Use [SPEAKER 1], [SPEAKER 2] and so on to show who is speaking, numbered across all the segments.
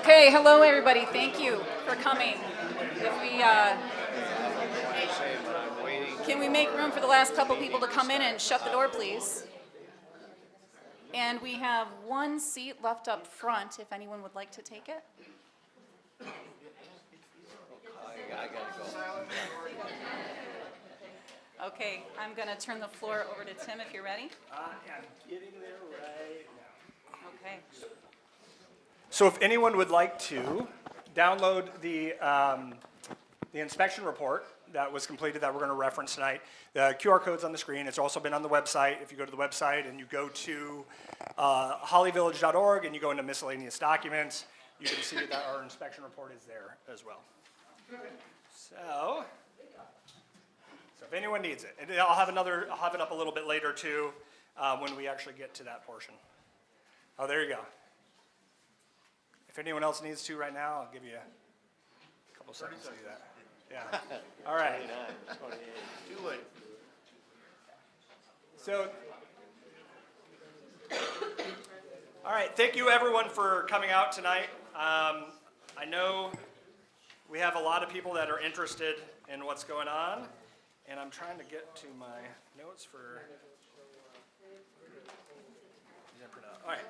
[SPEAKER 1] Okay, hello everybody. Thank you for coming. If we, can we make room for the last couple people to come in and shut the door, please? And we have one seat left up front, if anyone would like to take it. Okay, I'm going to turn the floor over to Tim if you're ready.
[SPEAKER 2] I'm getting there right now.
[SPEAKER 1] Okay.
[SPEAKER 2] So if anyone would like to download the inspection report that was completed that we're going to reference tonight, the QR code's on the screen. It's also been on the website. If you go to the website and you go to hollyvillage.org and you go into miscellaneous documents, you can see that our inspection report is there as well. So if anyone needs it, and I'll have it up a little bit later too when we actually get to that portion. Oh, there you go. If anyone else needs to right now, I'll give you a couple seconds to do that. Yeah. All right.
[SPEAKER 3] 29, 28. Do it.
[SPEAKER 2] So, all right. Thank you, everyone, for coming out tonight. I know we have a lot of people that are interested in what's going on, and I'm trying to get to my notes for. All right.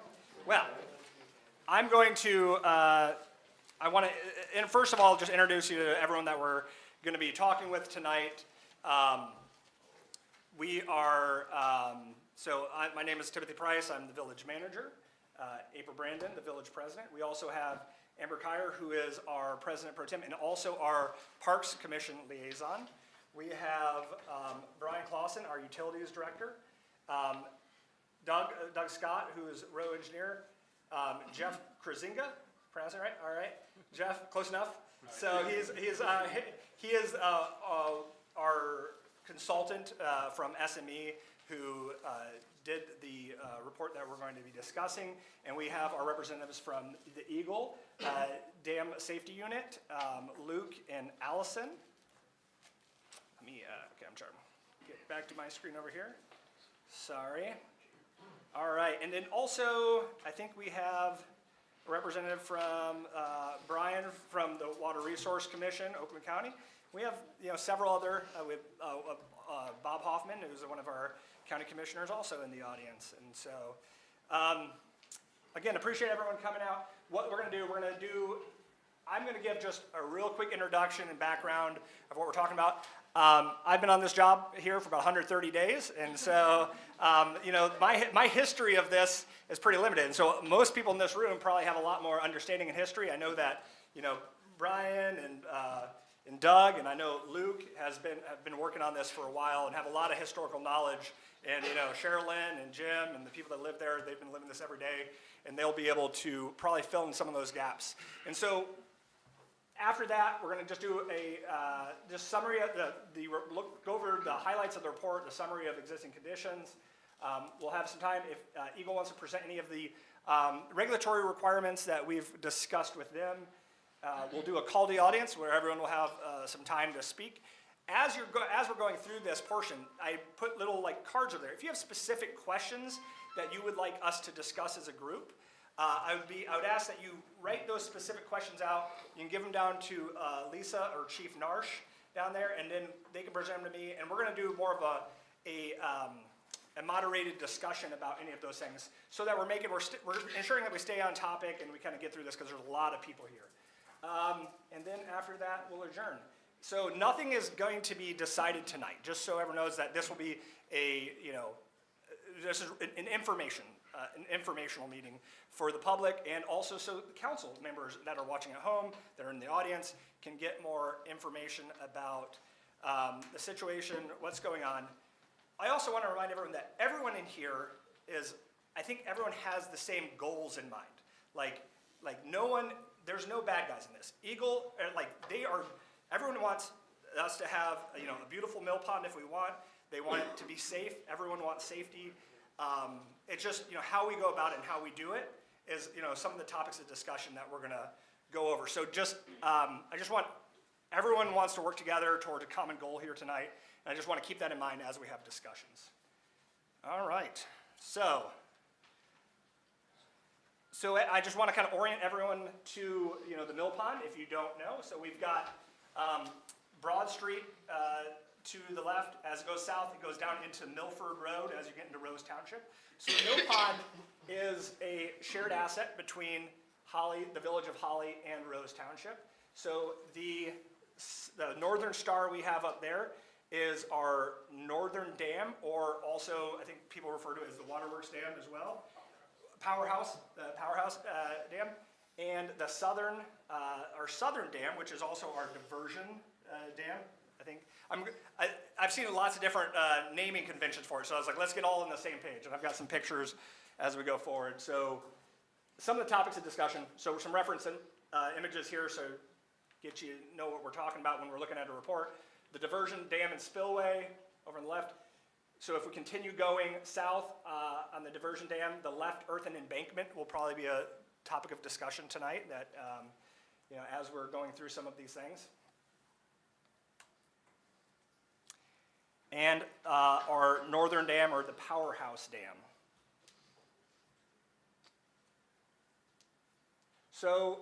[SPEAKER 2] Well, I'm going to. I want to, and first of all, just introduce you to everyone that we're going to be talking with tonight. We are, my name is Timothy Price. I'm the village manager. April Brandon, the village president. We also have Amber Kyer, who is our president pro tem and also our Parks Commission liaison. We have Brian Clausen, our utilities director. Doug Scott, who is row engineer. Jeff Krasinga, pronounce it right? All right. Jeff, close enough. So he is our consultant from SME who did the report that we're going to be discussing. And we have our representatives from the Eagle Dam Safety Unit, Luke and Allison. Okay, I'm trying to get back to my screen over here. Sorry. All right, and then also, I think we have a representative from Brian from the Water Resource Commission, Oakland County. We have several other, we have Bob Hoffman, who's one of our county commissioners, also in the audience. And so, again, appreciate everyone coming out. What we're going to do, I'm going to give just a real quick introduction and background of what we're talking about. I've been on this job here for about 130 days, and so my history of this is pretty limited. And so most people in this room probably have a lot more understanding and history. I know that Brian and Doug, and I know Luke have been working on this for a while and have a lot of historical knowledge. And Sherilyn and Jim and the people that live there, they've been living this every day, and they'll be able to probably fill in some of those gaps. And so, after that, we're going to just do a just summary of go over the highlights of the report, the summary of existing conditions. We'll have some time if Eagle wants to present any of the regulatory requirements that we've discussed with them. We'll do a call to the audience where everyone will have some time to speak. As we're going through this portion, I put little cards over there. If you have specific questions that you would like us to discuss as a group, I would ask that you write those specific questions out. You can give them down to Lisa or Chief Narsh down there, and then they can present them to me. And we're going to do more of a moderated discussion about any of those things, so that we're ensuring that we stay on topic and we kind of get through this because there's a lot of people here. And then after that, we'll adjourn. So nothing is going to be decided tonight. Just so everyone knows that this will be this is an informational meeting for the public, and also so the council members that are watching at home, that are in the audience, can get more information about the situation, what's going on. I also want to remind everyone that everyone in here I think everyone has the same goals in mind. Like no one, there's no bad guys in this. Eagle, everyone wants us to have a beautiful mill pond if we want. They want it to be safe. Everyone wants safety. It's just how we go about it and how we do it is some of the topics of discussion that we're going to go over. So everyone wants to work together toward a common goal here tonight, and I just want to keep that in mind as we have discussions. All right. So So I just want to kind of orient everyone to, the mill pond, if you don't know. So we've got Broad Street to the left. As it goes south, it goes down into Milford Road as you get into Rose Township. So the mill pond is a shared asset between the village of Holly and Rose Township. So the northern star we have up there is our northern dam, or also I think people refer to it as the Waterworks Dam as well. Powerhouse Dam, and the our southern dam, which is also our diversion dam. I think I've seen lots of different naming conventions for it, so I was like, let's get all on the same page. And I've got some pictures as we go forward. So some of the topics of discussion. So some reference images here, so get you know what we're talking about when we're looking at a report. The diversion dam and spillway over on the left. So if we continue going south on the diversion dam, the left earthen embankment will probably be a topic of discussion tonight that, as we're going through some of these things. And our northern dam, or the Powerhouse Dam. So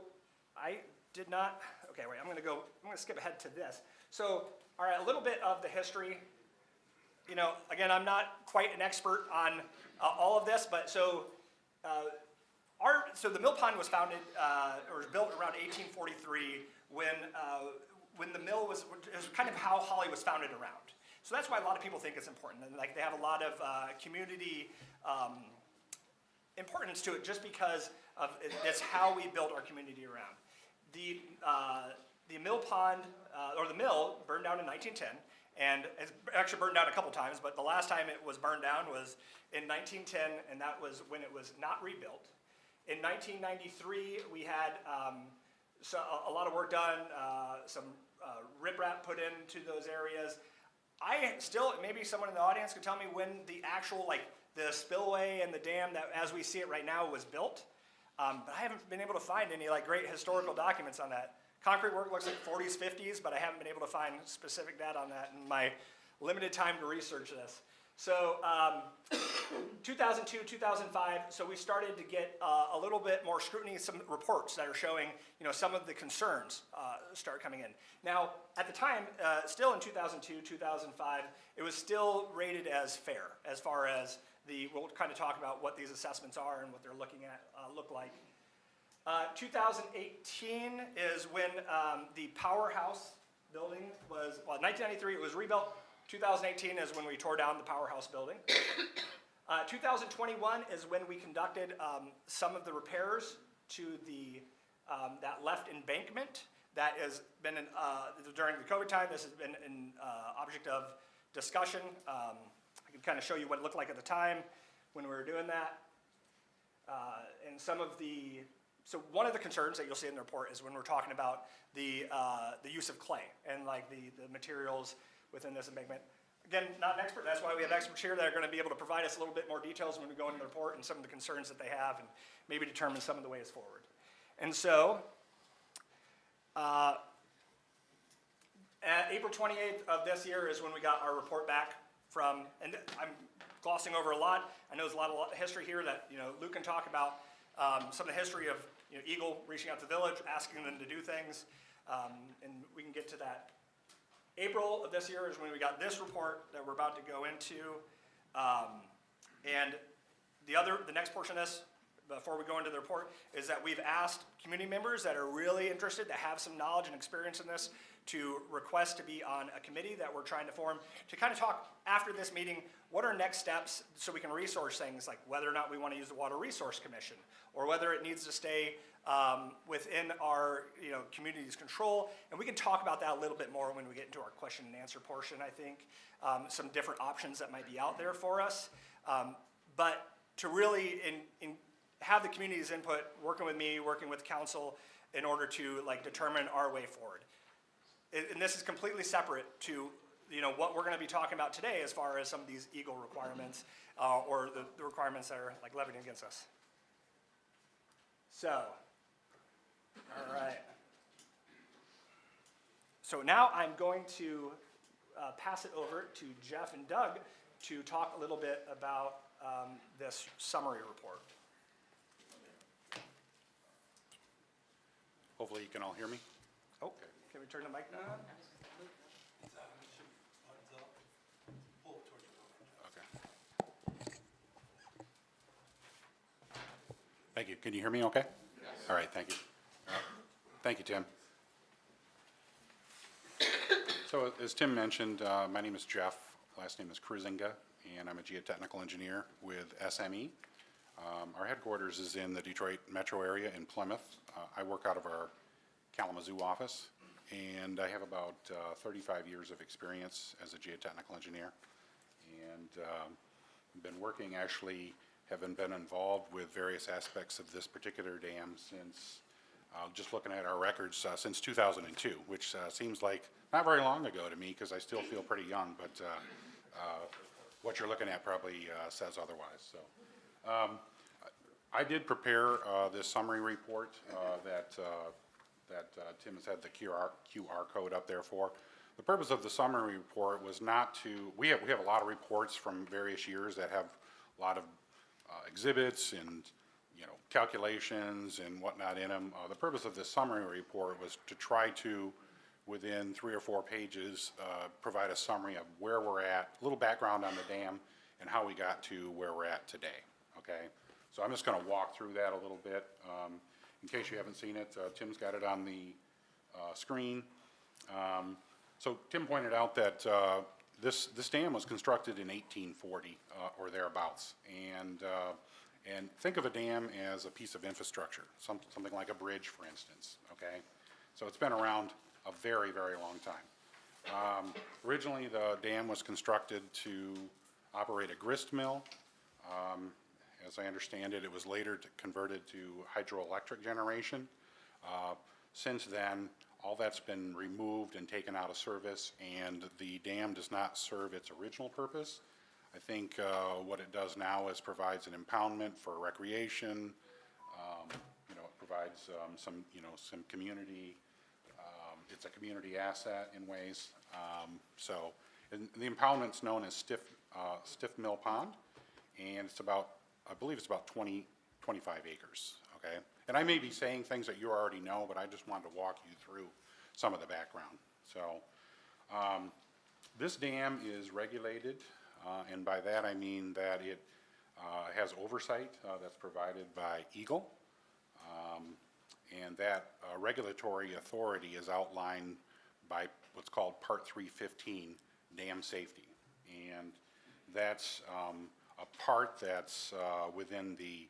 [SPEAKER 2] I did not, okay, wait, I'm gonna skip ahead to this. So, all right, a little bit of the history. Again, I'm not quite an expert on all of this, but so the mill pond was founded, or was built around 1843 when the mill was kind of how Holly was founded around. So that's why a lot of people think it's important, and like they have a lot of community importance to it, just because of it's how we build our community around. The mill pond, or the mill, burned down in 1910. And it's actually burned down a couple times, but the last time it was burned down was in 1910, and that was when it was not rebuilt. In 1993, we had a lot of work done, some riprap put into those areas. Maybe someone in the audience could tell me when the actual, the spillway and the dam that, as we see it right now, was built. But I haven't been able to find any great historical documents on that. Concrete work looks like 40s, 50s, but I haven't been able to find specific data on that in my limited time to research this. So 2002, 2005, so we started to get a little bit more scrutiny, some reports that are showing, some of the concerns start coming in. Now, at the time, still in 2002, 2005, it was still rated as fair, as far as we'll kind of talk about what these assessments are and what they're looking at look like. 2018 is when the Powerhouse building was, 1993 it was rebuilt. 2018 is when we tore down the Powerhouse building. 2021 is when we conducted some of the repairs to that left embankment that has been, during the COVID time, this has been an object of discussion. I can kind of show you what it looked like at the time when we were doing that. And so one of the concerns that you'll see in the report is when we're talking about the use of clay and the materials within this embankment. Again, not an expert, that's why we have experts here that are going to be able to provide us a little bit more details when we go into the report and some of the concerns that they have, and maybe determine some of the ways forward. And so, at April 28th of this year is when we got our report back from, and I'm glossing over a lot. I know there's a lot of history here that Luke can talk about. Some of the history of Eagle reaching out to the village, asking them to do things, and we can get to that. April of this year is when we got this report that we're about to go into, and the next portion of this, before we go into the report, is that we've asked community members that are really interested, that have some knowledge and experience in this, to request to be on a committee that we're trying to form to kind of talk after this meeting, what are next steps so we can resource things like whether or not we want to use the Water Resource Commission, or whether it needs to stay within our community's control. And we can talk about that a little bit more when we get into our question and answer portion, I think. Some different options that might be out there for us. But to really have the community's input, working with me, working with council, in order to determine our way forward. And this is completely separate to what we're going to be talking about today as far as some of these Eagle requirements or the requirements that are levied against us. So, all right. So now I'm going to pass it over to Jeff and Doug to talk a little bit about this summary report.
[SPEAKER 4] Hopefully you can all hear me.
[SPEAKER 2] Oh, can we turn the mic down?
[SPEAKER 4] Okay. Thank you. Can you hear me okay? Yes. All right, thank you. Thank you, Tim. So as Tim mentioned, my name is Jeff, last name is Kruzinga, and I'm a geotechnical engineer with SME. Our headquarters is in the Detroit metro area in Plymouth. I work out of our Kalamazoo office, and I have about 35 years of experience as a geotechnical engineer. And been working, actually, have been involved with various aspects of this particular dam since, just looking at our records, since 2002, which seems like not very long ago to me because I still feel pretty young, but what you're looking at probably says otherwise. So I did prepare this summary report that Tim has had the QR code up there for. The purpose of the summary report was not to, we have a lot of reports from various years that have a lot of exhibits and, you know, calculations and whatnot in them. The purpose of this summary report was to try to, within 3 or 4 pages, provide a summary of where we're at, a little background on the dam, and how we got to where we're at today, okay? So I'm just gonna walk through that a little bit. In case you haven't seen it, Tim's got it on the screen. So Tim pointed out that this dam was constructed in 1840 or thereabouts, and think of a dam as a piece of infrastructure, something like a bridge, for instance. Okay, so it's been around a very, very long time. Originally, the dam was constructed to operate a grist mill. As I understand it, it was later converted to hydroelectric generation. Since then, all that's been removed and taken out of service, and the dam does not serve its original purpose. I think what it does now is provides an impoundment for recreation. You know, it provides some community. It's a community asset in ways. And the impoundment's known as Stiff Mill Pond, and it's about, I believe it's about 25 acres. Okay, and I may be saying things that you already know, but I just wanted to walk you through some of the background. So this dam is regulated, and by that I mean that it has oversight that's provided by Eagle, and that regulatory authority is outlined by what's called Part 315, Dam Safety, and that's a part that's within the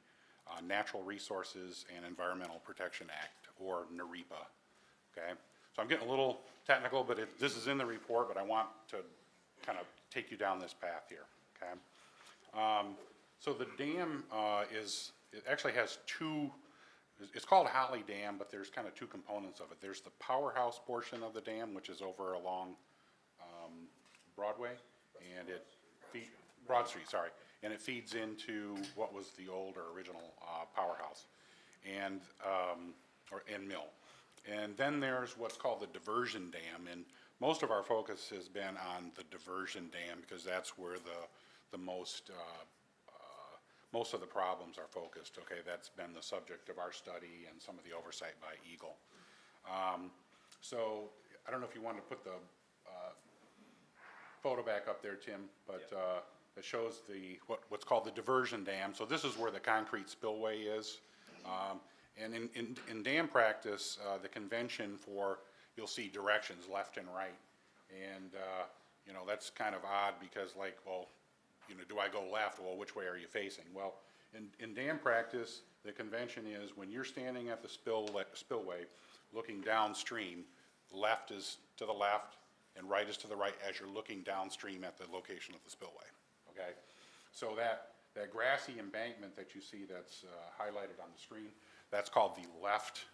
[SPEAKER 4] Natural Resources and Environmental Protection Act, or NEREPA. Okay, so I'm getting a little technical, but this is in the report, but I want to kind of take you down this path here. Okay, so the dam it actually has two. It's called Holly Dam, but there's kind of two components of it. There's the powerhouse portion of the dam, which is over along Broadway, and Broad Street, sorry, and it feeds into what was the old or original powerhouse and mill. And then there's what's called the diversion dam, and most of our focus has been on the diversion dam because that's where the most of the problems are focused. Okay, that's been the subject of our study and some of the oversight by Eagle. So I don't know if you want to put the photo back up there, Tim, but it shows what's called the diversion dam. So this is where the concrete spillway is. And in dam practice, the convention you'll see directions left and right. And, you know, that's kind of odd because, like, well, you know, do I go left? Well, which way are you facing? Well, in dam practice, the convention is when you're standing at the spillway looking downstream, left is to the left and right is to the right as you're looking downstream at the location of the spillway. Okay, so that grassy embankment that you see that's highlighted on the screen, that's called the left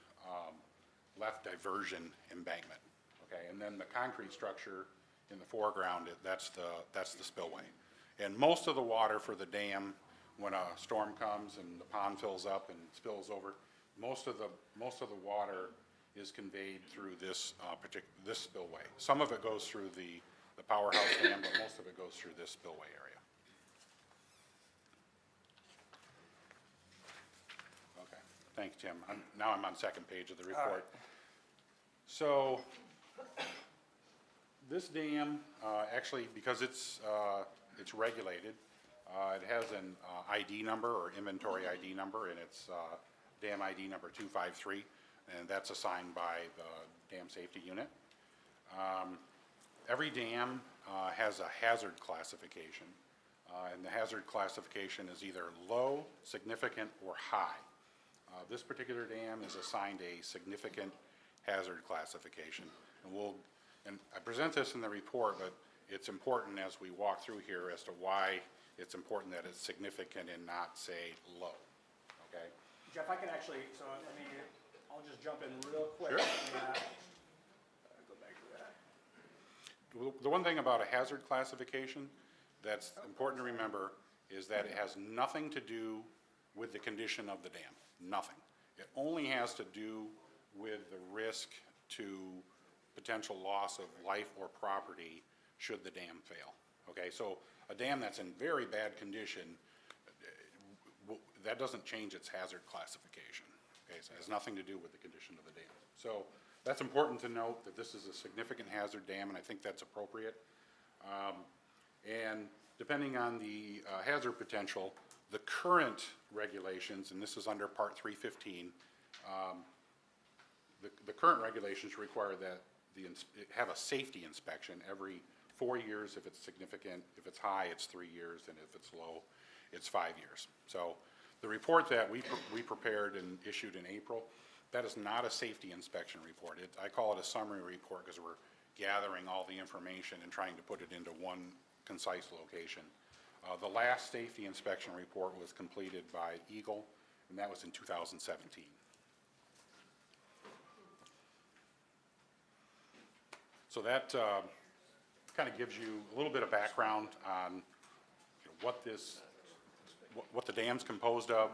[SPEAKER 4] diversion embankment. Okay, and then the concrete structure in the foreground, that's the spillway. And most of the water for the dam, when a storm comes and the pond fills up and spills over, most of the water is conveyed through this spillway. Some of it goes through the powerhouse dam, but most of it goes through this spillway area. Thanks, Tim. Now I'm on second page of the
[SPEAKER 2] All right.
[SPEAKER 4] report. So, this dam, actually, because it's regulated, it has an ID number or inventory ID number, and it's dam ID number 253, and that's assigned by the dam safety unit. Every dam has a hazard classification, and the hazard classification is either low, significant, or high. This particular dam is assigned a significant hazard classification. And I present this in the report, but it's important as we walk through here as to why it's important that it's significant and not, say, low, okay?
[SPEAKER 2] Jeff, I can actually, so I'll just jump in real quick.
[SPEAKER 4] Sure.
[SPEAKER 2] Go back to that.
[SPEAKER 4] The one thing about a hazard classification that's important to remember is that it has nothing to do with the condition of the dam, nothing. It only has to do with the risk to potential loss of life or property should the dam fail, okay? So a dam that's in very bad condition, that doesn't change its hazard classification, okay? So it has nothing to do with the condition of the dam. So that's important to note, that this is a significant hazard dam, and I think that's appropriate. And depending on the hazard potential, the current regulations, and this is under Part 315, the current regulations require that have a safety inspection every 4 years if it's significant. If it's high, it's 3 years, and if it's low, it's 5 years. So the report that we prepared and issued in April, that is not a safety inspection report. I call it a summary report because we're gathering all the information and trying to put it into one concise location. The last safety inspection report was completed by Eagle, and that was in 2017. So that kind of gives you a little bit of background on what the dam's composed of,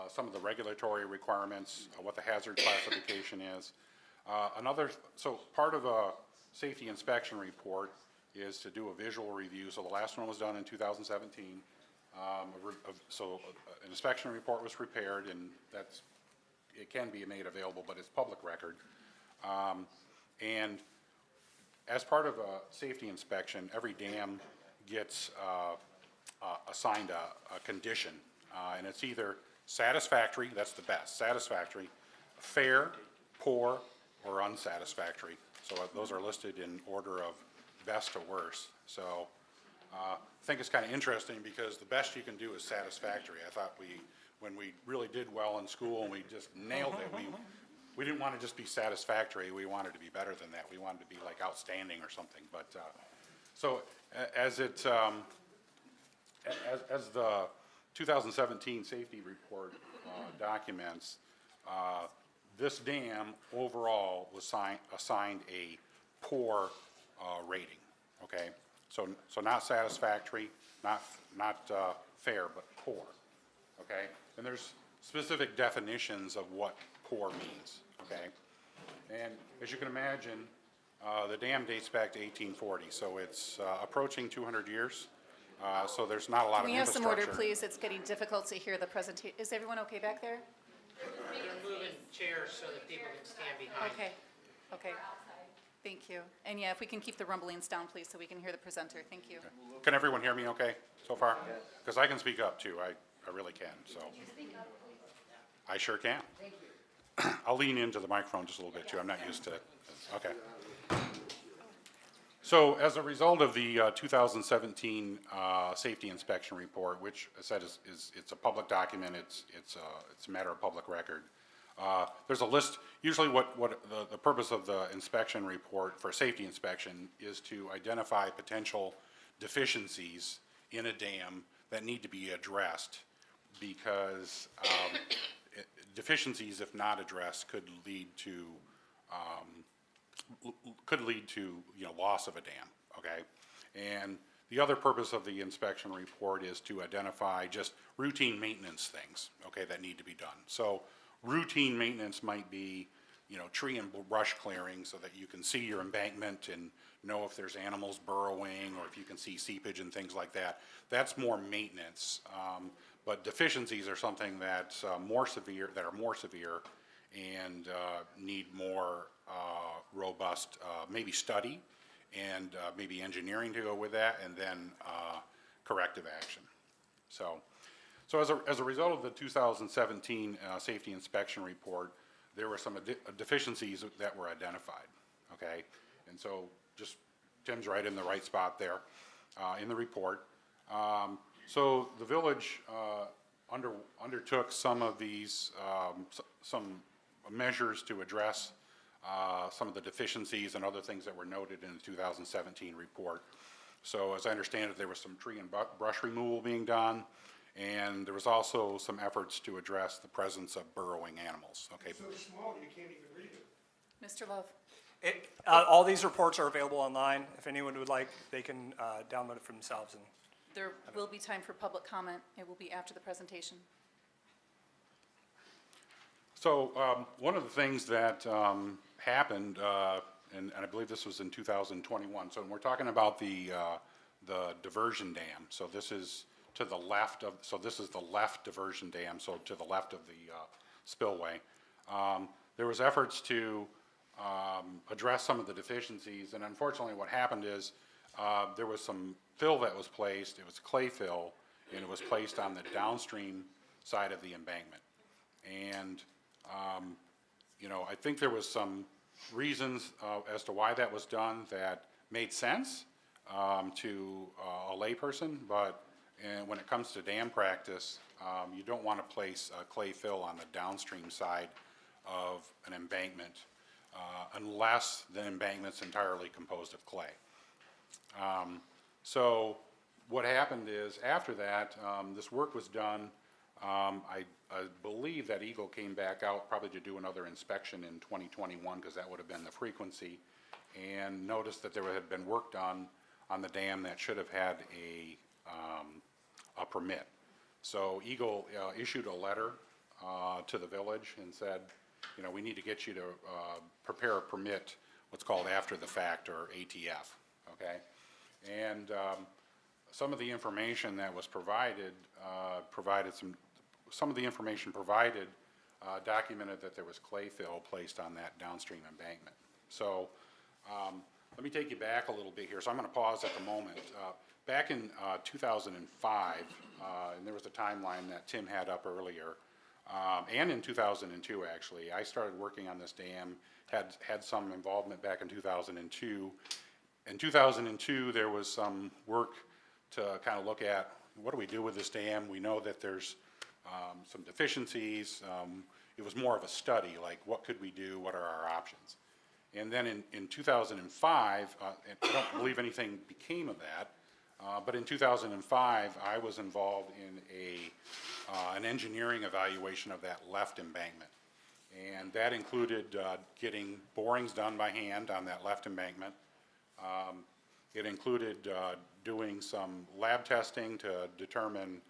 [SPEAKER 4] some of the regulatory requirements, what the hazard classification is. So part of a safety inspection report is to do a visual review. So the last one was done in 2017. So an inspection report was prepared, and it can be made available, but it's public record. And as part of a safety inspection, every dam gets assigned a condition, and it's either satisfactory, that's the best, satisfactory, fair, poor, or unsatisfactory. So those are listed in order of best to worst. So I think it's kind of interesting because the best you can do is satisfactory. I thought when we really did well in school and we just nailed it, we didn't want to just be satisfactory. We wanted to be better than that. We wanted to be like outstanding or something. But so as the 2017 safety report documents, this dam overall was assigned a poor rating. Okay, so not satisfactory, not fair, but poor. Okay, and there's specific definitions of what poor means. Okay, and as you can imagine, the dam dates back to 1840, so it's approaching 200 years. So there's not a lot of
[SPEAKER 1] Can we have some
[SPEAKER 4] infrastructure.
[SPEAKER 1] order, please? It's getting difficult to hear the presentation. Is everyone okay back there?
[SPEAKER 5] They're moving chairs so that people can stand behind.
[SPEAKER 1] Okay, okay. Thank you. And yeah, if we can keep the rumblings down, please, so we can hear the presenter. Thank you.
[SPEAKER 4] Can everyone hear me okay so far? Because I can speak up too, I really can, so. I sure can. Thank you. I'll lean into the microphone just a little bit too, I'm not used to it. Okay. So as a result of the 2017 safety inspection report, which I said it's a public document, it's a matter of public record. There's a list, usually what the purpose of the inspection report for safety inspection is to identify potential deficiencies in a dam that need to be addressed because deficiencies, if not addressed, could lead to loss of a dam, okay? And the other purpose of the inspection report is to identify just routine maintenance things, okay, that need to be done. So routine maintenance might be, tree and brush clearing so that you can see your embankment and know if there's animals burrowing or if you can see seepage and things like that. That's more maintenance. but deficiencies are something that's more severe, that are more severe and need more robust, maybe study and maybe engineering to go with that, and then corrective action. So as a result of the 2017 safety inspection report, there were some deficiencies that were identified, okay? And so just, Tim's right in the right spot there in the report. So the village undertook some of these, some measures to address some of the deficiencies and other things that were noted in the 2017 report. So as I understand it, there was some tree and brush removal being done, and there was also some efforts to address the presence of burrowing animals, okay?
[SPEAKER 6] So small, you can't even read it.
[SPEAKER 1] Mr. Love?
[SPEAKER 2] All these reports are available online. If anyone would like, they can download it for themselves. And
[SPEAKER 1] There will be time for public comment. It will be after the presentation.
[SPEAKER 4] So one of the things that happened, and I believe this was in 2021, so we're talking about the diversion dam. So this is to the left of, so this is the left diversion dam, so to the left of the spillway. There was efforts to address some of the deficiencies, and unfortunately what happened is there was some fill that was placed. It was clay fill, and it was placed on the downstream side of the embankment. And you know, I think there was some reasons as to why that was done that made sense to a layperson, but when it comes to dam practice, you don't want to place clay fill on the downstream side of an embankment unless the embankment's entirely composed of clay. So what happened is, after that, this work was done. I believe that Eagle came back out probably to do another inspection in 2021, because that would have been the frequency, and noticed that there had been work done on the dam that should have had a permit. So Eagle issued a letter to the village and said, you know, we need to get you to prepare a permit, what's called after the fact, or ATF, okay? And some of the information that was provided, some of the information provided documented that there was clay fill placed on that downstream embankment. So let me take you back a little bit here. So I'm going to pause at the moment. Back in 2005, and there was a timeline that Tim had up earlier, and in 2002 actually, I started working on this dam, had some involvement back in 2002. In 2002, there was some work to kind of look at, what do we do with this dam? We know that there's some deficiencies. It was more of a study, like what could we do, what are our options? And then in 2005, and I don't believe anything became of that, but in 2005, I was involved in an engineering evaluation of that left embankment. And that included getting borings done by hand on that left embankment. It included doing some lab testing to determine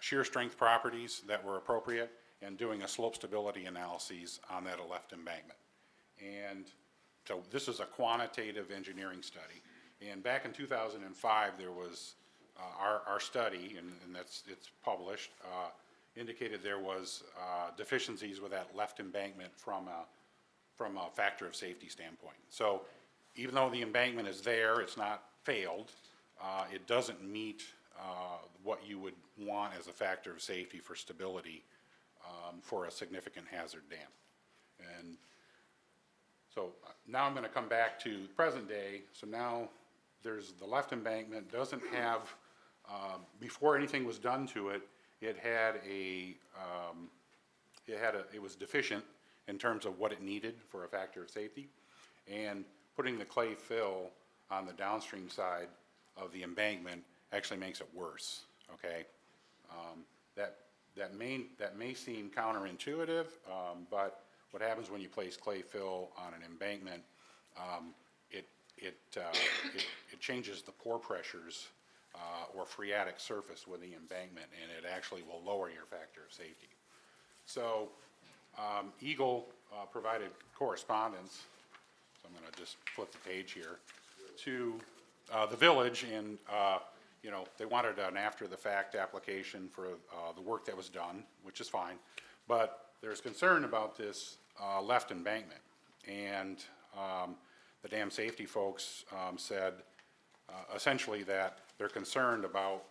[SPEAKER 4] shear strength properties that were appropriate, and doing a slope stability analyses on that left embankment. And so this is a quantitative engineering study. And back in 2005, there was our study, and it's published, indicated there was deficiencies with that left embankment from a factor of safety standpoint. So even though the embankment is there, it's not failed, it doesn't meet what you would want as a factor of safety for stability for a significant hazard dam. And so now I'm going to come back to the present day. So now there's the left embankment, doesn't have, before anything was done to it, it was deficient in terms of what it needed for a factor of safety. And putting the clay fill on the downstream side of the embankment actually makes it worse, okay? That may seem counterintuitive, but what happens when you place clay fill on an embankment, it changes the pore pressures or phreatic surface with the embankment, and it actually will lower your factor of safety. So Eagle provided correspondence, so I'm going to just flip the page here, to the village, and you know, they wanted an after-the-fact application for the work that was done, which is fine. But there's concern about this left embankment. And the dam safety folks said essentially that they're concerned about,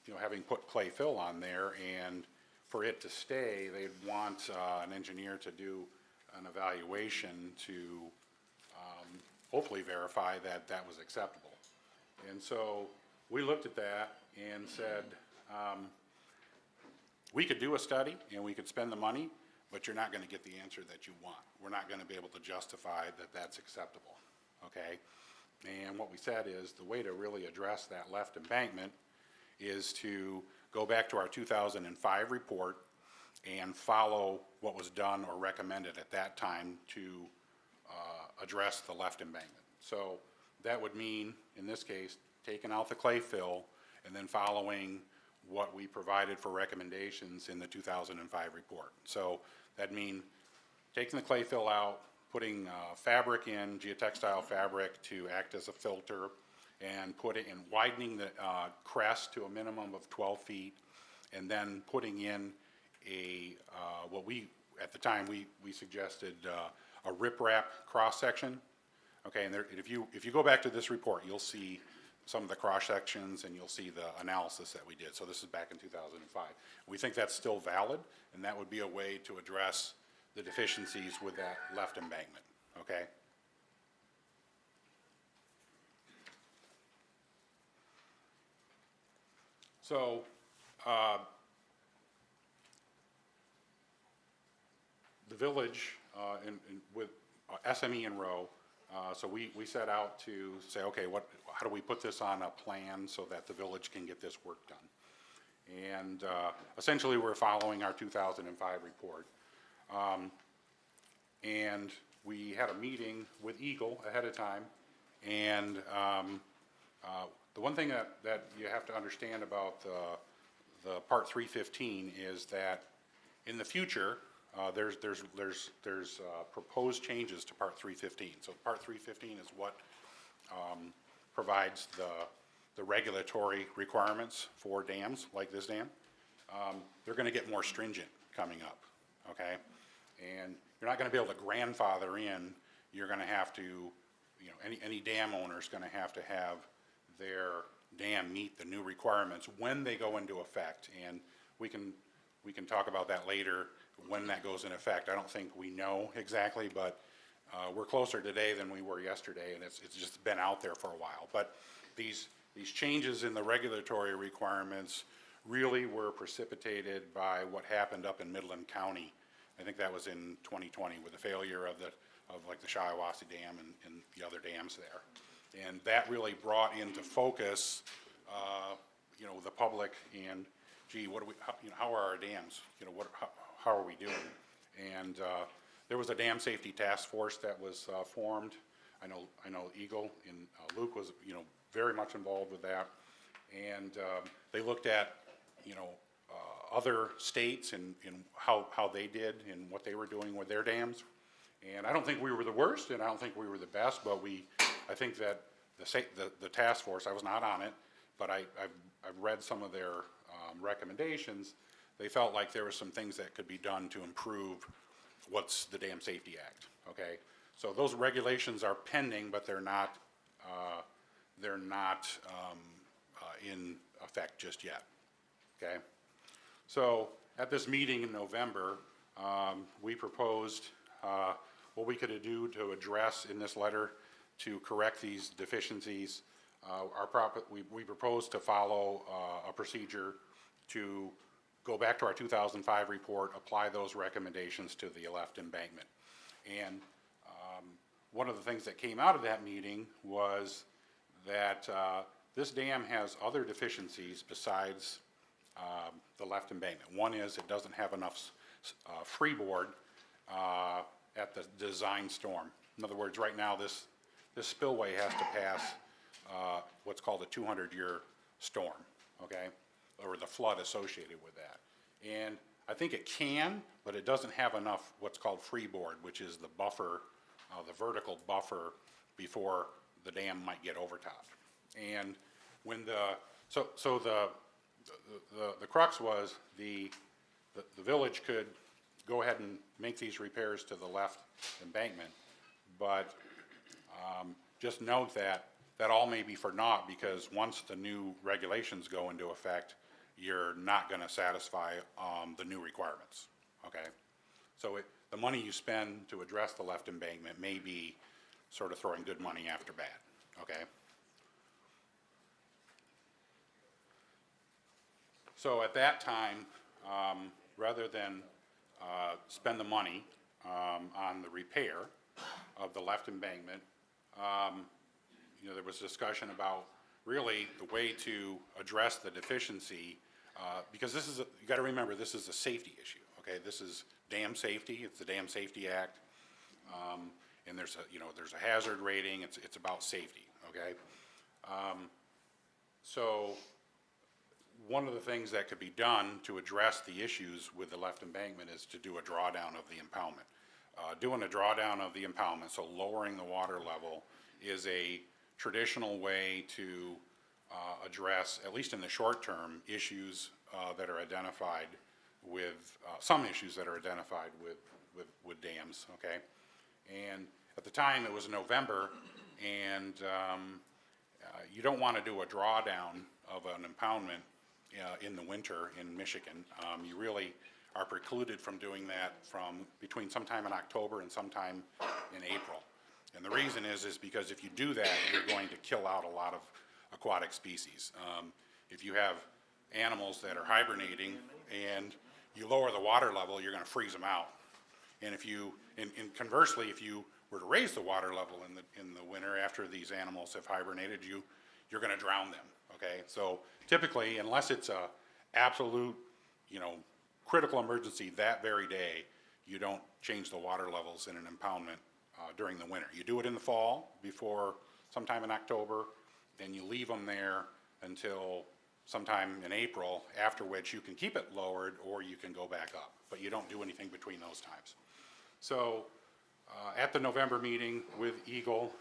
[SPEAKER 4] you know, having put clay fill on there, and for it to stay, they'd want an engineer to do an evaluation to hopefully verify that that was acceptable. And so we looked at that and said, we could do a study and we could spend the money, but you're not going to get the answer that you want. We're not going to be able to justify that that's acceptable, okay? And what we said is the way to really address that left embankment is to go back to our 2005 report and follow what was done or recommended at that time to address the left embankment. So that would mean, in this case, taking out the clay fill and then following what we provided for recommendations in the 2005 report. So that'd mean taking the clay fill out, putting fabric in, geotextile fabric to act as a filter, and put it in, widening the crest to a minimum of 12 feet, and then putting in a, what we, at the time, we suggested a riprap cross-section. Okay, and there, if you go back to this report, you'll see some of the cross-sections and you'll see the analysis that we did. So this is back in 2005. We think that's still valid, and that would be a way to address the deficiencies with that left embankment, okay? So, the village, with SME and Rowe, so we set out to say, okay, how do we put this on a plan so that the village can get this work done? And essentially, we're following our 2005 report. And we had a meeting with Eagle ahead of time, and the one thing that you have to understand about the Part 315 is that in the future, there's proposed changes to Part 315. So Part 315 is what provides the regulatory requirements for dams like this dam. They're going to get more stringent coming up, okay? And you're not going to be able to grandfather in. You're going to have to, you know, any dam owner is going to have their dam meet the new requirements when they go into effect. And we can talk about that later when that goes in effect. I don't think we know exactly, but we're closer today than we were yesterday, and it's just been out there for a while. But these changes in the regulatory requirements really were precipitated by what happened up in Midland County. I think that was in 2020 with the failure of like the Shiawassee Dam and the other dams there. And that really brought into focus, you know, the public and, gee, what do we, you know, how are our dams? You know, how are we doing? And there was a dam safety task force that was formed. I know Eagle and Luke was, you know, very much involved with that. And they looked at, you know, other states and how they did and what they were doing with their dams. And I don't think we were the worst, and I don't think we were the best, but I think that the task force, I was not on it, but I've read some of their recommendations. They felt like there were some things that could be done to improve what's the Dam Safety Act, okay? So those regulations are pending, but they're not in effect just yet, okay? So at this meeting in November, we proposed what we could do to address in this letter to correct these deficiencies. We proposed to follow a procedure to go back to our 2005 report, apply those recommendations to the left embankment. And one of the things that came out of that meeting was that this dam has other deficiencies besides the left embankment. One is it doesn't have enough freeboard at the design storm. In other words, right now this spillway has to pass what's called a 200-year storm, okay, or the flood associated with that. And I think it can, but it doesn't have enough what's called freeboard, which is the buffer, the vertical buffer before the dam might get overtopped. And when So the crux was the village could go ahead and make these repairs to the left embankment, but just note that all may be for naught, because once the new regulations go into effect, you're not gonna satisfy the new requirements, okay? So the money you spend to address the left embankment may be sort of throwing good money after bad, okay? So at that time, rather than spend the money on the repair of the left embankment, you know, there was discussion about really the way to address the deficiency, because this is, you gotta remember, this is a safety issue, okay? This is dam safety, it's the Dam Safety Act, and there's a, you know, there's a hazard rating, it's about safety, okay? So one of the things that could be done to address the issues with the left embankment is to do a drawdown of the impoundment. Doing a drawdown of the impoundment, so lowering the water level, is a traditional way to address, at least in the short term, issues that are identified with, some issues that are identified with dams, okay? And at the time, it was November, and you don't want to do a drawdown of an impoundment in the winter in Michigan. You really are precluded from doing that from between sometime in October and sometime in April. And the reason is because if you do that, you're going to kill out a lot of aquatic species. If you have animals that are hibernating and you lower the water level, you're going to freeze them out. And if you, and conversely, if you were to raise the water level in the winter after these animals have hibernated, you're going to drown them. Okay, so typically, unless it's a absolute, you know, critical emergency that very day, you don't change the water levels in an impoundment during the winter. You do it in the fall, before sometime in October, and you leave them there until sometime in April, after which you can keep it lowered or you can go back up, but you don't do anything between those times. So at the November meeting with Eagle,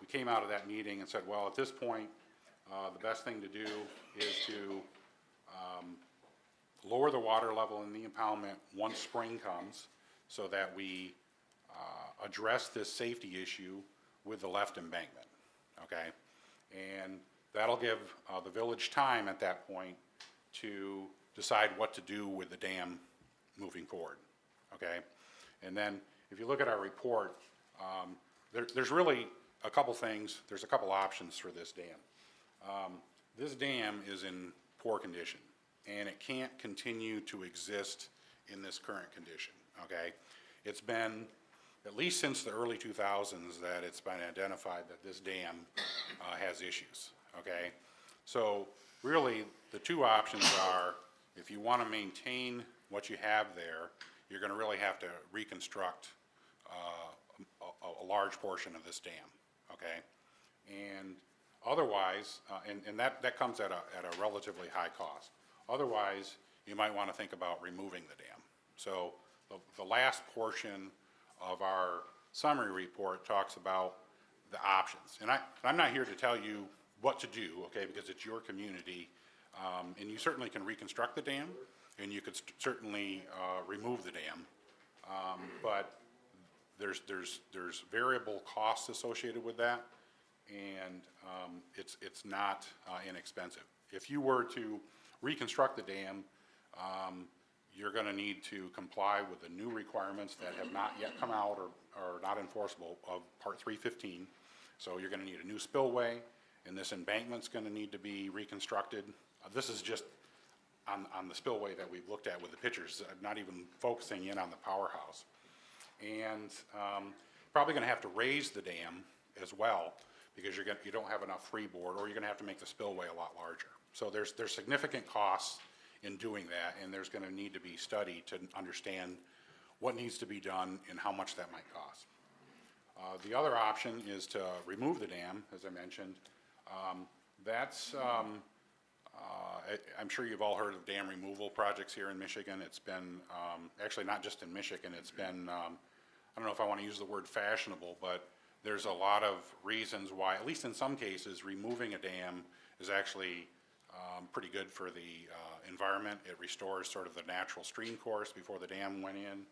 [SPEAKER 4] we came out of that meeting and said, well, at this point, the best thing to do is to lower the water level in the impoundment once spring comes, so that we address this safety issue with the left embankment, okay? And that'll give the village time at that point to decide what to do with the dam moving forward, okay? And then if you look at our report, there's really a couple things, there's a couple options for this dam. This dam is in poor condition, and it can't continue to exist in this current condition, okay? It's been, at least since the early 2000s, that it's been identified that this dam has issues, okay? So really, the two options are, if you want to maintain what you have there, you're going to really have to reconstruct a large portion of this dam, okay? And otherwise, and that comes at a relatively high cost. Otherwise, you might want to think about removing the dam. So the last portion of our summary report talks about the options. And I'm not here to tell you what to do, okay, because it's your community. And you certainly can reconstruct the dam, and you could certainly remove the dam. But there's variable costs associated with that, and it's not inexpensive. If you were to reconstruct the dam, you're going to need to comply with the new requirements that have not yet come out or are not enforceable of Part 315. So you're going to need a new spillway, and this embankment's going to need to be reconstructed. This is just on the spillway that we've looked at with the pictures, not even focusing in on the powerhouse. And probably going to have to raise the dam as well, because you don't have enough freeboard, or you're going to have to make the spillway a lot larger. So there's significant costs in doing that, and there's going to need to be studied to understand what needs to be done and how much that might cost. The other option is to remove the dam, as I mentioned. I'm sure you've all heard of dam removal projects here in Michigan. It's been, actually not just in Michigan, it's been, I don't know if I want to use the word fashionable, but there's a lot of reasons why, at least in some cases, removing a dam is actually pretty good for the environment. It restores sort of the natural stream course before the dam went in.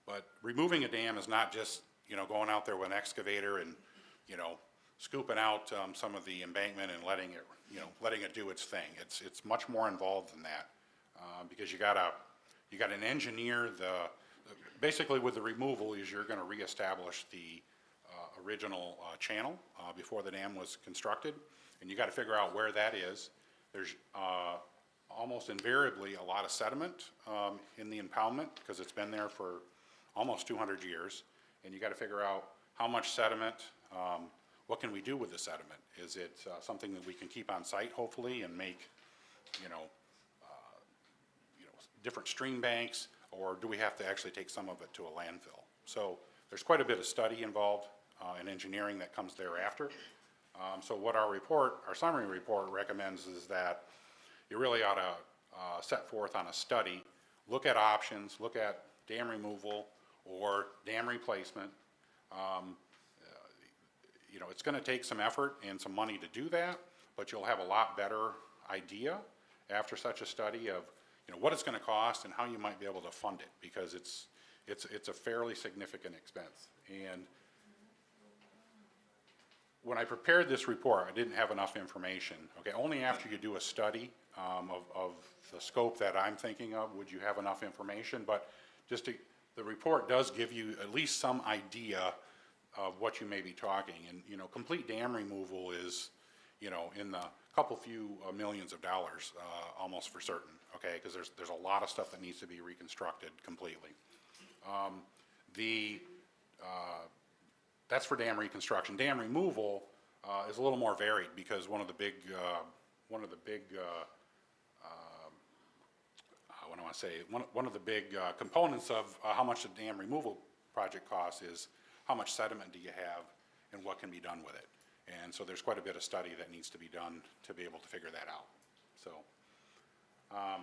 [SPEAKER 4] But removing a dam is not just, you know, going out there with an excavator and, you know, scooping out some of the embankment and letting it, you know, letting it do its thing. It's much more involved than that, because you gotta engineer basically with the removal is you're gonna reestablish the original channel before the dam was constructed, and you gotta figure out where that is. There's almost invariably a lot of sediment in the impoundment because it's been there for almost 200 years, and you gotta figure out how much sediment, what can we do with the sediment? Is it something that we can keep on site, hopefully, and make, you know, different stream banks, or do we have to actually take some of it to a landfill? So there's quite a bit of study involved in engineering that comes thereafter. So what our summary report recommends is that you really ought to set forth on a study, look at options, look at dam removal or dam replacement. You know, it's going to take some effort and some money to do that, but you'll have a lot better idea after such a study of, you know, what it's going to cost and how you might be able to fund it, because it's a fairly significant expense. And when I prepared this report, I didn't have enough information. Okay, only after you do a study of the scope that I'm thinking of would you have enough information. But the report does give you at least some idea of what you may be talking. And, you know, complete dam removal is, you know, in the few millions of dollars, almost for certain, okay? Because there's a lot of stuff that needs to be reconstructed completely. That's for dam reconstruction. Dam removal is a little more varied, because one of the big components of how much the dam removal project costs is how much sediment do you have and what can be done with it. And so there's quite a bit of study that needs to be done to be able to figure that out. So I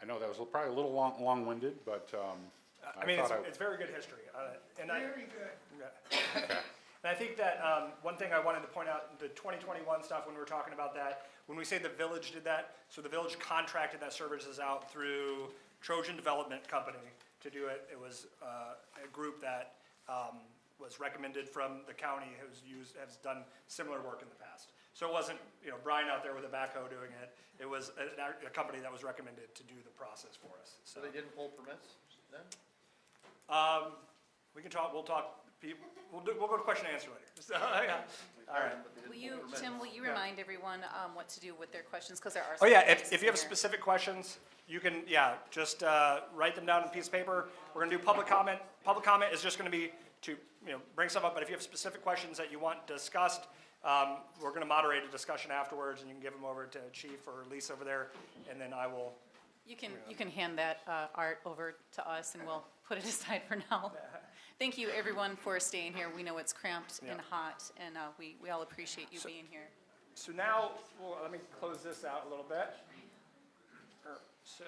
[SPEAKER 4] know that was probably a little long-winded, but
[SPEAKER 2] I mean,
[SPEAKER 4] thought
[SPEAKER 2] it's very good history.
[SPEAKER 6] Very good.
[SPEAKER 4] Okay.
[SPEAKER 2] And I think that one thing I wanted to point out, the 2021 stuff, when we were talking about that, when we say the village did that, so the village contracted that services out through Trojan Development Company to do it. It was a group that was recommended from the county, has done similar work in the past. So it wasn't, you know, Brian out there with a backhoe doing it. It was a company that was recommended to do the process for us.
[SPEAKER 3] So they didn't pull permits then?
[SPEAKER 2] We can talk, we'll go to question and answer later. So, yeah. All right.
[SPEAKER 1] Tim, will you remind everyone what to do with their questions, because there are
[SPEAKER 2] Oh,
[SPEAKER 1] some
[SPEAKER 2] yeah,
[SPEAKER 1] questions
[SPEAKER 2] if you have
[SPEAKER 1] in here.
[SPEAKER 2] specific questions, you can, just write them down on a piece of paper. We're gonna do public comment. Public comment is just gonna be to, you know, bring stuff up, but if you have specific questions that you want discussed, we're gonna moderate a discussion afterwards, and you can give them over to Chief or Lisa over there, and then I will.
[SPEAKER 1] You can hand that art over to us, and we'll put it aside for now. Thank you, everyone, for staying here. We know it's cramped and hot, and we all appreciate you being here.
[SPEAKER 2] So now, well, let me close this out a little bit. So.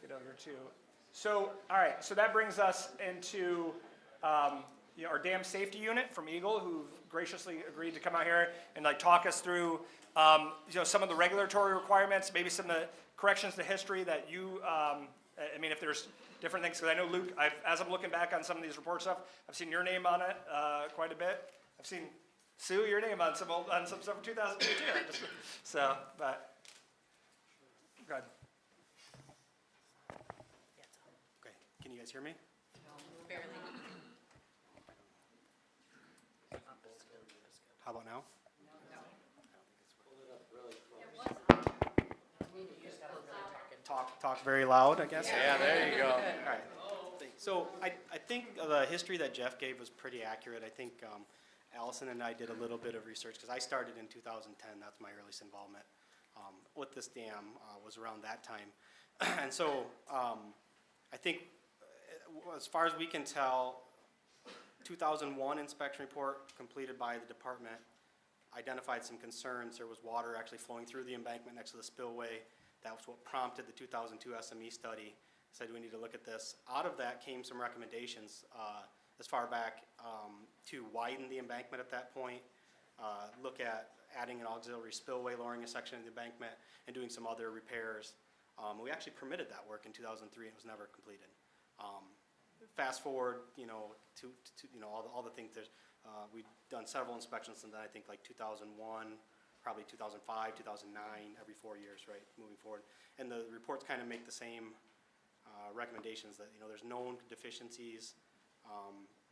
[SPEAKER 2] Get over to, so, all right, so that brings us into, you know, our dam safety unit from Eagle, who've graciously agreed to come out here and like talk us through, you know, some of the regulatory requirements, maybe some of the corrections to history that you, I mean, if there's different things, because I know Luke, as I'm looking back on some of these report stuff, I've seen your name on it quite a bit. I've seen Sue, your name on some stuff from 2002 too. So, but go ahead.
[SPEAKER 7] Okay, can you guys hear me?
[SPEAKER 1] Barely.
[SPEAKER 7] How about now? Talk very loud, I guess?
[SPEAKER 3] Yeah, there you go.
[SPEAKER 7] All right. So I think the history that Jeff gave was pretty accurate. I think Allison and I did a little bit of research, because I started in 2010. That's my earliest involvement with this dam, was around that time. And so I think as far as we can tell, 2001 inspection report completed by the department identified some concerns. There was water actually flowing through the embankment next to the spillway. That was what prompted the 2002 SME study. said we need to look at this. Out of that came some recommendations as far back to widen the embankment at that point, look at adding an auxiliary spillway, lowering a section of the embankment, and doing some other repairs. We actually permitted that work in 2003, and it was never completed. Fast forward, to all the things. We've done several inspections since then. I think like 2001, probably 2005, 2009, every 4 years, right, moving forward. And the reports kind of make the same recommendations that there's known deficiencies.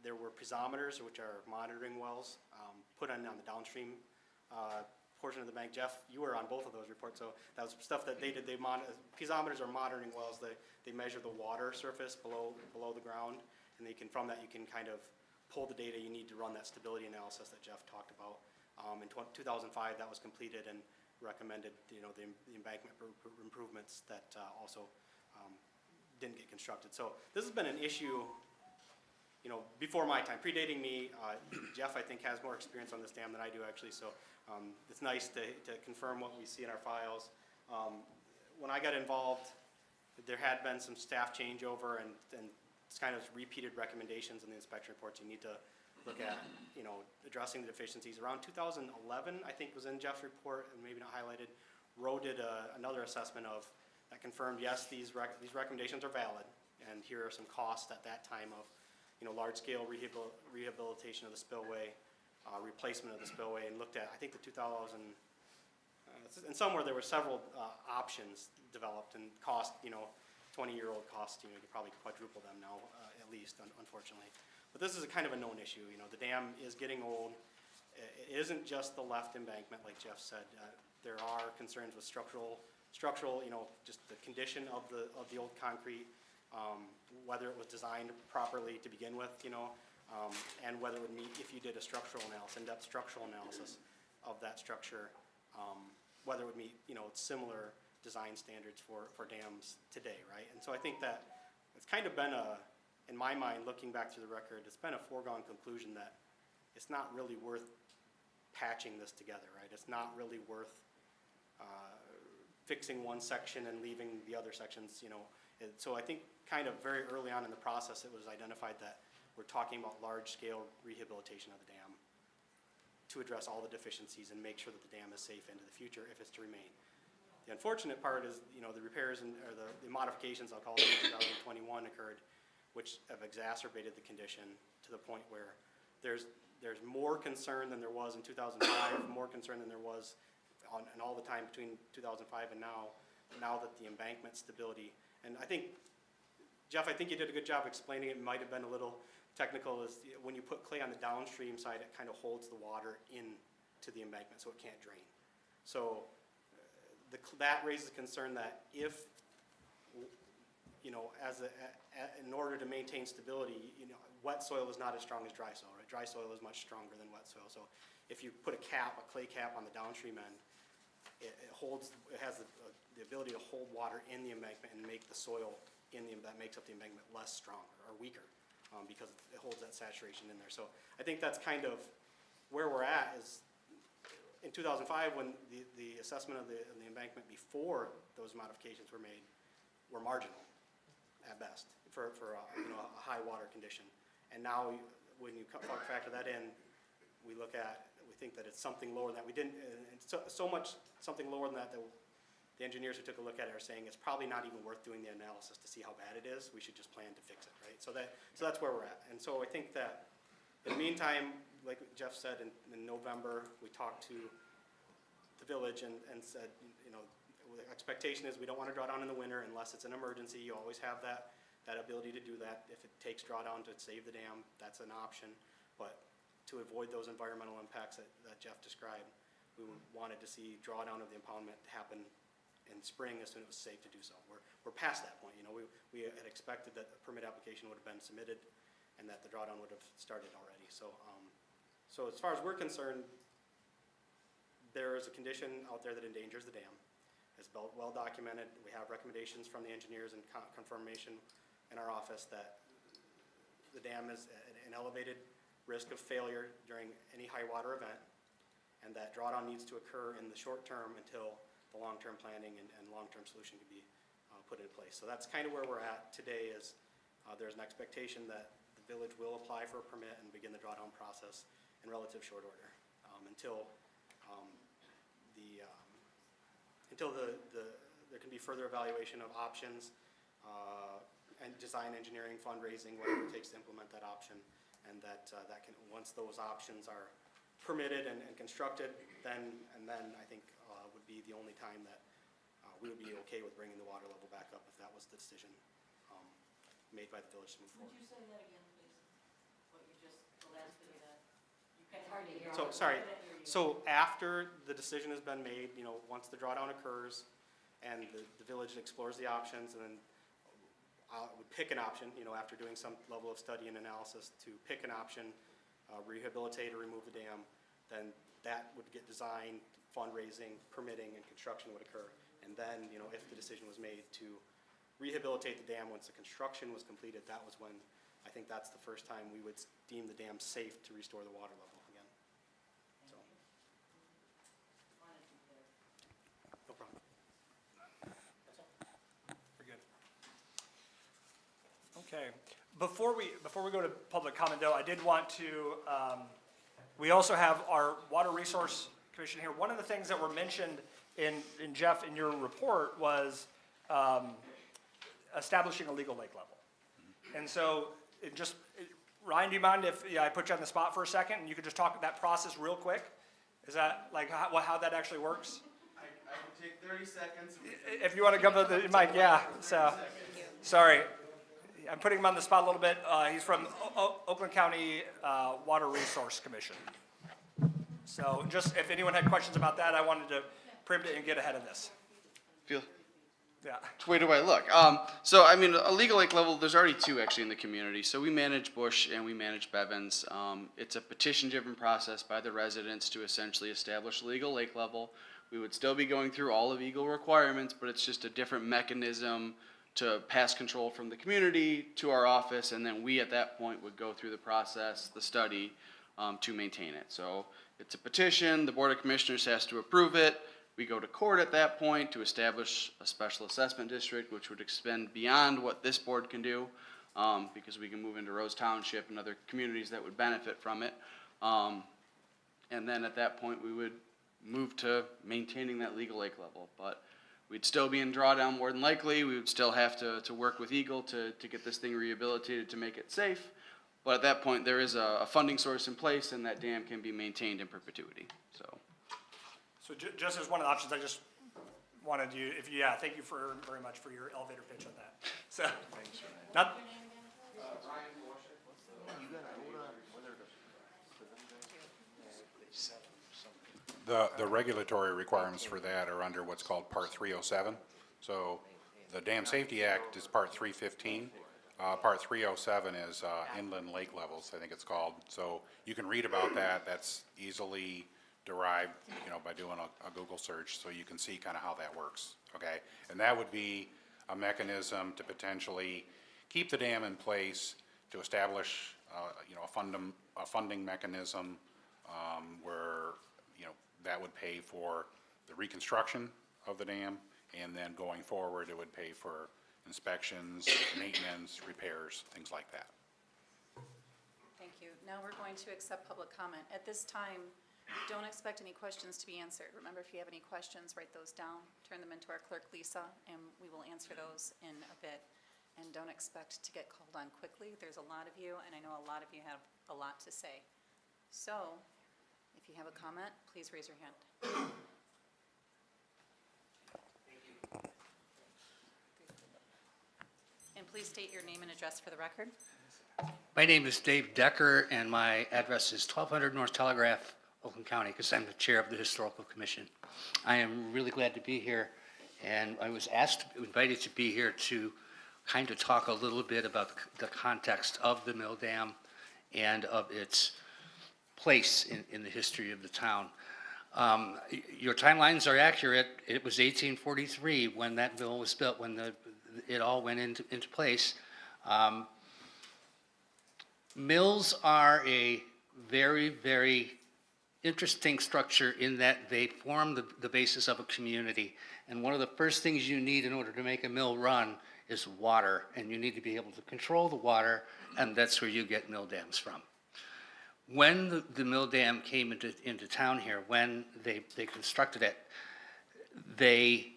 [SPEAKER 7] There were piezometers, which are monitoring wells, put on the downstream portion of the bank. Jeff, you were on both of those reports, so that was stuff that they did. Piezometers are monitoring wells. They measure the water surface below the ground, and from that you can kind of pull the data you need to run that stability analysis that Jeff talked about. In 2005, that was completed and recommended the embankment improvements that also didn't get constructed. So this has been an issue before my time, predating me. Jeff, I think, has more experience on this dam than I do, actually, so it's nice to confirm what we see in our files. When I got involved, there had been some staff changeover and it's kind of repeated recommendations in the inspection reports. You need to look at, addressing the deficiencies. Around 2011, I think, was in Jeff's report, and maybe not highlighted. Roe did another assessment that confirmed, yes, these recommendations are valid, and here are some costs at that time of large-scale rehabilitation of the spillway, replacement of the spillway, and looked at, I think, the 2000, and somewhere there were several options developed, and cost, 20-year-old cost, you could probably quadruple them now, at least, unfortunately. But this is a kind of a known issue. The dam is getting old. It isn't just the left embankment, like Jeff said. There are concerns with structural, just the condition of the old concrete. Whether it was designed properly to begin with, and whether it would meet, if you did a structural analysis, in-depth structural analysis of that structure, whether it would meet, similar design standards for dams today, right? And so I think that it's kind of been in my mind, looking back through the record, it's been a foregone conclusion that it's not really worth patching this together, right? It's not really worth fixing one section and leaving the other sections, So I think kind of very early on in the process, it was identified that we're talking about large-scale rehabilitation of the dam to address all the deficiencies and make sure that the dam is safe into the future if it's to remain. The unfortunate part is, the repairs or the modifications, I'll call it, in 2021 occurred, which have exacerbated the condition to the point where there's more concern than there was in 2005, more concern than there was in all the time between 2005 and now that the embankment stability. And I think, Jeff, I think you did a good job explaining it. It might have been a little technical. Is when you put clay on the downstream side, it kind of holds the water into the embankment so it can't drain. So that raises the concern that if, in order to maintain stability, wet soil is not as strong as dry soil, right? Dry soil is much stronger than wet soil. So if you put a clay cap on the downstream end, it has the ability to hold water in the embankment and make the soil that makes up the embankment less strong or weaker, because it holds that saturation in there. So I think that's kind of where we're at. Is in 2005, when the assessment of the embankment before those modifications were made were marginal at best for a high water condition. And now when you factor that in, we think that it's something lower than that. We didn't, so much something lower than that the engineers who took a look at it are saying it's probably not even worth doing the analysis to see how bad it is. We should just plan to fix it, right? So that's where we're at. And so I think that in the meantime, like Jeff said, in November, we talked to the village and said, the expectation is we don't want to draw down in the winter unless it's an emergency. You always have that ability to do that. If it takes drawdown to save the dam, that's an option. But to avoid those environmental impacts that Jeff described, we wanted to see drawdown of the impoundment happen in spring as soon as it was safe to do so. We're past that point. We had expected that a permit application would have been submitted and that the drawdown would have started already. So as far as we're concerned, there is a condition out there that endangers the dam. It's well documented. We have recommendations from the engineers and confirmation in our office that the dam is at an elevated risk of failure during any high water event, and that drawdown needs to occur in the short term until the long-term planning and long-term solution can be put in place. So that's kind of where we're at today is there's an expectation that the village will apply for a permit and begin the drawdown process in relative short order until there can be further evaluation of options and design engineering, fundraising, whatever it takes to implement that option. And that once those options are permitted and constructed, then I think would be the only time that we would be okay with bringing the water level back up if that was the decision made by the village to move forward.
[SPEAKER 8] Would you say that again, please? What you just, the last bit of that? It's hard to hear.
[SPEAKER 7] So, sorry, so after the decision has been made, once the drawdown occurs and the village explores the options, and then I would pick an option, after doing some level of study and analysis to pick an option, rehabilitate or remove the dam, then that would get designed, fundraising, permitting, and construction would occur. And then, if the decision was made to rehabilitate the dam once the construction was completed, that was when, I think that's the first time we would deem the dam safe to restore the water level again. So, no problem.
[SPEAKER 2] We're good. Okay. Before we go to public comment, though, I did want to, we also have our Water Resource Commission here. One of the things that were mentioned in Jeff, in your report, was establishing a legal lake level. And so, Ryan, do you mind if I put you on the spot for a second, and you could just talk that process real quick? Is that like how that actually works?
[SPEAKER 9] I can take 30 seconds.
[SPEAKER 2] If you want to come to the mic, yeah. So, sorry, I'm putting him on the spot a little bit. He's from Oakland County Water Resource Commission. So, just if anyone had questions about that, I wanted to preempt it and get ahead of this.
[SPEAKER 9] Feel.
[SPEAKER 2] Yeah.
[SPEAKER 9] Which way do I look? So, I mean, a legal lake level, there's already two actually in the community. So we manage Bush and we manage Bevins. It's a petition-driven process by the residents to essentially establish a legal lake level. We would still be going through all of Eagle requirements, but it's just a different mechanism to pass control from the community to our office, and then we at that point would go through the process, the study, to maintain it. So it's a petition, the Board of Commissioners has to approve it. We go to court at that point to establish a special assessment district, which would extend beyond what this board can do, because we can move into Rose Township and other communities that would benefit from it. And then at that point, we would move to maintaining that legal lake level. But we'd still be in drawdown more than likely. We would still have to work with Eagle to get this thing rehabilitated to make it safe. But at that point, there is a funding source in place, and that dam can be maintained in perpetuity, so.
[SPEAKER 2] So just as one of the options, I just wanted you, thank you very much for your elevator pitch on that. So, not.
[SPEAKER 4] The regulatory requirements for that are under what's called Part 307. So the Dam Safety Act is Part 315. Part 307 is inland lake levels, I think it's called. So you can read about that. That's easily derived, by doing a Google search, so you can see kind of how that works, okay? And that would be a mechanism to potentially keep the dam in place, to establish, a funding mechanism where, that would pay for the reconstruction of the dam, and then going forward, it would pay for inspections, maintenance, repairs, things like that.
[SPEAKER 1] Thank you. Now we're going to accept public comment. At this time, don't expect any questions to be answered. Remember, if you have any questions, write those down, turn them into our clerk, Lisa, and we will answer those in a bit. And don't expect to get called on quickly. There's a lot of you, and I know a lot of you have a lot to say. So, if you have a comment, please raise your hand. And please state your name and address for the record.
[SPEAKER 5] My name is Dave Decker, and my address is 1200 North Telegraph, Oakland County, because I'm the chair of the Historical Commission. I am really glad to be here, and I was invited to be here to kind of talk a little bit about the context of the mill dam and of its place in the history of the town. Your timelines are accurate. It was 1843 when that mill was built, when it all went into place. Mills are a very, very interesting structure in that they form the basis of a community. And one of the first things you need in order to make a mill run is water, and you need to be able to control the water, and that's where you get mill dams from. When the mill dam came into town here, when they constructed it, they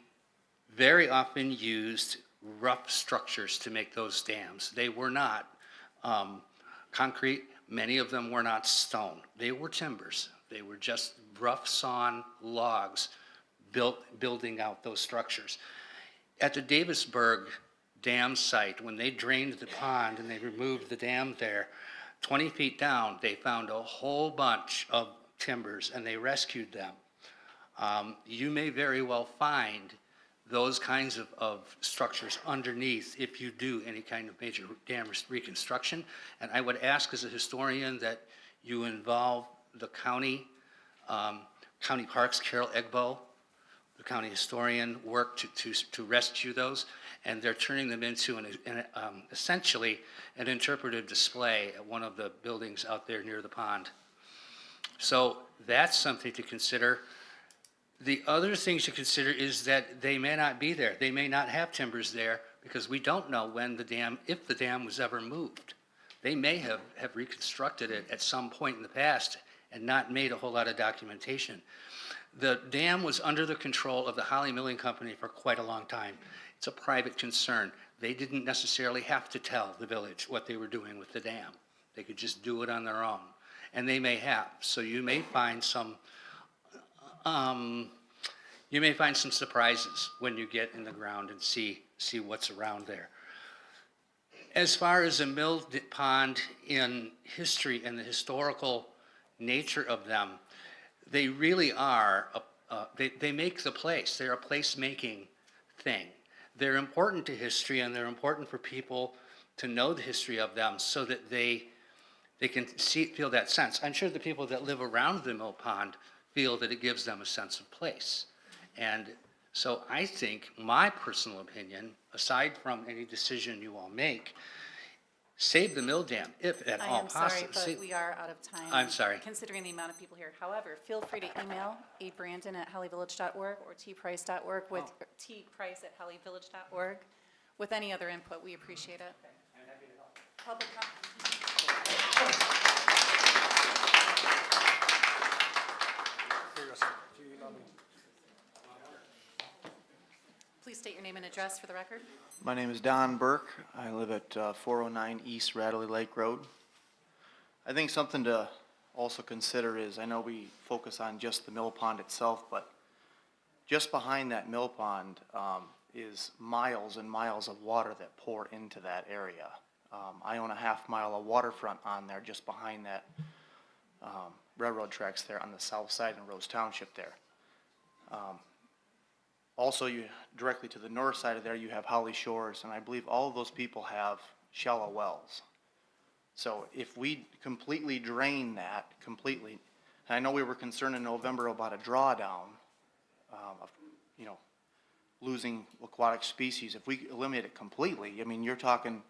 [SPEAKER 5] very often used rough structures to make those dams. They were not concrete. Many of them were not stone. They were timbers. They were just rough sawn logs building out those structures. At the Davisburg Dam site, when they drained the pond and they removed the dam there, 20 feet down, they found a whole bunch of timbers and they rescued them. You may very well find those kinds of structures underneath if you do any kind of major dam reconstruction. And I would ask as a historian that you involve the county, county parks, Carol Egbo, the county historian, worked to rescue those, and they're turning them into essentially an interpretive display at one of the buildings out there near the pond. So that's something to consider. The other thing to consider is that they may not be there. They may not have timbers there because we don't know when the dam, if the dam was ever moved. They may have reconstructed it at some point in the past and not made a whole lot of documentation. The dam was under the control of the Holly Milling Company for quite a long time. It's a private concern. They didn't necessarily have to tell the village what they were doing with the dam. They could just do it on their own, and they may have. So you may find some surprises when you get in the ground and see what's around there. As far as a mill pond in history and the historical nature of them, they really are, they make the place. They're a place-making thing. They're important to history, and they're important for people to know the history of them so that they can feel that sense. I'm sure the people that live around the mill pond feel that it gives them a sense of place. And so I think, my personal opinion, aside from any decision you all make, save the mill dam, if at
[SPEAKER 1] I
[SPEAKER 5] all
[SPEAKER 1] am sorry,
[SPEAKER 5] possible.
[SPEAKER 1] but we are out of time.
[SPEAKER 5] I'm sorry.
[SPEAKER 1] Considering the amount of people here. However, feel free to email abrandon@hollyvillage.org or tprice.org with, tprice@hollyvillage.org with any other input. We appreciate it. Public comment.
[SPEAKER 2] Here you go, sir. Do you email me?
[SPEAKER 1] Please state your name and address for the record.
[SPEAKER 6] My name is Don Burke. I live at 409 East Radley Lake Road. I think something to also consider is, I know we focus on just the mill pond itself, but just behind that mill pond is miles and miles of water that pour into that area. I own a half-mile of waterfront on there just behind that railroad tracks there on the south side in Rose Township there. Also, you directly to the north side of there, you have Holly Shores, and I believe all of those people have shallow wells. So if we completely drain that completely, and I know we were concerned in November about a drawdown of, losing aquatic species. If we eliminate it completely, I mean, you're talking,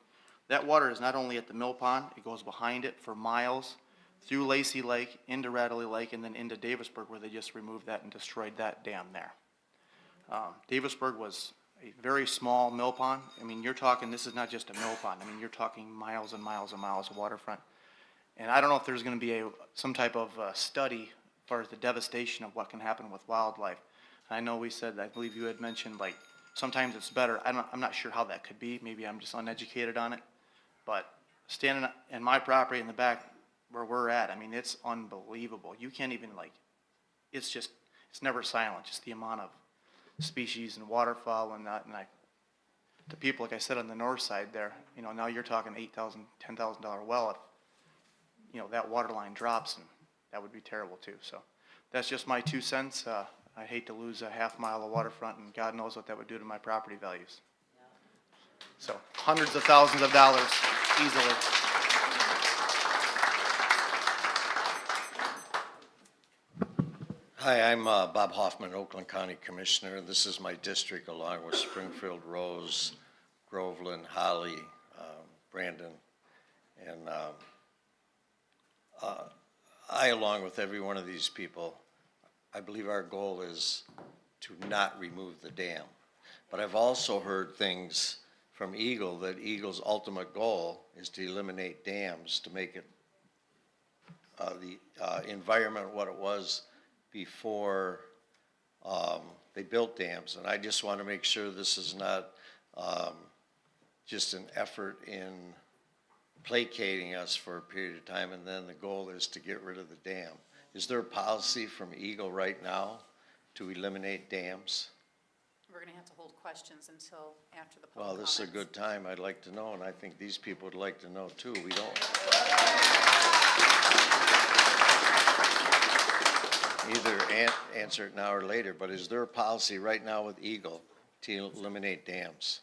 [SPEAKER 6] that water is not only at the mill pond, it goes behind it for miles, through Lacey Lake, into Radley Lake, and then into Davisburg, where they just removed that and destroyed that dam there. Davisburg was a very small mill pond. I mean, you're talking, this is not just a mill pond. I mean, you're talking miles and miles and miles of waterfront. And I don't know if there's going to be some type of study as far as the devastation of what can happen with wildlife. I know we said, I believe you had mentioned, like, sometimes it's better. I'm not sure how that could be. Maybe I'm just uneducated on it. But standing in my property in the back where we're at, I mean, it's unbelievable. You can't even, like, it's never silent, just the amount of species and waterfowl and that. And the people, like I said, on the north side there, now you're talking $8,000, $10,000 well. If, that water line drops, and that would be terrible too. So that's just my 2 cents. I hate to lose a half-mile of waterfront, and God knows what that would do to my property values. So hundreds of thousands of dollars easily.
[SPEAKER 10] Hi, I'm Bob Hoffman, Oakland County Commissioner. This is my district along with Springfield, Rose, Groveland, Holly, I, along with every one of these people, I believe our goal is to not remove the dam. But I've also heard things from Eagle, that Eagle's ultimate goal is to eliminate dams, to make it, the environment what it was before they built dams. And I just want to make sure this is not just an effort in placating us for a period of time, and then the goal is to get rid of the dam. Is there a policy from Eagle right now to eliminate dams?
[SPEAKER 1] We're going to have to hold questions until after the public
[SPEAKER 10] Well,
[SPEAKER 1] comments.
[SPEAKER 10] this is a good time. I'd like to know, and I think these people would like to know too. We don't. Either answer it now or later, but is there a policy right now with Eagle to eliminate dams?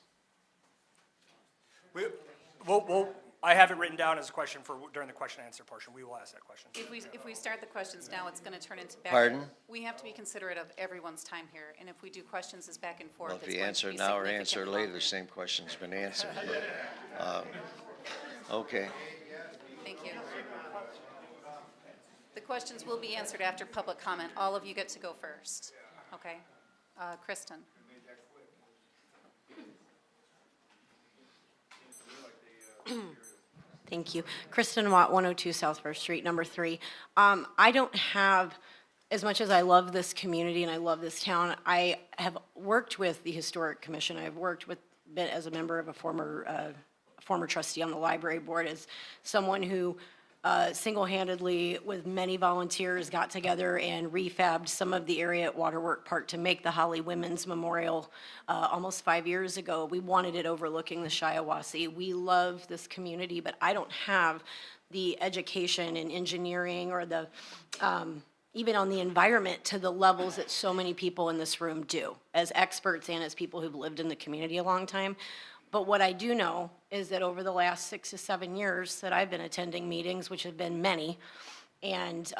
[SPEAKER 2] I have it written down as a question for during the question and answer portion. We will ask that question.
[SPEAKER 1] If we start the questions now, it's going to turn into back.
[SPEAKER 10] Pardon?
[SPEAKER 1] We have to be considerate of everyone's time here, and if we do questions as back and forth,
[SPEAKER 10] Well, if
[SPEAKER 1] it's
[SPEAKER 10] you
[SPEAKER 1] going
[SPEAKER 10] answer
[SPEAKER 1] to
[SPEAKER 10] it
[SPEAKER 1] be
[SPEAKER 10] now or answer it
[SPEAKER 1] significantly
[SPEAKER 10] later,
[SPEAKER 1] longer.
[SPEAKER 10] the same question's been answered. Okay.
[SPEAKER 1] Thank you. The questions will be answered after public comment. All of you get to go first, okay? Kristen?
[SPEAKER 11] Thank you. Kristen Watt, 102 South First Street, number 3. I don't have, as much as I love this community and I love this town, I have worked with the Historic Commission. I've worked with, been as a member of a former trustee on the library board, as someone who single-handedly, with many volunteers, got together and refabbed some of the area at Waterwork Park to make the Holly Women's Memorial almost 5 years ago. We wanted it overlooking the Shiawassee. We love this community, but I don't have the education in engineering or the, even on the environment to the levels that so many people in this room do, as experts and as people who've lived in the community a long time. But what I do know is that over the last 6 to 7 years that I've been attending meetings, which have been many, and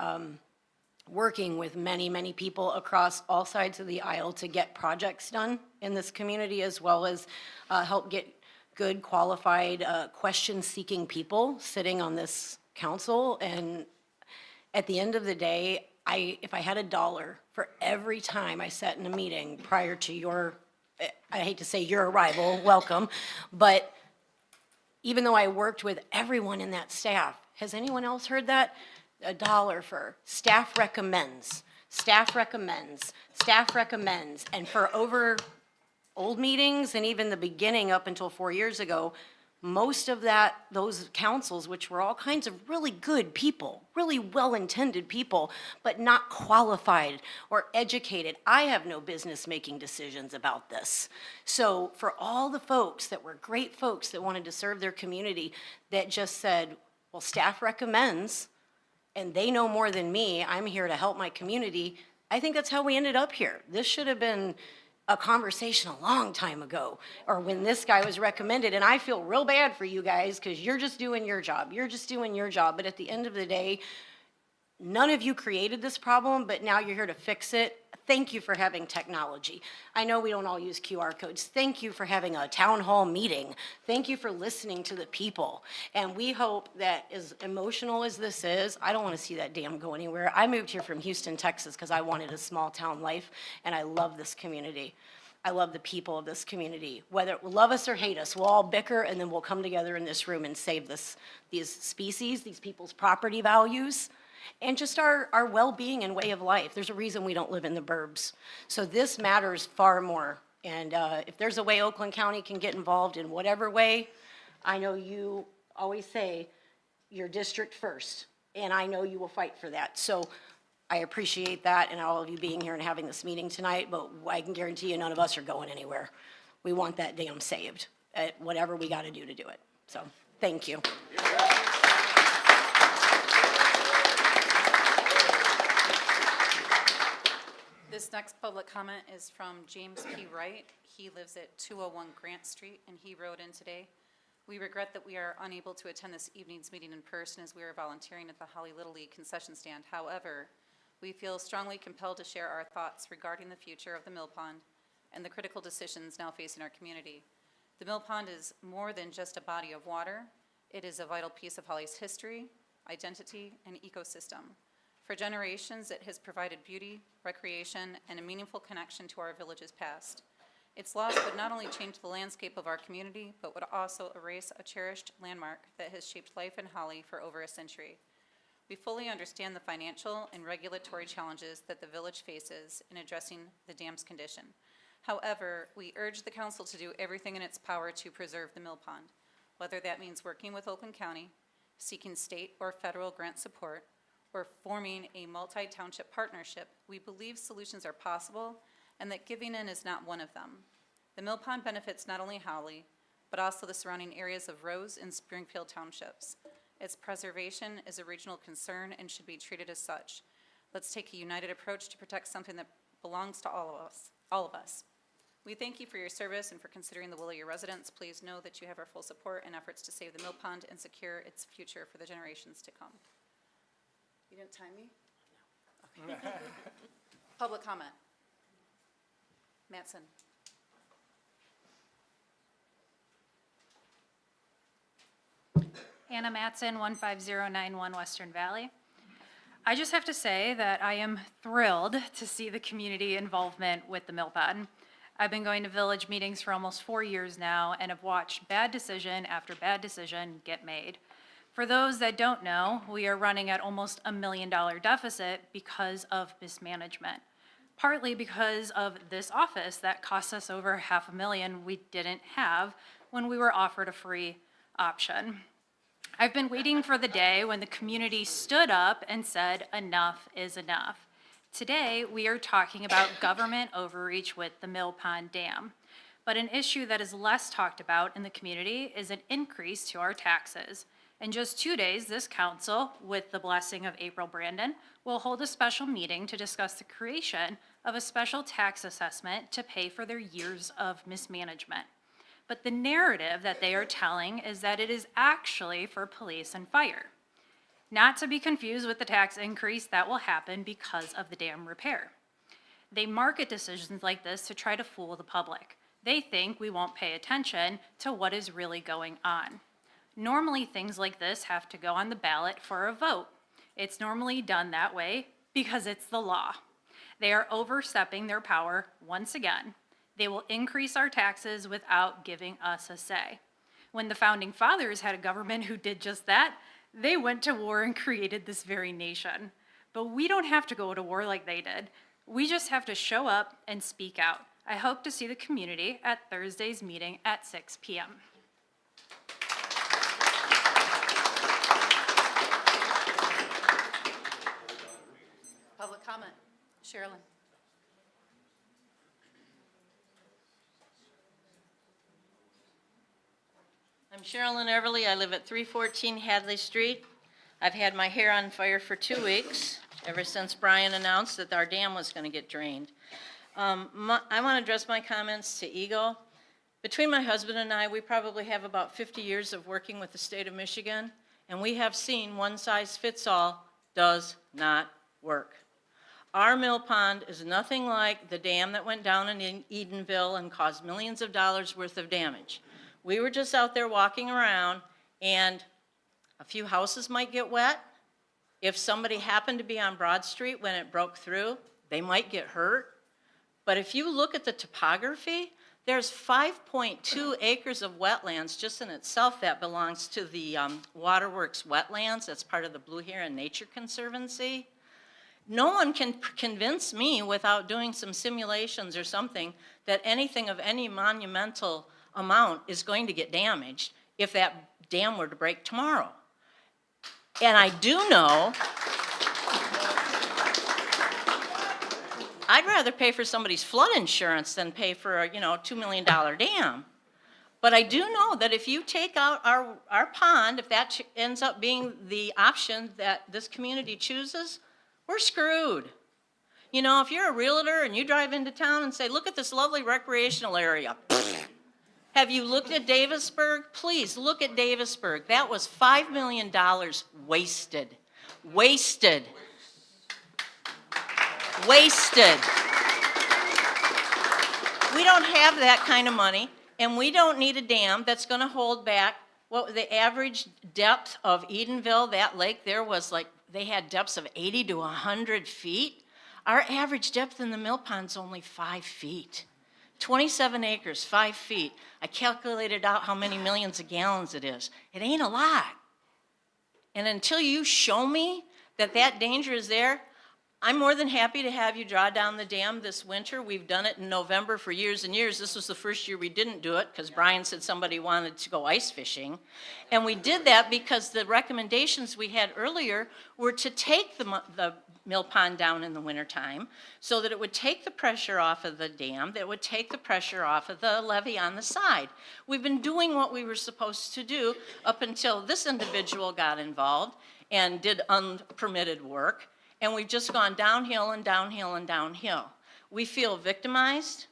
[SPEAKER 11] working with many, many people across all sides of the aisle to get projects done in this community, as well as help get good, qualified, question-seeking people sitting on this council. And at the end of the day, if I had $1 for every time I sat in a meeting prior to your, I hate to say your arrival, welcome, but even though I worked with everyone in that staff, has anyone else heard that? $1 for staff recommends, staff recommends, staff recommends, and for over old meetings and even the beginning up until 4 years ago, most of those councils, which were all kinds of really good people, really well-intended people, but not qualified or educated. I have no business making decisions about this. So for all the folks that were great folks that wanted to serve their community that just said, well, staff recommends, and they know more than me, I'm here to help my community, I think that's how we ended up here. This should have been a conversation a long time ago, or when this guy was recommended, and I feel real bad for you guys because you're just doing your job. You're just doing your job, but at the end of the day, none of you created this problem, but now you're here to fix it. Thank you for having technology. I know we don't all use QR codes. Thank you for having a town hall meeting. Thank you for listening to the people. And we hope that, as emotional as this is, I don't want to see that dam go anywhere. I moved here from Houston, Texas, because I wanted a small town life, and I love this community. I love the people of this community. Whether love us or hate us, we'll all bicker, and then we'll come together in this room and save these species, these people's property values, and just our well-being and way of life. There's a reason we don't live in the burbs. So this matters far more. And if there's a way Oakland County can get involved in whatever way, I know you always say your district first, and I know you will fight for that. So I appreciate that and all of you being here and having this meeting tonight, but I can guarantee you none of us are going anywhere. We want that dam saved, at whatever we got to do it. So, thank you.
[SPEAKER 1] This next public comment is from James P. Wright. He lives at 201 Grant Street, and he wrote in today, "We regret that we are unable to attend this evening's meeting in person as we are volunteering at the Holly Little League concession stand. However, we feel strongly compelled to share our thoughts regarding the future of the Mill Pond and the critical decisions now facing our community. The Mill Pond is more than just a body of water. It is a vital piece of Holly's history, identity, and ecosystem. For generations, it has provided beauty, recreation, and a meaningful connection to our village's past. Its loss would not only change the landscape of our community, but would also erase a cherished landmark that has shaped life in Holly for over a century. We fully understand the financial and regulatory challenges that the village faces in addressing the dam's condition. However, we urge the council to do everything in its power to preserve the mill pond, whether that means working with Oakland County, seeking state or federal grant support, or forming a multi-township partnership. We believe solutions are possible and that giving in is not one of them. The mill pond benefits not only Howley, but also the surrounding areas of Rose and Springfield townships. Its preservation is a regional concern and should be treated as such. Let's take a united approach to protect something that belongs to all of us. We thank you for your service and for considering the will of your residents. Please know that you have our full support in efforts to save the mill pond and secure its future for the generations to come. You didn't time me? No. Okay. Public comment. Mattson.
[SPEAKER 12] Anna Mattson, 15091 Western Valley. I just have to say that I am thrilled to see the community involvement with the mill pond. I've been going to village meetings for almost 4 years now and have watched bad decision after bad decision get made. For those that don't know, we are running at almost $1 million deficit because of mismanagement. Partly because of this office that cost us over $500,000 we didn't have when we were offered a free option. I've been waiting for the day when the community stood up and said enough is enough. Today, we are talking about government overreach with the Mill Pond Dam. But an issue that is less talked about in the community is an increase to our taxes. In just 2 days, this council, with the blessing of April Brandon, will hold a special meeting to discuss the creation of a special tax assessment to pay for their years of mismanagement. But the narrative that they are telling is that it is actually for police and fire. Not to be confused with the tax increase that will happen because of the dam repair. They market decisions like this to try to fool the public. They think we won't pay attention to what is really going on. Normally, things like this have to go on the ballot for a vote. It's normally done that way because it's the law. They are overstepping their power once again. They will increase our taxes without giving us a say. When the founding fathers had a government who did just that, they went to war and created this very nation. But we don't have to go to war like they did. We just have to show up and speak out. I hope to see the community at Thursday's meeting at 6 p.m.
[SPEAKER 1] Public comment. Sherilyn.
[SPEAKER 8] I'm Sherilyn Everly. I live at 314 Hadley Street. I've had my hair on fire for 2 weeks, ever since Brian announced that our dam was going to get drained. I want to address my comments to Eagle. Between my husband and I, we probably have about 50 years of working with the state of Michigan, and we have seen one size fits all does not work. Our mill pond is nothing like the dam that went down in Edenville and caused millions of dollars worth of damage. We were just out there walking around, and a few houses might get wet. If somebody happened to be on Broad Street when it broke through, they might get hurt. But if you look at the topography, there's 5.2 acres of wetlands just in itself that belongs to the Waterworks Wetlands. That's part of the Blue Heron Nature Conservancy. No one can convince me without doing some simulations or something that anything of any monumental amount is going to get damaged if that dam were to break tomorrow. And I do know I'd rather pay for somebody's flood insurance than pay for a, $2 million dam. But I do know that if you take out our pond, if that ends up being the option that this community chooses, we're screwed. If you're a realtor and you drive into town and say, look at this lovely recreational area. Have you looked at Davisburg? Please look at Davisburg. That was $5 million wasted. Wasted. Wasted. We don't have that kind of money, and we don't need a dam that's going to hold back what the average depth of Edenville, that lake there, was like they had depths of 80 to 100 feet. Our average depth in the mill pond's only 5 feet. 27 acres, 5 feet. I calculated out how many millions of gallons it is. It ain't a lot. And until you show me that that danger is there, I'm more than happy to have you draw down the dam this winter. We've done it in November for years and years. This was the first year we didn't do it because Brian said somebody wanted to go ice fishing. And we did that because the recommendations we had earlier were to take the mill pond down in the wintertime so that it would take the pressure off of the dam, that it would take the pressure off of the levee on the side. We've been doing what we were supposed to do up until this individual got involved and did unpermitted work. And we've just gone downhill and downhill and downhill. We feel victimized.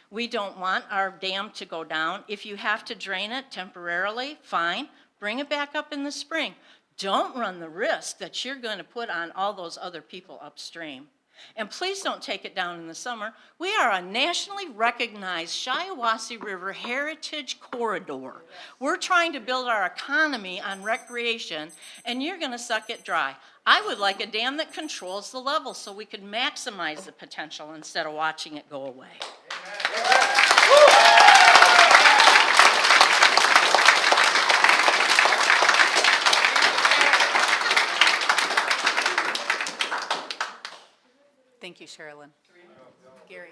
[SPEAKER 8] We don't want our dam to go down. If you have to drain it temporarily, fine. Bring it back up in the spring. Don't run the risk that you're going to put on all those other people upstream. And please don't take it down in the summer. We are a nationally recognized Shiawassee River Heritage Corridor. We're trying to build our economy on recreation, and you're going to suck it dry. I would like a dam that controls the level so we could maximize the potential instead of watching it go away.
[SPEAKER 1] Thank you, Sherilyn. Gary?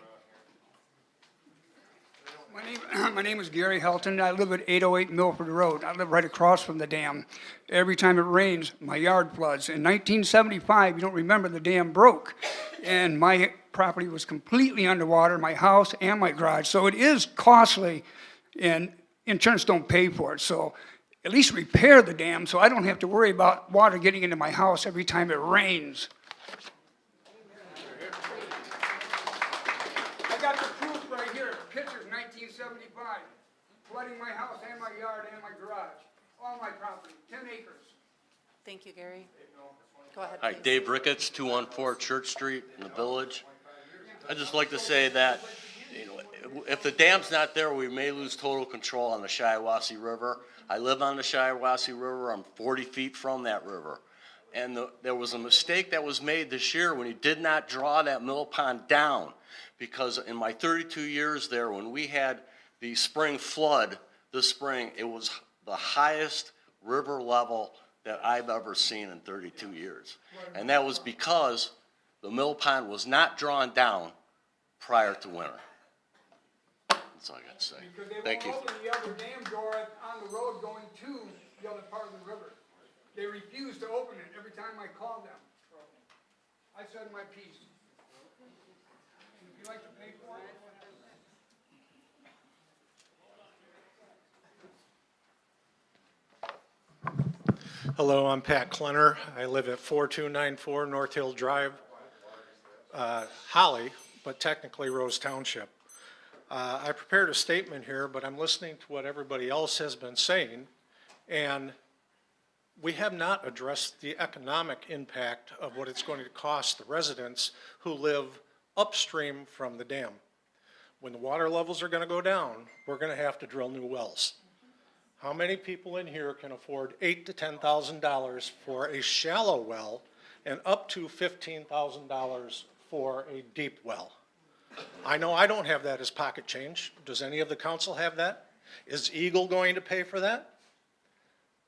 [SPEAKER 13] My name is Gary Helton. I live at 808 Milford Road. I live right across from the dam. Every time it rains, my yard floods. In 1975, you don't remember, the dam broke, and my property was completely underwater, my house and my garage. So it is costly, and insurance don't pay for it. So at least repair the dam so I don't have to worry about water getting into my house every time it rains. I got the proof right here, pictures 1975, flooding my house and my yard and my garage, all my property, 10 acres.
[SPEAKER 1] Thank you, Gary. Go ahead,
[SPEAKER 14] Hi,
[SPEAKER 1] please.
[SPEAKER 14] Dave Ricketts, 214 Church Street in the Village. I'd just like to say that, you know, if the dam's not there, we may lose total control on the Shiawassee River. I live on the Shiawassee River. I'm 40 feet from that river. And there was a mistake that was made this year when he did not draw that mill pond down. Because in my 32 years there, when we had the spring flood this spring, it was the highest river level that I've ever seen in 32 years. And that was because the mill pond was not drawn down prior to winter. That's all I got to say. Thank you.
[SPEAKER 13] Because they won't open the other dam door on the road going to the other part of the river. They refuse to open it every time I call them. I said my piece. Would you like to pay for it?
[SPEAKER 15] Hello, I'm Pat Klenner. I live at 4294 North Hill Drive, Holly, but technically Rose Township. I prepared a statement here, but I'm listening to what everybody else has been saying, and we have not addressed the economic impact of what it's going to cost the residents who live upstream from the dam. When the water levels are going to go down, we're going to have to drill new wells. How many people in here can afford $8,000 to $10,000 for a shallow well and up to $15,000 for a deep well? I know I don't have that as pocket change. Does any of the council have that? Is Eagle going to pay for that?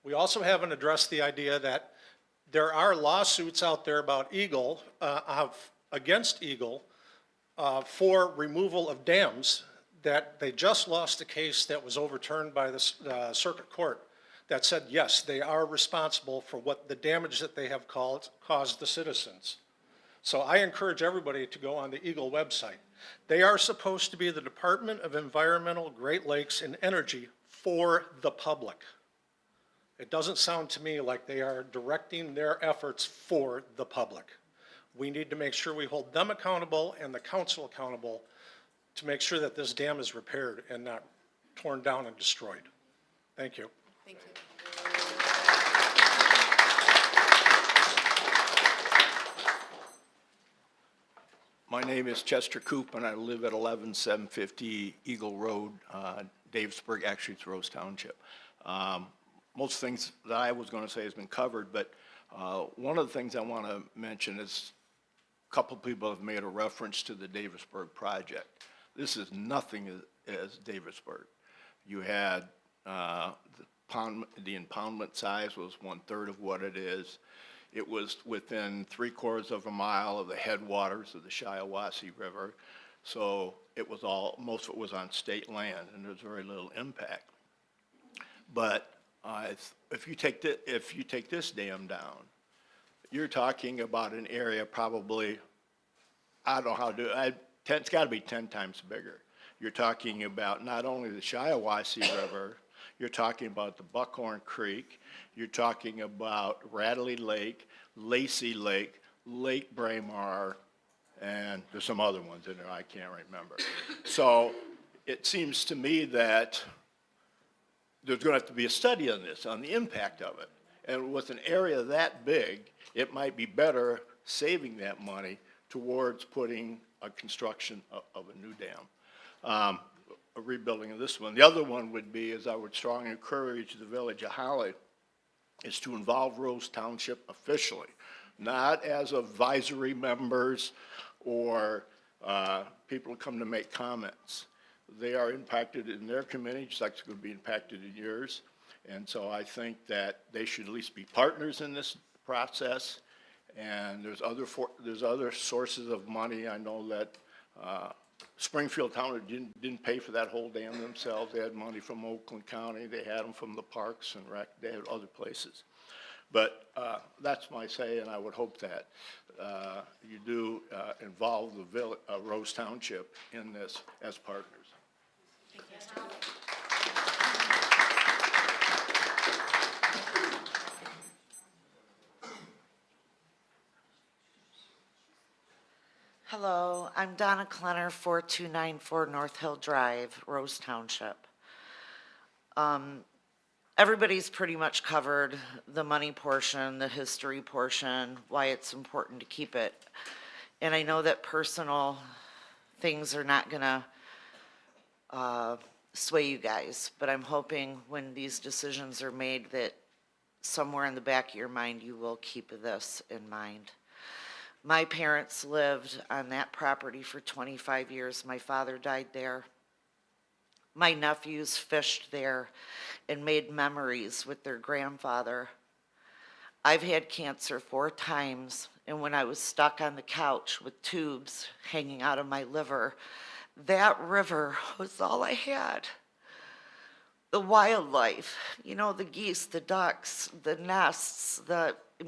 [SPEAKER 15] We also haven't addressed the idea that there are lawsuits out there about Eagle, against Eagle, for removal of dams, that they just lost a case that was overturned by the circuit court that said, yes, they are responsible for what the damage that they have caused the citizens. So I encourage everybody to go on the Eagle website. They are supposed to be the Department of Environmental, Great Lakes, and Energy for the public. It doesn't sound to me like they are directing their efforts for the public. We need to make sure we hold them accountable and the council accountable to make sure that this dam is repaired and not torn down and destroyed. Thank you.
[SPEAKER 1] Thank you.
[SPEAKER 16] My name is Chester Coop, and I live at 11750 Eagle Road, Davesburg, actually it's Rose Township. Most things that I was going to say has been covered, but One of the things I want to mention is, a couple people have made a reference to the Davisburg project. This is nothing as Davisburg. You had, the impoundment size was 1/3 of what it is. It was within 3/4 of a mile of the headwaters of the Shiawassee River. So it was most of it was on state land, and there's very little impact. But if you take this dam down, you're talking about an area probably, I don't know how to do it, it's got to be 10 times bigger. You're talking about not only the Shiawassee River, you're talking about the Buckhorn Creek, you're talking about Radley Lake, Lacey Lake, Lake Braemar, and there's some other ones in there I can't remember. So it seems to me that there's going to have to be a study on this, on the impact of it. And with an area that big, it might be better saving that money towards putting a construction of a new dam, a rebuilding of this one. The other one would be, is I would strongly encourage the Village of Holly, is to involve Rose Township officially, not as advisory members or people who come to make comments. They are impacted in their community, just like it's going to be impacted in yours. And so I think that they should at least be partners in this process. And there's other sources of money. I know that Springfield Town didn't pay for that whole dam themselves. They had money from Oakland County. They had them from the parks and rec. They had other places. But that's my say, and I would hope that you do involve the Rose Township in this as partners.
[SPEAKER 17] Hello, I'm Donna Klenner, 4294 North Hill Drive, Rose Township. Everybody's pretty much covered the money portion, the history portion, why it's important to keep it. And I know that personal things are not gonna sway you guys, but I'm hoping when these decisions are made that somewhere in the back of your mind, you will keep this in mind. My parents lived on that property for 25 years. My father died there. My nephews fished there and made memories with their grandfather. I've had cancer 4 times, and when I was stuck on the couch with tubes hanging out of my liver, that river was all I had. The wildlife, you know, the geese, the ducks, the nests,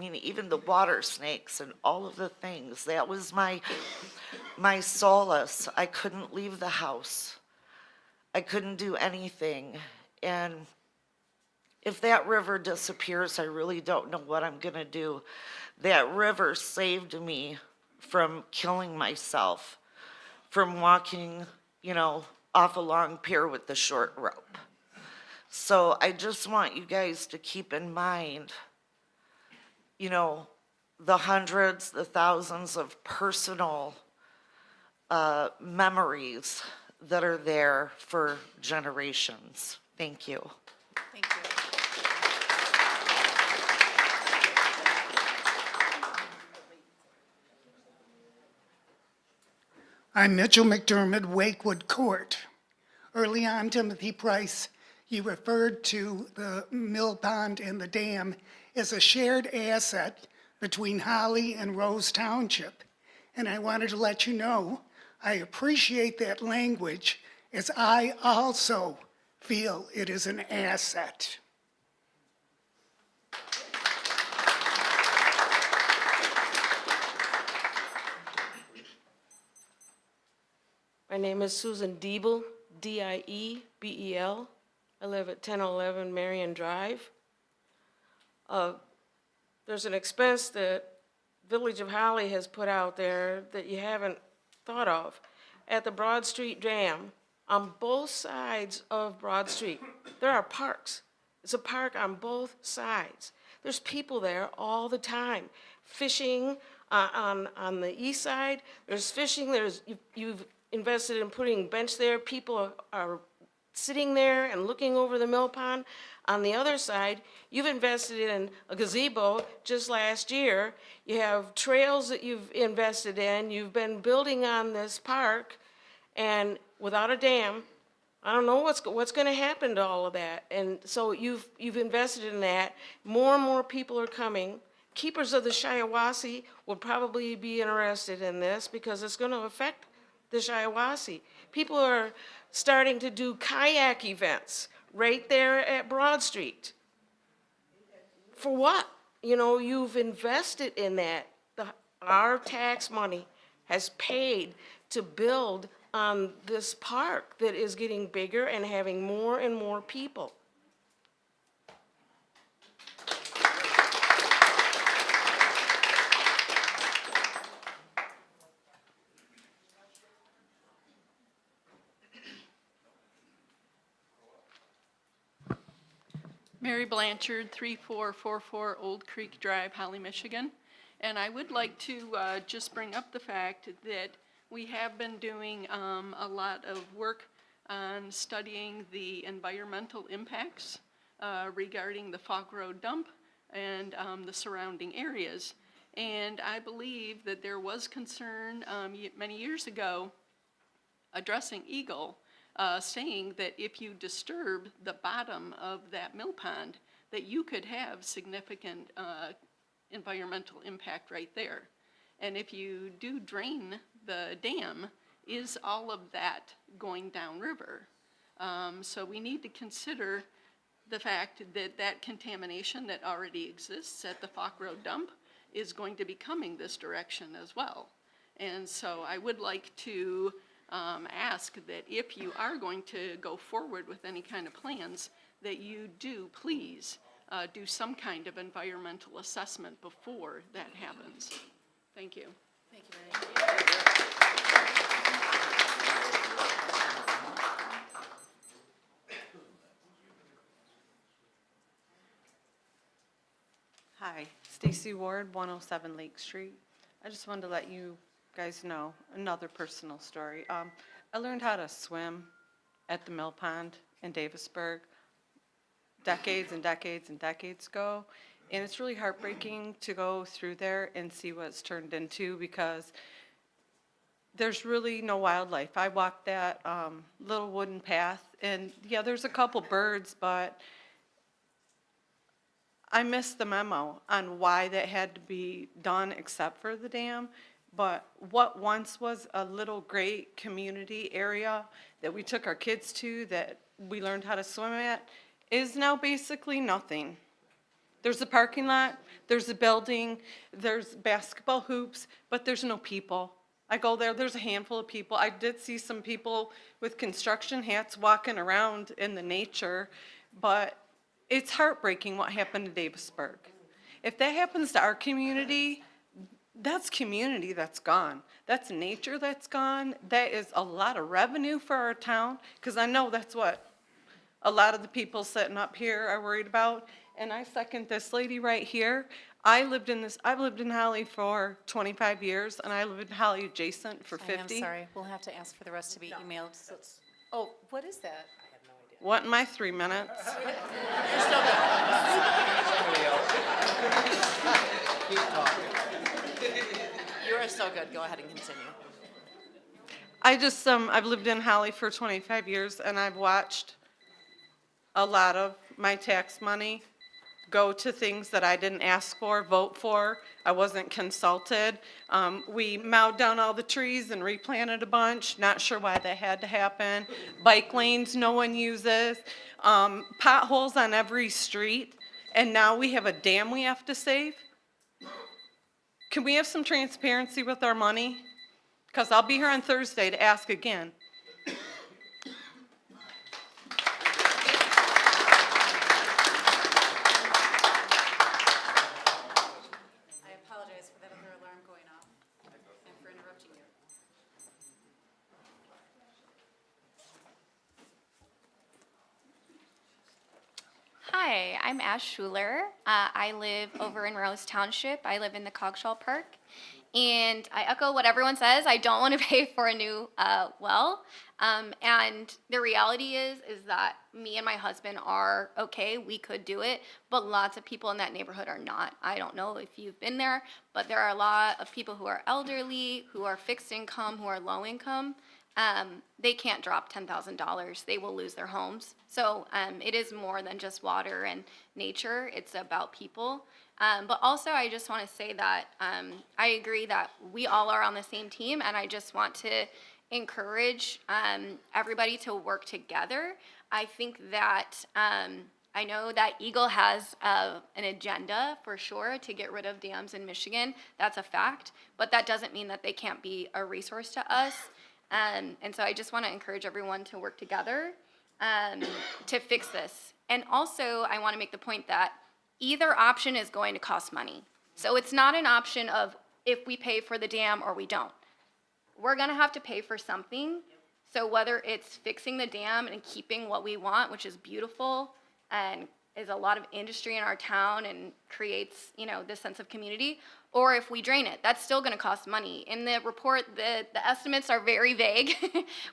[SPEAKER 17] even the water snakes and all of the things. That was my solace. I couldn't leave the house. I couldn't do anything. And if that river disappears, I really don't know what I'm gonna do. That river saved me from killing myself, from walking, off a long pier with the short rope. So I just want you guys to keep in mind, the hundreds, the thousands of personal memories that are there for generations. Thank you.
[SPEAKER 1] Thank you.
[SPEAKER 18] I'm Mitchell McDermott, Wakewood Court. Early on, Timothy Price, you referred to the mill pond and the dam as a shared asset between Holly and Rose Township. And I wanted to let you know, I appreciate that language, as I also feel it is an asset.
[SPEAKER 19] My name is Susan Diebel, D-I-E-B-E-L. I live at 1011 Marion Drive. There's an expense that Village of Holly has put out there that you haven't thought of. At the Broad Street Dam, on both sides of Broad Street, there are parks. It's a park on both sides. There's people there all the time, fishing on the east side. There's fishing, you've invested in putting bench there. People are sitting there and looking over the mill pond. On the other side, you've invested in a gazebo just last year. You have trails that you've invested in. You've been building on this park, and without a dam, I don't know what's going to happen to all of that. And so you've invested in that. More and more people are coming. Keepers of the Shiawassee will probably be interested in this because it's going to affect the Shiawassee. People are starting to do kayak events right there at Broad Street. For what? You know, you've invested in that. Our tax money has paid to build on this park that is getting bigger and having more and more people.
[SPEAKER 20] Mary Blanchard, 3444 Old Creek Drive, Holly, Michigan. And I would like to just bring up the fact that we have been doing a lot of work on studying the environmental impacts regarding the Fog Road dump and the surrounding areas. And I believe that there was concern many years ago addressing Eagle, saying that if you disturb the bottom of that mill pond, that you could have significant environmental impact right there. And if you do drain the dam, is all of that going downriver? So we need to consider the fact that that contamination that already exists at the Fog Road dump is going to be coming this direction as well. And so I would like to ask that if you are going to go forward with any kind of plans, that you do please do some kind of environmental assessment before that happens. Thank you.
[SPEAKER 1] Thank you, Mary.
[SPEAKER 21] Hi, Stacy Ward, 107 Lake Street. I just wanted to let you guys know another personal story. I learned how to swim at the mill pond in Davisburg decades and decades and decades ago. And it's really heartbreaking to go through there and see what it's turned into because there's really no wildlife. I walked that little wooden path and yeah, there's a couple birds, but I missed the memo on why that had to be done except for the dam. But what once was a little great community area that we took our kids to, that we learned how to swim at, is now basically nothing. There's a parking lot, there's a building, there's basketball hoops, but there's no people. I go there, there's a handful of people. I did see some people with construction hats walking around in the nature, but it's heartbreaking what happened to Davisburg. If that happens to our community, that's community that's gone. That's nature that's gone. That is a lot of revenue for our town, because I know that's what a lot of the people sitting up here are worried about. And I second this lady right here. I've lived in Holly for 25 years, and I lived in Holly adjacent for 50.
[SPEAKER 1] I am sorry, we'll have to ask for the rest to be emailed. So oh, what is that?
[SPEAKER 21] What in my 3 minutes?
[SPEAKER 17] Keep talking. You are so good. Go ahead and continue.
[SPEAKER 21] I've lived in Holly for 25 years, and I've watched a lot of my tax money go to things that I didn't ask for, vote for. I wasn't consulted. We mowed down all the trees and replanted a bunch. Not sure why that had to happen. Bike lanes no one uses. Potholes on every street. And now we have a dam we have to save. Can we have some transparency with our money? Because I'll be here on Thursday to ask again.
[SPEAKER 1] I apologize for that other alarm going off and for interrupting you.
[SPEAKER 22] Hi, I'm Ash Schuler. I live over in Rose Township. I live in the Coggeshall Park. And I echo what everyone says. I don't want to pay for a new well. And the reality is that me and my husband are okay. We could do it, but lots of people in that neighborhood are not. I don't know if you've been there, but there are a lot of people who are elderly, who are fixed income, who are low income. They can't drop $10,000. They will lose their homes. So it is more than just water and nature. It's about people. But also, I just want to say that I agree that we all are on the same team, and I just want to encourage everybody to work together. I think that I know that Eagle has an agenda for sure to get rid of dams in Michigan. That's a fact, but that doesn't mean that they can't be a resource to us. And so I just want to encourage everyone to work together to fix this. And also, I want to make the point that either option is going to cost money. So it's not an option of if we pay for the dam or we don't. We're going to have to pay for something. So whether it's fixing the dam and keeping what we want, which is beautiful and is a lot of industry in our town and creates, this sense of community, or if we drain it, that's still going to cost money. In the report, the estimates are very vague,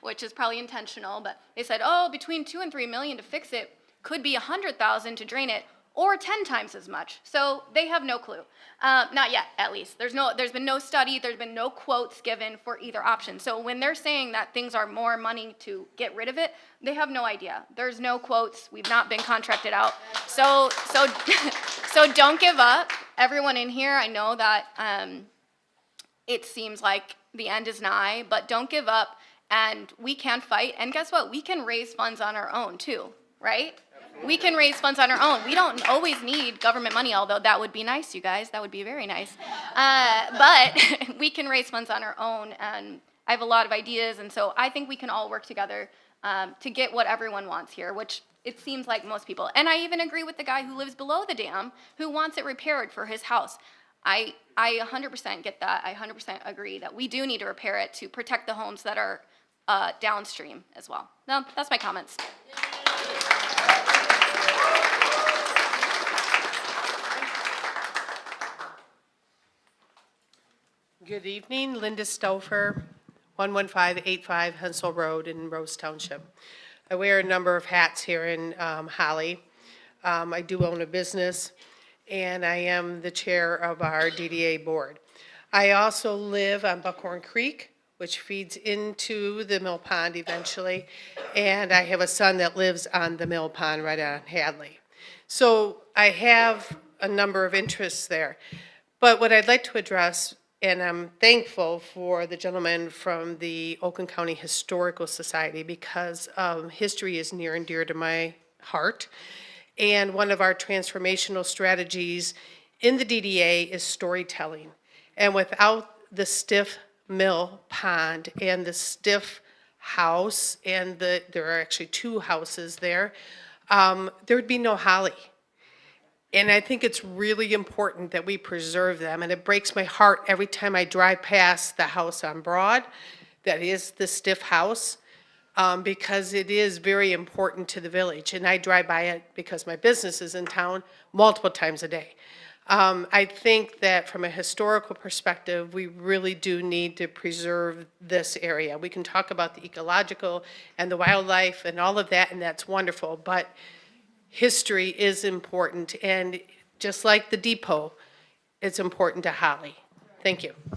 [SPEAKER 22] which is probably intentional, but they said, between $2 and $3 million to fix it, could be $100,000 to drain it, or 10 times as much. So they have no clue. Not yet, at least. There's been no study, there's been no quotes given for either option. So when they're saying that things are more money to get rid of it, they have no idea. There's no quotes, we've not been contracted out. So don't give up. Everyone in here, I know that it seems like the end is nigh, but don't give up, and we can fight. And guess what? We can raise funds on our own too, right? We can raise funds on our own. We don't always need government money, although that would be nice, you guys. That would be very nice. But we can raise funds on our own, and I have a lot of ideas, and so I think we can all work together to get what everyone wants here, which it seems like most people. And I even agree with the guy who lives below the dam who wants it repaired for his house. I 100% get that. I 100% agree that we do need to repair it to protect the homes that are downstream as well. No, that's my comments.
[SPEAKER 3] Good evening, Linda Stouffer, 11585 Hensel Road in Rose Township. I wear a number of hats here in Holly. I do own a business, and I am the chair of our DDA board. I also live on Buckhorn Creek, which feeds into the mill pond eventually, and I have a son that lives on the mill pond right on Hadley. So I have a number of interests there. But what I'd like to address, and I'm thankful for the gentleman from the Oakland County Historical Society because history is near and dear to my heart. And one of our transformational strategies in the DDA is storytelling. And without the stiff mill pond and the stiff house, and there are actually 2 houses there, there would be no Holly. And I think it's really important that we preserve them, and it breaks my heart every time I drive past the house on Broad, that is the stiff house, because it is very important to the village, and I drive by it because my business is in town multiple times a day. I think that from a historical perspective, we really do need to preserve this area. We can talk about the ecological and the wildlife and all of that, and that's wonderful, but history is important, and just like the depot, it's important to Holly. Thank you.
[SPEAKER 2] Go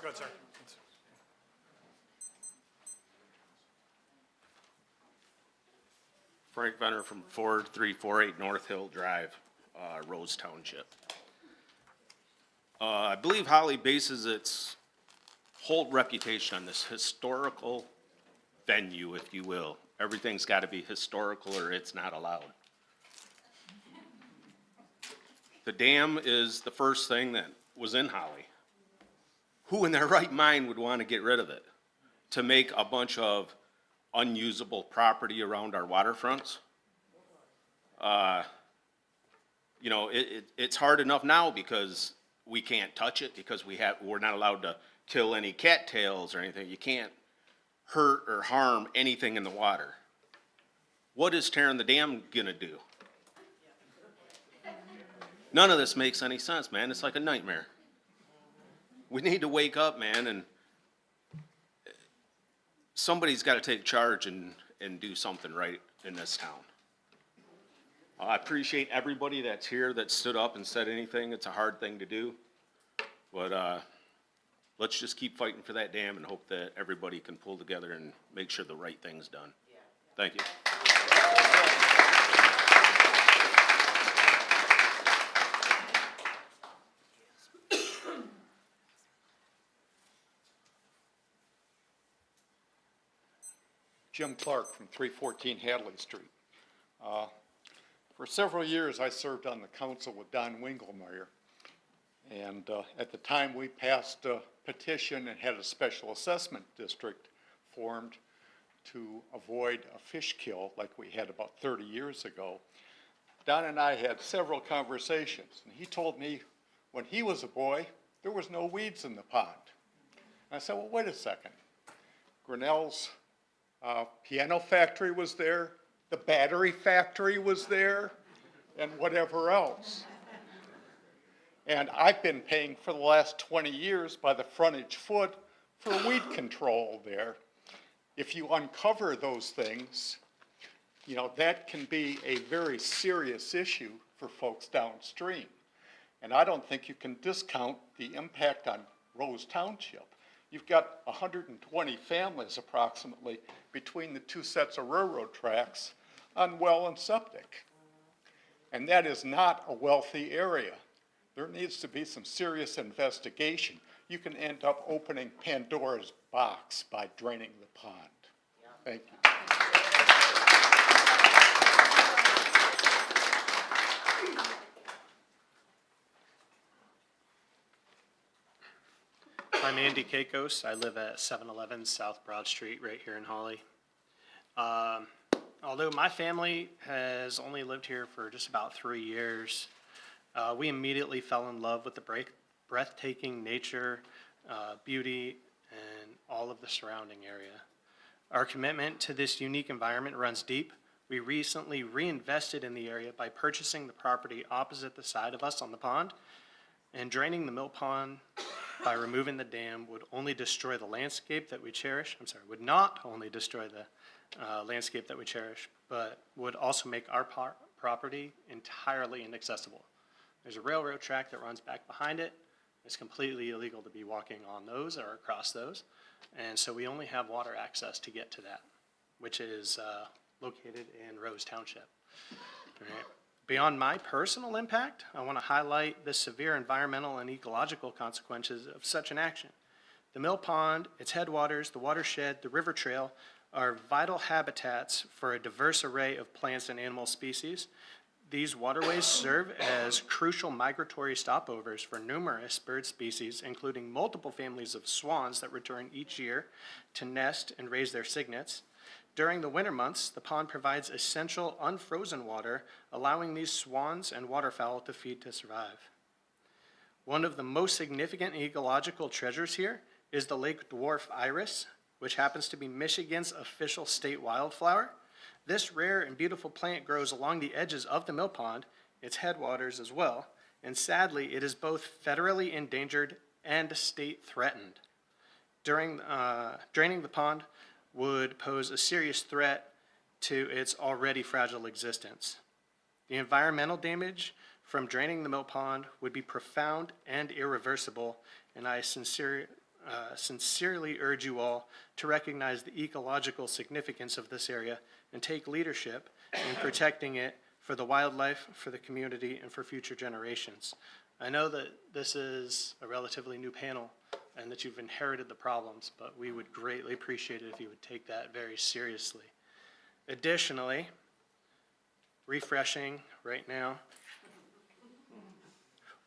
[SPEAKER 2] ahead, sir.
[SPEAKER 7] Frank Venner from 4348 North Hill Drive, Rose Township. I believe Holly bases its whole reputation on this historical venue, if you will. Everything's got to be historical or it's not allowed. The dam is the first thing that was in Holly. Who in their right mind would want to get rid of it? To make a bunch of unusable property around our waterfronts? It's hard enough now because we can't touch it because we're not allowed to kill any cattails or anything. You can't hurt or harm anything in the water. What is tearing the dam gonna do? None of this makes any sense, man. It's like a nightmare. We need to wake up, man, and somebody's got to take charge and do something right in this town. I appreciate everybody that's here that stood up and said anything. It's a hard thing to do. But let's just keep fighting for that dam and hope that everybody can pull together and make sure the right thing's done. Thank you.
[SPEAKER 4] Jim Clark from 314 Hadley Street. For several years, I served on the council with Don Wingelmeyer. And at the time, we passed a petition and had a special assessment district formed to avoid a fish kill like we had about 30 years ago. Don and I had several conversations, and he told me when he was a boy, there was no weeds in the pond. And I said, well, wait a second. Grinnell's piano factory was there, the battery factory was there, and whatever else. And I've been paying for the last 20 years by the frontage foot for weed control there. If you uncover those things, you know, that can be a very serious issue for folks downstream. And I don't think you can discount the impact on Rose Township. You've got 120 families approximately between the two sets of railroad tracks on well and septic. And that is not a wealthy area. There needs to be some serious investigation. You can end up opening Pandora's box by draining the pond. Thank you.
[SPEAKER 9] I'm Andy Kakos. I live at 711 South Broad Street right here in Holly. Although my family has only lived here for just about 3 years, we immediately fell in love with the breathtaking nature, beauty, and all of the surrounding area. Our commitment to this unique environment runs deep. We recently reinvested in the area by purchasing the property opposite the side of us on the pond, and draining the mill pond by removing the dam would only destroy the landscape that we cherish. Would not only destroy the landscape that we cherish, but would also make our property entirely inaccessible. There's a railroad track that runs back behind it. It's completely illegal to be walking on those or across those. And so we only have water access to get to that, which is located in Rose Township. All right. Beyond my personal impact, I want to highlight the severe environmental and ecological consequences of such an action. The mill pond, its headwaters, the watershed, the river trail are vital habitats for a diverse array of plants and animal species. These waterways serve as crucial migratory stopovers for numerous bird species, including multiple families of swans that return each year to nest and raise their cygnets. During the winter months, the pond provides essential unfrozen water, allowing these swans and waterfowl to feed to survive. One of the most significant ecological treasures here is the lake dwarf iris, which happens to be Michigan's official state wildflower. This rare and beautiful plant grows along the edges of the mill pond, its headwaters as well, and sadly, it is both federally endangered and state threatened. Draining the pond would pose a serious threat to its already fragile existence. The environmental damage from draining the mill pond would be profound and irreversible, and I sincerely urge you all to recognize the ecological significance of this area and take leadership in protecting it for the wildlife, for the community, and for future generations. I know that this is a relatively new panel and that you've inherited the problems, but we would greatly appreciate it if you would take that very seriously. Additionally, refreshing right now,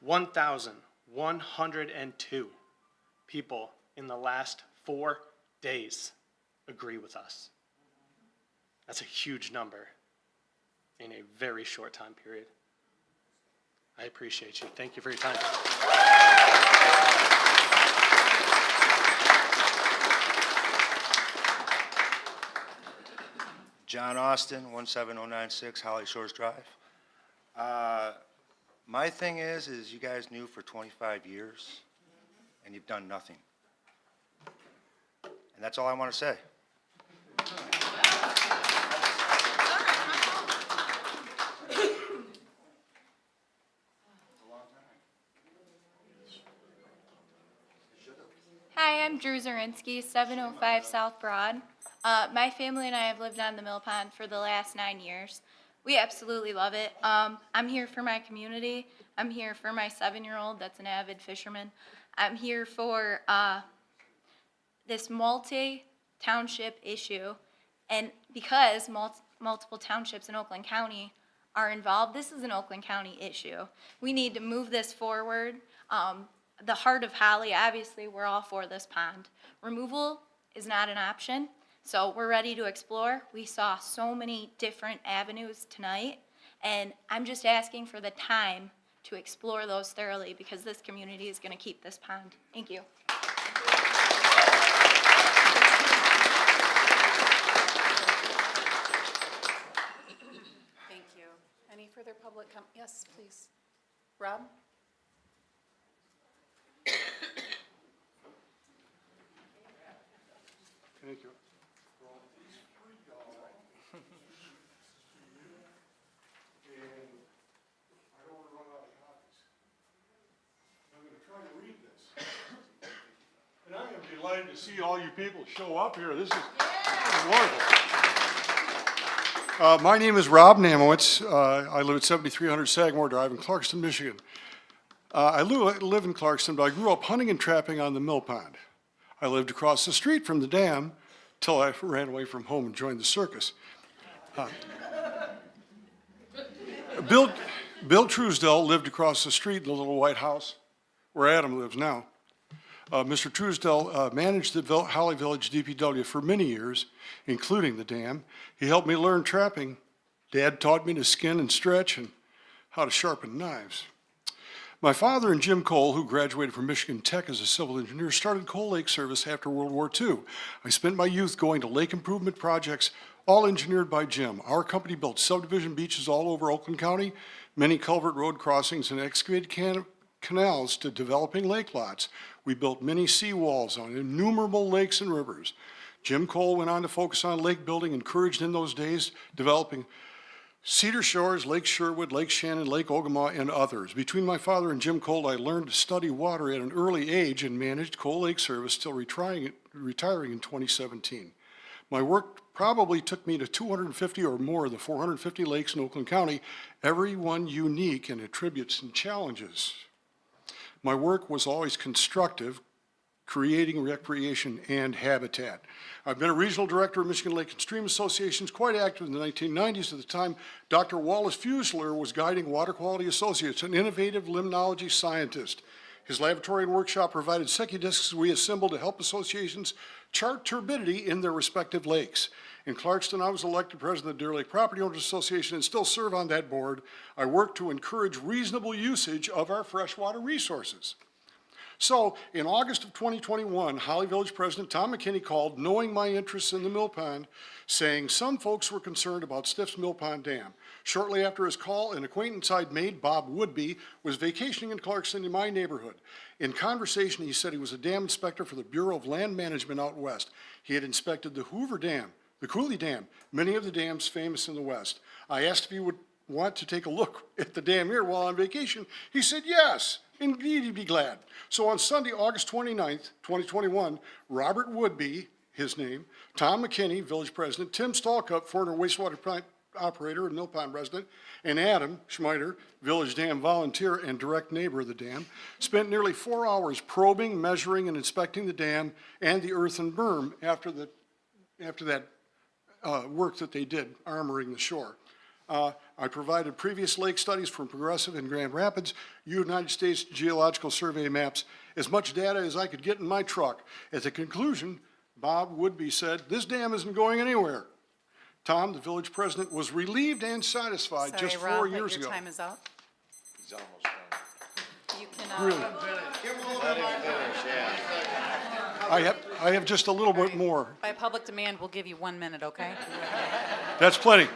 [SPEAKER 9] 1,102 people in the last 4 days agree with us. That's a huge number in a very short time period. I appreciate you. Thank you for your time.
[SPEAKER 23] John Austin, 17096 Holly Shores Drive.
[SPEAKER 5] My thing is you guys knew for 25 years, and you've done nothing. And that's all I want to say.
[SPEAKER 22] Hi, I'm Drew Zarinsky, 705 South Broad. My family and I have lived on the Mill Pond for the last 9 years. We absolutely love it. I'm here for my community. I'm here for my 7-year-old that's an avid fisherman. I'm here for this multi-township issue. And because multiple townships in Oakland County are involved, this is an Oakland County issue. We need to move this forward. The heart of Holly, obviously, we're all for this pond. Removal is not an option, so we're ready to explore. We saw so many different avenues tonight, and I'm just asking for the time to explore those thoroughly because this community is going to keep this pond. Thank you.
[SPEAKER 1] Thank you. Any further public yes, please. Rob?
[SPEAKER 15] Thank you. And I am delighted to see all you people show up here. This is wonderful. My name is Rob Namowitz. I live at 7300 Sagamore Drive in Clarkston, Michigan. I live in Clarkston, but I grew up hunting and trapping on the Mill Pond. I lived across the street from the dam till I ran away from home and joined the circus. Bill Truesdell lived across the street in the little white house where Adam lives now. Mr. Truesdell managed the Holly Village DPW for many years, including the dam. He helped me learn trapping. Dad taught me to skin and stretch and how to sharpen knives. My father and Jim Cole, who graduated from Michigan Tech as a civil engineer, started Coal Lake Service after World War II. I spent my youth going to lake improvement projects, all engineered by Jim. Our company built subdivision beaches all over Oakland County, many culvert road crossings, and excavated canals to developing lake lots. We built many seawalls on innumerable lakes and rivers. Jim Cole went on to focus on lake building, encouraged in those days developing Cedar Shores, Lake Sherwood, Lake Shannon, Lake Ogama, and others. Between my father and Jim Cole, I learned to study water at an early age and managed Coal Lake Service till retiring in 2017. My work probably took me to 250 or more of the 450 lakes in Oakland County, every one unique in attributes and challenges. My work was always constructive, creating recreation and habitat. I've been a regional director of Michigan Lake and Stream Associations, quite active in the 1990s. At the time, Dr. Wallace Fusler was guiding Water Quality Associates, an innovative limnology scientist. His laboratory and workshop provided secudiscs we assembled to help associations chart turbidity in their respective lakes. In Clarkston, I was elected president of the Deer Lake Property Owners Association and still serve on that board. I work to encourage reasonable usage of our freshwater resources. So, in August of 2021, Holly Village President Tom McKinney called, knowing my interests in the Mill Pond, saying some folks were concerned about Stiff's Mill Pond Dam. Shortly after his call, an acquaintance I'd made, Bob Woodby, was vacationing in Clarkston in my neighborhood. In conversation, he said he was a dam inspector for the Bureau of Land Management out west. He had inspected the Hoover Dam, the Cooley Dam, many of the dams famous in the west. I asked if he would want to take a look at the dam here while on vacation. He said yes. Indeed, he'd be glad. So on Sunday, August 29th, 2021, Robert Woodby, his name, Tom McKinney, village president, Tim Stallcup, former wastewater plant operator and Mill Pond resident, and Adam Schmeider, village dam volunteer and direct neighbor of the dam, spent nearly 4 hours probing, measuring, and inspecting the dam and the earthen berm after that work that they did, armoring the shore. I provided previous lake studies from Progressive and Grand Rapids, United States Geological Survey maps, as much data as I could get in my truck. At the conclusion, Bob Woodby said, "This dam isn't going anywhere." Tom, the village president, was relieved and satisfied just 4 years ago.
[SPEAKER 1] Your time is up.
[SPEAKER 10] He's almost done.
[SPEAKER 1] You can,
[SPEAKER 15] Really? I have just a little bit more.
[SPEAKER 1] by public demand, we'll give you 1 minute, okay?
[SPEAKER 15] That's plenty.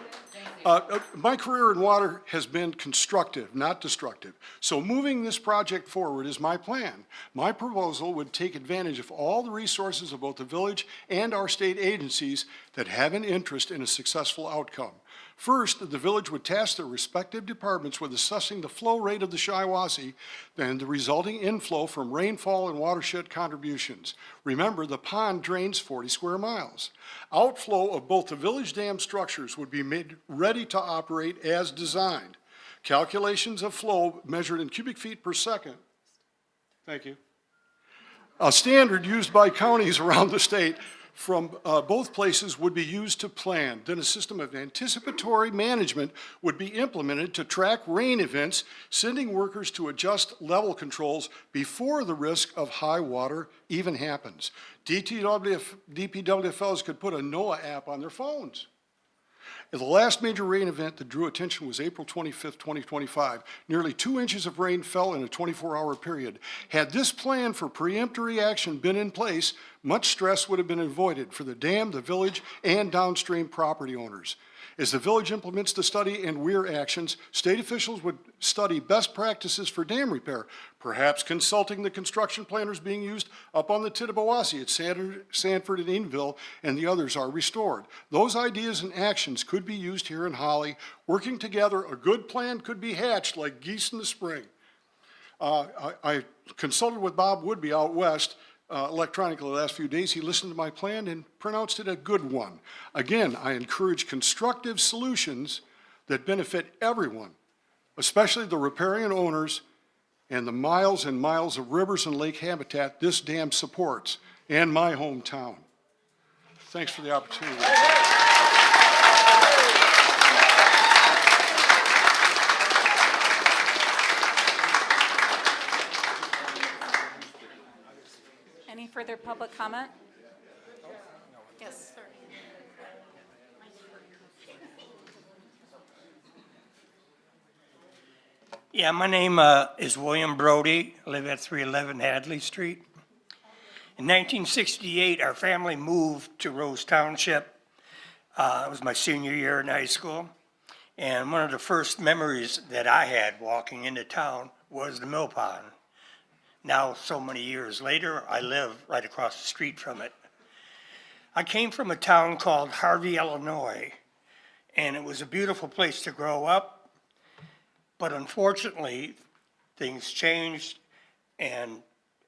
[SPEAKER 6] My career in water has been constructive, not destructive. So moving this project forward is my plan. My proposal would take advantage of all the resources of both the village and our state agencies that have an interest in a successful outcome. First, the village would task their respective departments with assessing the flow rate of the Shiawassee and the resulting inflow from rainfall and watershed contributions. Remember, the pond drains 40 square miles. Outflow of both the village dam structures would be made ready to operate as designed. Calculations of flow measured in cubic feet per second. Thank you. A standard used by counties around the state from both places would be used to plan. Then a system of anticipatory management would be implemented to track rain events, sending workers to adjust level controls before the risk of high water even happens. DPWFLs could put a NOAA app on their phones. The last major rain event that drew attention was April 25th, 2025. Nearly 2 inches of rain fell in a 24-hour period. Had this plan for preemptory action been in place, much stress would have been avoided for the dam, the village, and downstream property owners. As the village implements the study and WEIR actions, state officials would study best practices for dam repair, perhaps consulting the construction planners being used up on the Tittabawassee at Sanford and Enville, and the others are restored. Those ideas and actions could be used here in Holly. Working together, a good plan could be hatched like geese in the spring. I consulted with Bob Woodby out west electronically the last few days. He listened to my plan and pronounced it a good one. Again, I encourage constructive solutions that benefit everyone, especially the riparian owners and the miles and miles of rivers and lake habitat this dam supports, and my hometown. Thanks for the opportunity.
[SPEAKER 1] Any further public comment? Yes, sir.
[SPEAKER 11] Yeah, my name is William Brody. I live at 311 Hadley Street. In 1968, our family moved to Rose Township. It was my senior year in high school. And one of the first memories that I had walking into town was the mill pond. Now, so many years later, I live right across the street from it. I came from a town called Harvey, Illinois, and it was a beautiful place to grow up. But unfortunately, things changed, and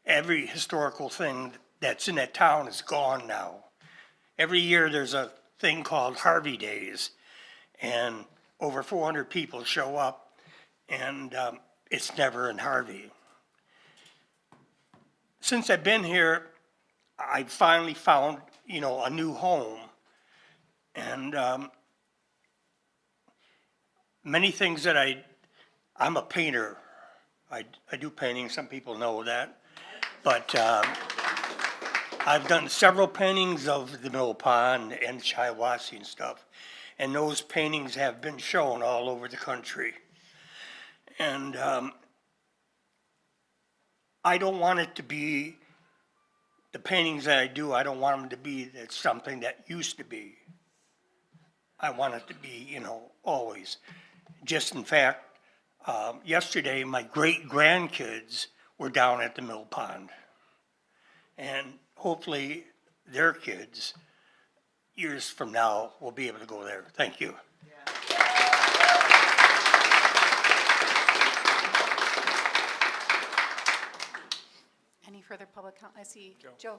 [SPEAKER 11] every historical thing that's in that town is gone now. Every year, there's a thing called Harvey Days, and over 400 people show up, and it's never in Harvey. Since I've been here, I finally found, a new home. And many things that I'm a painter. I do painting, some people know that. But I've done several paintings of the mill pond and Shiawassee and stuff. And those paintings have been shown all over the country. And I don't want it to be, the paintings that I do, I don't want them to be that something that used to be. I want it to be, always. Just in fact, yesterday, my great-grandkids were down at the mill pond. And hopefully their kids, years from now, will be able to go there. Thank you.
[SPEAKER 1] Any further public comment? I see Joe.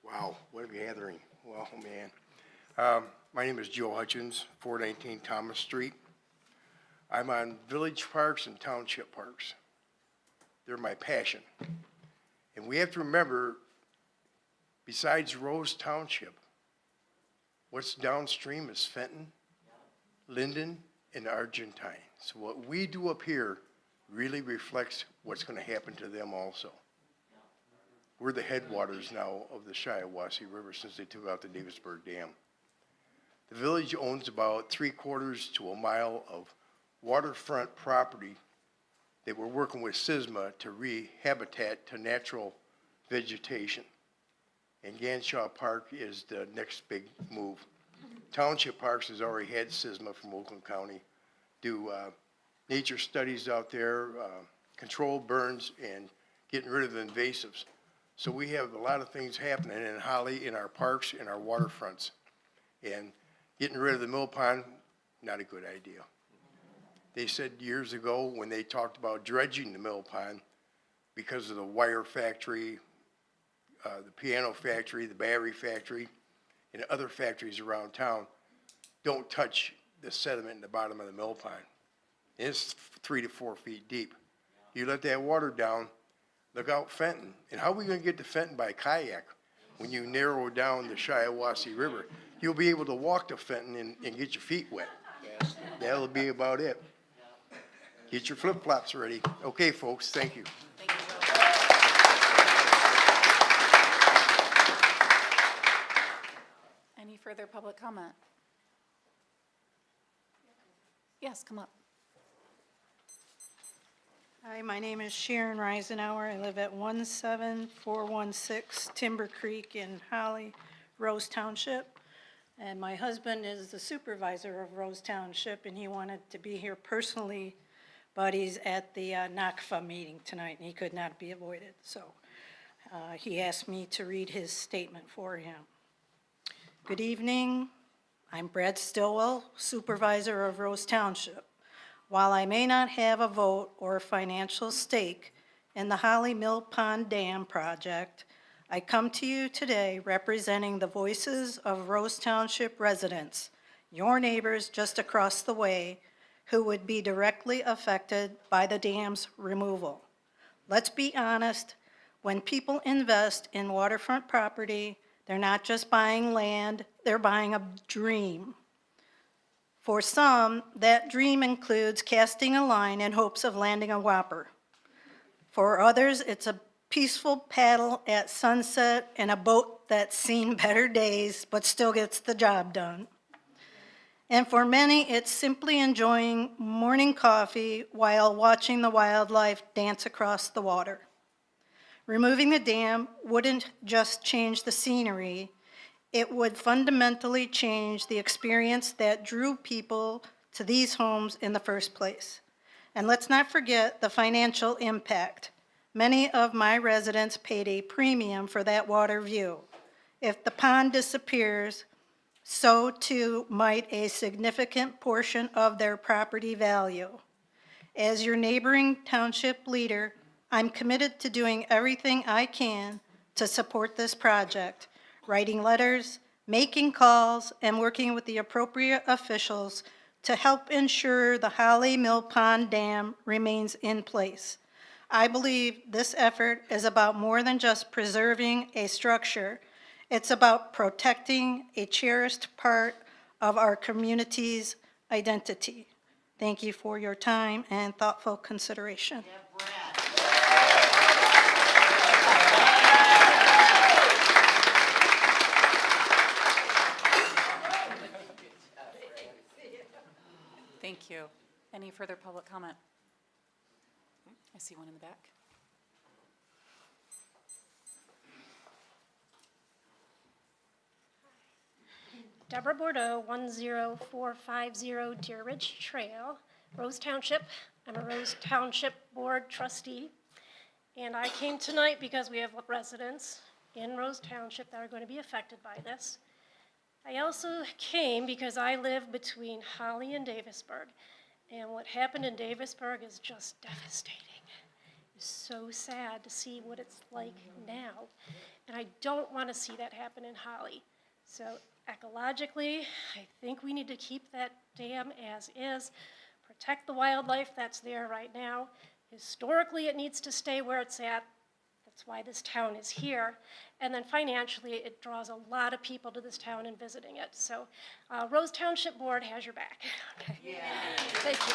[SPEAKER 23] Wow, what a gathering. Well, man. My name is Joe Hutchins, 419 Thomas Street. I'm on village parks and township parks. They're my passion. And we have to remember, besides Rose Township, what's downstream is Fenton, Linden, and Argentine. So what we do up here really reflects what's going to happen to them also. We're the headwaters now of the Shiawassee River since they took out the Davisburg Dam. The village owns about 3/4 to a mile of waterfront property that we're working with SISMA to rehabitat to natural vegetation. And Ganshaw Park is the next big move. Township Parks has already had SISMA from Oakland County do nature studies out there, controlled burns, and getting rid of the invasives. So we have a lot of things happening in Holly, in our parks, in our waterfronts. And getting rid of the mill pond, not a good idea. They said years ago when they talked about dredging the mill pond because of the wire factory, the piano factory, the battery factory, and other factories around town, don't touch the sediment in the bottom of the mill pond. It's 3 to 4 feet deep. You let that water down, look out Fenton. And how are we gonna get to Fenton by kayak when you narrow down the Shiawassee River? You'll be able to walk to Fenton and get your feet wet. That'll be about it. Get your flip-flops ready. Okay, folks, thank you.
[SPEAKER 1] Thank you, Will. Any further public comment? Yes, come up.
[SPEAKER 8] Hi, my name is Sharon Reisenauer. I live at 17416 Timber Creek in Holly, Rose Township. And my husband is the supervisor of Rose Township, and he wanted to be here personally, but he's at the NACFA meeting tonight, and he could not be avoided. So he asked me to read his statement for him. Good evening. I'm Brad Stillwell, supervisor of Rose Township. While I may not have a vote or financial stake in the Holly Mill Pond Dam project, I come to you today representing the voices of Rose Township residents, your neighbors just across the way, who would be directly affected by the dam's removal. Let's be honest, when people invest in waterfront property, they're not just buying land, they're buying a dream. For some, that dream includes casting a line in hopes of landing a whopper. For others, it's a peaceful paddle at sunset in a boat that's seen better days but still gets the job done. And for many, it's simply enjoying morning coffee while watching the wildlife dance across the water. Removing the dam wouldn't just change the scenery, it would fundamentally change the experience that drew people to these homes in the first place. And let's not forget the financial impact. Many of my residents paid a premium for that water view. If the pond disappears, so too might a significant portion of their property value. As your neighboring township leader, I'm committed to doing everything I can to support this project, writing letters, making calls, and working with the appropriate officials to help ensure the Holly Mill Pond Dam remains in place. I believe this effort is about more than just preserving a structure. It's about protecting a cherished part of our community's identity. Thank you for your time and thoughtful consideration.
[SPEAKER 1] Thank you. Any further public comment? I see one in the back.
[SPEAKER 12] Deborah Bordeaux, 10450 Deer Ridge Trail, Rose Township. I'm a Rose Township Board trustee. And I came tonight because we have residents in Rose Township that are going to be affected by this. I also came because I live between Holly and Davisburg. And what happened in Davisburg is just devastating. It's so sad to see what it's like now. And I don't want to see that happen in Holly. So ecologically, I think we need to keep that dam as is, protect the wildlife that's there right now. Historically, it needs to stay where it's at. That's why this town is here. And then financially, it draws a lot of people to this town and visiting it. So Rose Township Board has your back. Okay. Yeah. Thank you.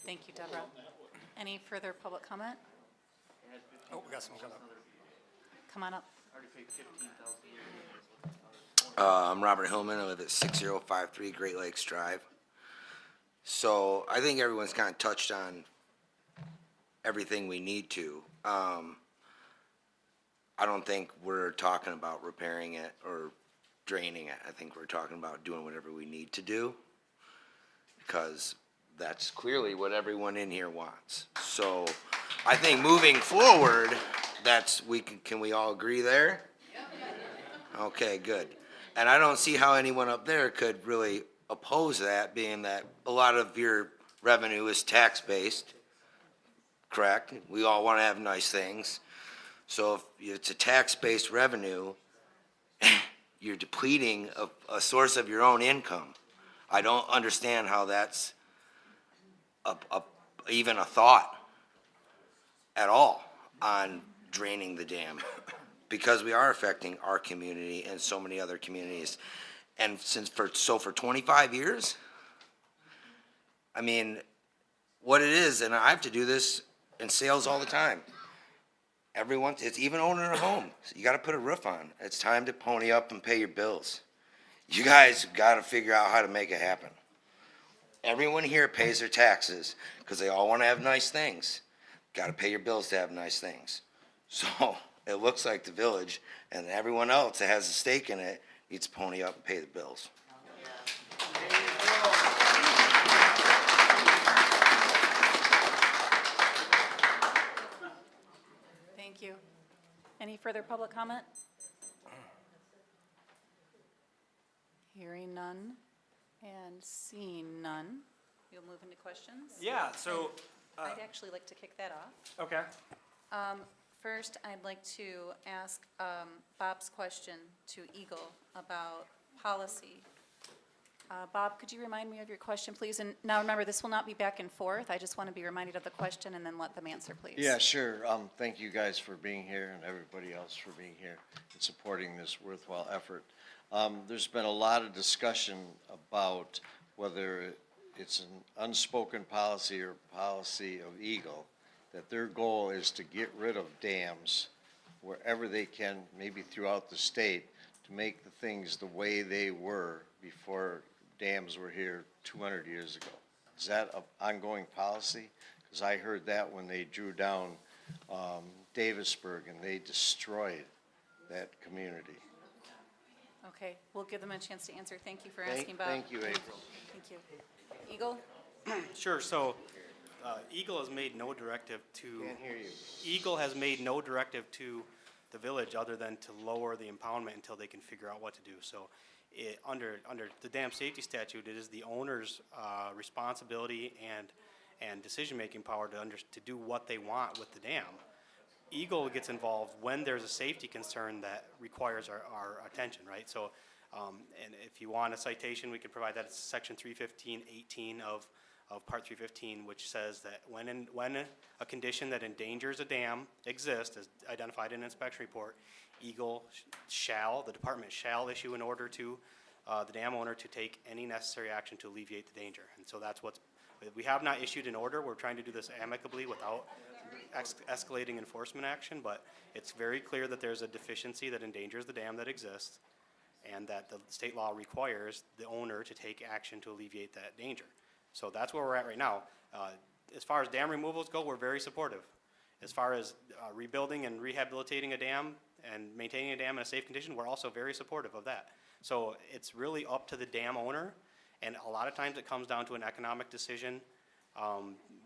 [SPEAKER 1] Thank you, Deborah. Any further public comment?
[SPEAKER 2] Oh, we got some coming up.
[SPEAKER 1] Come on up.
[SPEAKER 14] I'm Robert Hillman. I live at 6053 Great Lakes Drive.
[SPEAKER 13] So I think everyone's kind of touched on everything we need to. I don't think we're talking about repairing it or draining it. I think we're talking about doing whatever we need to do, because that's clearly what everyone in here wants. So I think moving forward, can we all agree there? Okay, good. And I don't see how anyone up there could really oppose that, being that a lot of your revenue is tax-based, correct? We all want to have nice things. So if it's a tax-based revenue, you're depleting a source of your own income. I don't understand how that's even a thought at all on draining the dam, because we are affecting our community and so many other communities. And for 25 years, I mean, what it is, and I have to do this in sales all the time. It's even owning a home. You gotta put a roof on. It's time to pony up and pay your bills. You guys gotta figure out how to make it happen. Everyone here pays their taxes because they all wanna have nice things. Gotta pay your bills to have nice things. So it looks like the village and everyone else that has a stake in it needs to pony up and pay the bills.
[SPEAKER 1] Thank you. Any further public comment? Hearing none and seeing none, we'll move into questions.
[SPEAKER 2] Yeah, so,
[SPEAKER 1] I'd actually like to kick that off.
[SPEAKER 2] okay.
[SPEAKER 1] First, I'd like to ask Bob's question to Eagle about policy. Bob, could you remind me of your question, please? And now remember, this will not be back and forth. I just want to be reminded of the question and then let them answer, please.
[SPEAKER 10] Yeah, sure. Thank you guys for being here and everybody else for being here and supporting this worthwhile effort. There's been a lot of discussion about whether it's an unspoken policy or policy of Eagle, that their goal is to get rid of dams wherever they can, maybe throughout the state, to make the things the way they were before dams were here 200 years ago. Is that an ongoing policy? Because I heard that when they drew down Davisburg and they destroyed that community.
[SPEAKER 1] Okay, we'll give them a chance to answer. Thank you for asking, Bob.
[SPEAKER 10] Thank you, April.
[SPEAKER 1] Thank you. Eagle?
[SPEAKER 14] Sure, so Eagle has made no directive to.
[SPEAKER 10] Can't hear you.
[SPEAKER 14] Eagle has made no directive to the village other than to lower the impoundment until they can figure out what to do. So under the dam safety statute, it is the owner's responsibility and decision-making power to do what they want with the dam. Eagle gets involved when there's a safety concern that requires our attention, right? So, and if you want a citation, we can provide that. It's section 315.18 of part 315, which says that when a condition that endangers a dam exists, as identified in an inspection report, Eagle the department shall issue an order to the dam owner to take any necessary action to alleviate the danger. And so that's we have not issued an order. We're trying to do this amicably without escalating enforcement action, but it's very clear that there's a deficiency that endangers the dam that exists, and that the state law requires the owner to take action to alleviate that danger. So that's where we're at right now. As far as dam removals go, we're very supportive. As far as rebuilding and rehabilitating a dam and maintaining a dam in a safe condition, we're also very supportive of that. So it's really up to the dam owner, and a lot of times it comes down to an economic decision.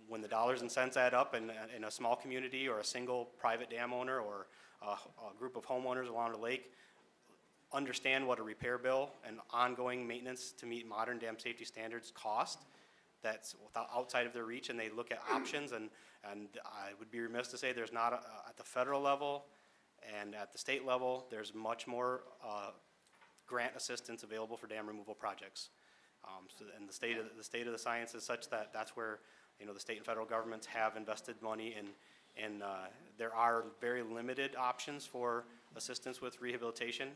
[SPEAKER 14] When the dollars and cents add up in a small community or a single private dam owner or a group of homeowners along the lake understand what a repair bill and ongoing maintenance to meet modern dam safety standards cost, that's outside of their reach, and they look at options, and I would be remiss to say there's not, at the federal level and at the state level, there's much more grant assistance available for dam removal projects. And the state of the science is such that that's where, the state and federal governments have invested money and there are very limited options for assistance with rehabilitation.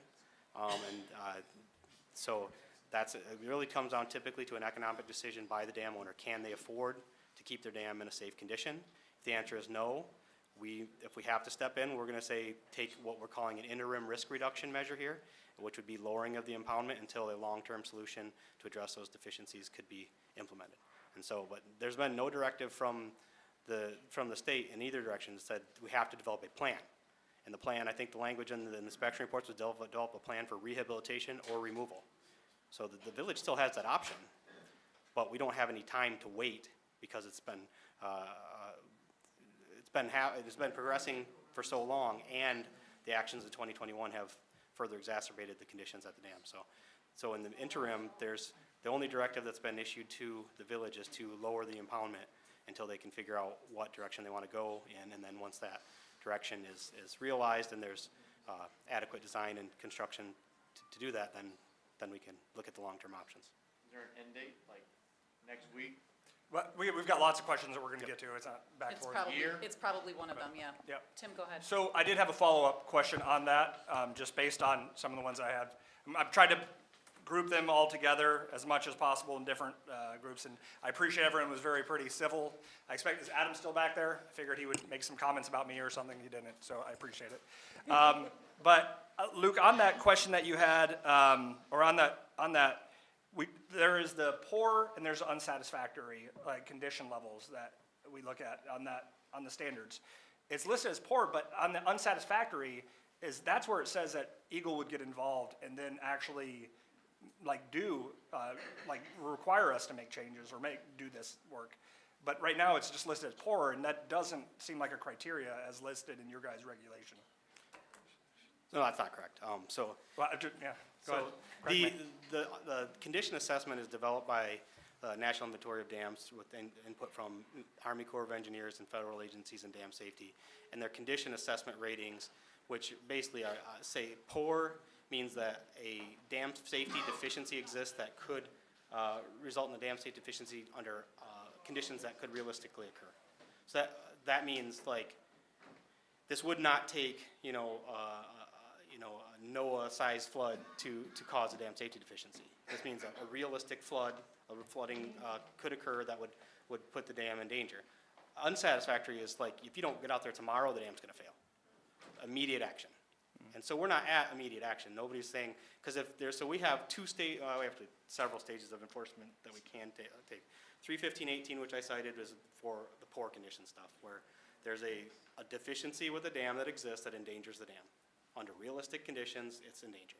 [SPEAKER 14] So it really comes down typically to an economic decision by the dam owner. Can they afford to keep their dam in a safe condition? If the answer is no, if we have to step in, we're going to say take what we're calling an interim risk reduction measure here, which would be lowering of the impoundment until a long-term solution to address those deficiencies could be implemented. And so, but there's been no directive from the state in either direction that said we have to develop a plan. And the plan, I think the language in the inspection reports was develop a plan for rehabilitation or removal. So the village still has that option, but we don't have any time to wait because it's been progressing for so long, and the actions of 2021 have further exacerbated the conditions at the dam. So in the interim, the only directive that's been issued to the village is to lower the impoundment until they can figure out what direction they want to go in, and then once that direction is realized and there's adequate design and construction to do that, then we can look at the long-term options.
[SPEAKER 4] Is there an end date, like next week?
[SPEAKER 2] Well, we've got lots of questions that we're gonna get to, it's not back forward.
[SPEAKER 1] It's probably one of them, yeah.
[SPEAKER 2] Yep.
[SPEAKER 1] Tim, go ahead.
[SPEAKER 2] So I did have a follow-up question on that, just based on some of the ones I had. I've tried to group them all together as much as possible in different groups, and I appreciate everyone was pretty civil. I expect, is Adam still back there? I figured he would make some comments about me or something, he didn't, so I appreciate it. But Luke, on that question that you had, or on that, there is the poor and there's unsatisfactory, like, condition levels that we look at on the standards. It's listed as poor, but on the unsatisfactory, that's where it says that Eagle would get involved and then actually require us to make changes or do this work. But right now, it's just listed as poor, and that doesn't seem like a criteria as listed in your guys' regulation.
[SPEAKER 14] No, that's not correct.
[SPEAKER 2] Well, yeah, go ahead. Correct me.
[SPEAKER 14] The condition assessment is developed by the National Inventory of Dams with input from Army Corps of Engineers and federal agencies and dam safety. And their condition assessment ratings, which basically say poor means that a dam safety deficiency exists that could result in a dam safety deficiency under conditions that could realistically occur. So that means, like, this would not take, a NOAA-sized flood to cause a dam safety deficiency. This means a realistic flooding could occur that would put the dam in danger. Unsatisfactory is like, if you don't get out there tomorrow, the dam's gonna fail. Immediate action. And so we're not at immediate action. Nobody's saying, because so we have we have several stages of enforcement that we can take. 315.18, which I cited, is for the poor condition stuff, where there's a deficiency with the dam that exists that endangers the dam. Under realistic conditions, it's in danger.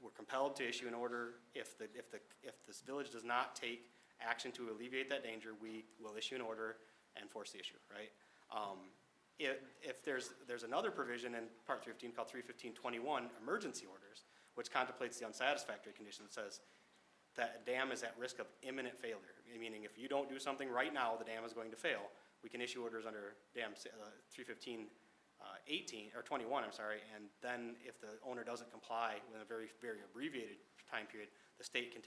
[SPEAKER 14] We're compelled to issue an order. If this village does not take action to alleviate that danger, we will issue an order and force the issue, right? If there's another provision in Part 315 called 315.21, emergency orders, which contemplates the unsatisfactory condition that says that a dam is at risk of imminent failure, meaning if you don't do something right now, the dam is going to fail. We can issue orders under dam 315.18 or 21, I'm sorry, and then if the owner doesn't comply within a very, very abbreviated time period, the state can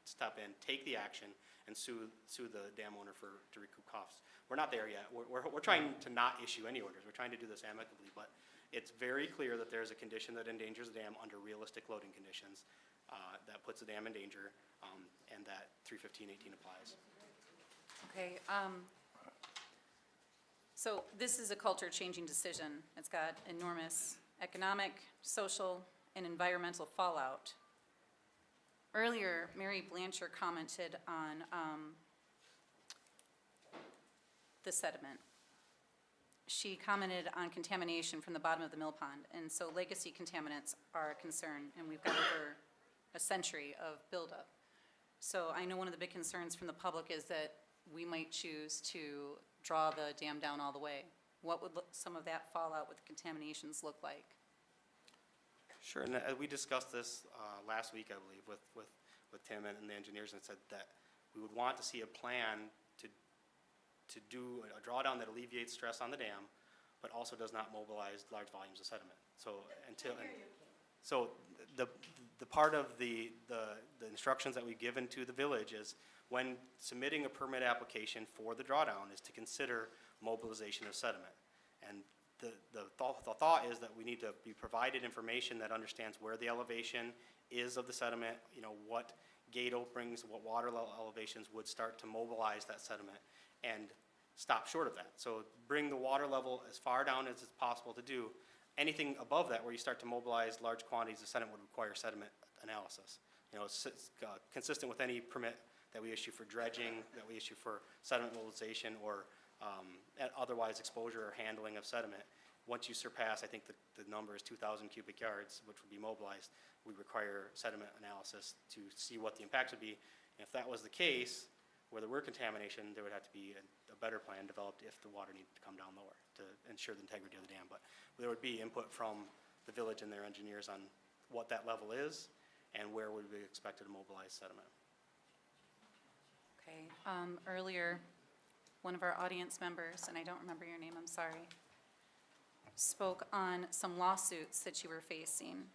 [SPEAKER 14] step in, take the action, and sue the dam owner to recoup costs. We're not there yet. We're trying to not issue any orders. We're trying to do this amicably, but it's very clear that there's a condition that endangers the dam under realistic loading conditions that puts the dam in danger, and that 315.18 applies.
[SPEAKER 1] Okay, so this is a culture-changing decision. It's got enormous economic, social, and environmental fallout. Earlier, Mary Blanchard commented on the sediment. She commented on contamination from the bottom of the mill pond, and so legacy contaminants are a concern, and we've got over a century of buildup. So I know one of the big concerns from the public is that we might choose to draw the dam down all the way. What would some of that fallout with the contaminations look like?
[SPEAKER 14] Sure, and we discussed this last week, I believe, with Tim and the engineers, and said that we would want to see a plan to do a drawdown that alleviates stress on the dam, but also does not mobilize large volumes of sediment. So the part of the instructions that we've given to the village is when submitting a permit application for the drawdown is to consider mobilization of sediment. And the thought is that we need to be provided information that understands where the elevation is of the sediment, what gate openings, what water level elevations would start to mobilize that sediment, and stop short of that. So bring the water level as far down as it's possible to do. Anything above that where you start to mobilize large quantities of sediment would require sediment analysis. It's consistent with any permit that we issue for dredging, that we issue for sediment mobilization, or otherwise exposure or handling of sediment. Once you surpass, I think the number is 2,000 cubic yards, which would be mobilized, we require sediment analysis to see what the impacts would be. And if that was the case, where there were contamination, there would have to be a better plan developed if the water needed to come down lower to ensure the integrity of the dam. But there would be input from the village and their engineers on what that level is and where would be expected to mobilize sediment.
[SPEAKER 1] Okay, earlier, one of our audience members, and I don't remember your name, I'm sorry, spoke on some lawsuits that you were facing.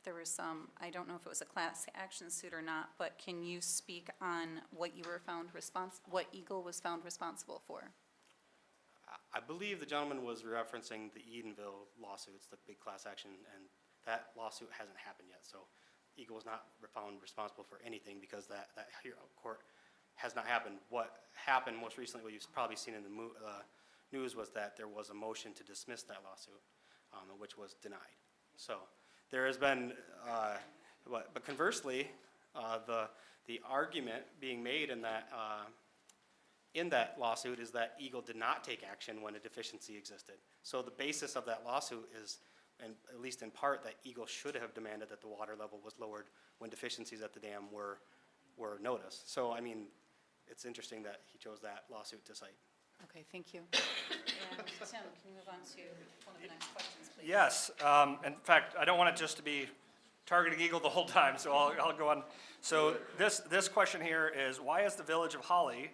[SPEAKER 1] There was some, I don't know if it was a class action suit or not, but can you speak on what you were found what Eagle was found responsible for?
[SPEAKER 14] I believe the gentleman was referencing the Edenville lawsuits, the big class action, and that lawsuit hasn't happened yet. So Eagle was not found responsible for anything because that court has not happened. What happened most recently, what you've probably seen in the news, was that there was a motion to dismiss that lawsuit, which was denied. So there has been, but conversely, the argument being made in that lawsuit is that Eagle did not take action when a deficiency existed. So the basis of that lawsuit is, and at least in part, that Eagle should have demanded that the water level was lowered when deficiencies at the dam were noticed. So, I mean, it's interesting that he chose that lawsuit to cite.
[SPEAKER 1] Okay, thank you. And Tim, can you move on to one of the next questions, please?
[SPEAKER 2] Yes, in fact, I don't want it just to be targeting Eagle the whole time, so I'll go on. So this question here is, why has the village of Holly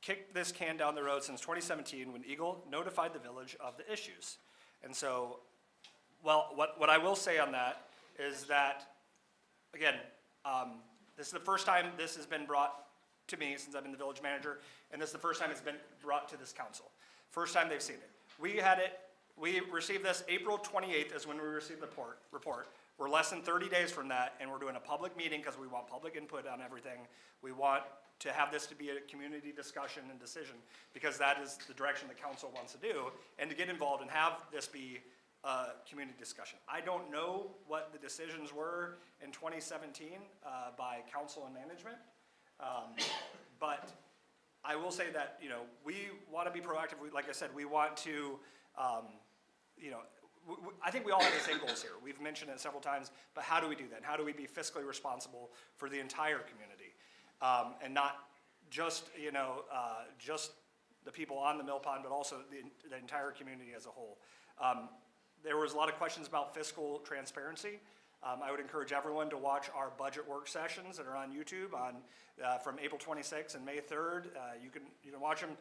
[SPEAKER 2] kicked this can down the road since 2017 when Eagle notified the village of the issues? And so, well, what I will say on that is that, again, this is the first time this has been brought to me since I've been the village manager, and this is the first time it's been brought to this council. First time they've seen it. We received this April 28th is when we received the report. We're less than 30 days from that, and we're doing a public meeting because we want public input on everything. We want to have this to be a community discussion and decision, because that is the direction the council wants to do, and to get involved and have this be a community discussion. I don't know what the decisions were in 2017 by council and management, but I will say that, you know, we want to be proactive. Like I said, we want to, you know, I think we all have the same goals here. We've mentioned it several times, but how do we do that? How do we be fiscally responsible for the entire community? And not just, you know, just the people on the mill pond, but also the entire community as a whole. There was a lot of questions about fiscal transparency. I would encourage everyone to watch our budget work sessions that are on YouTube from April 26th and May 3rd. You can watch them.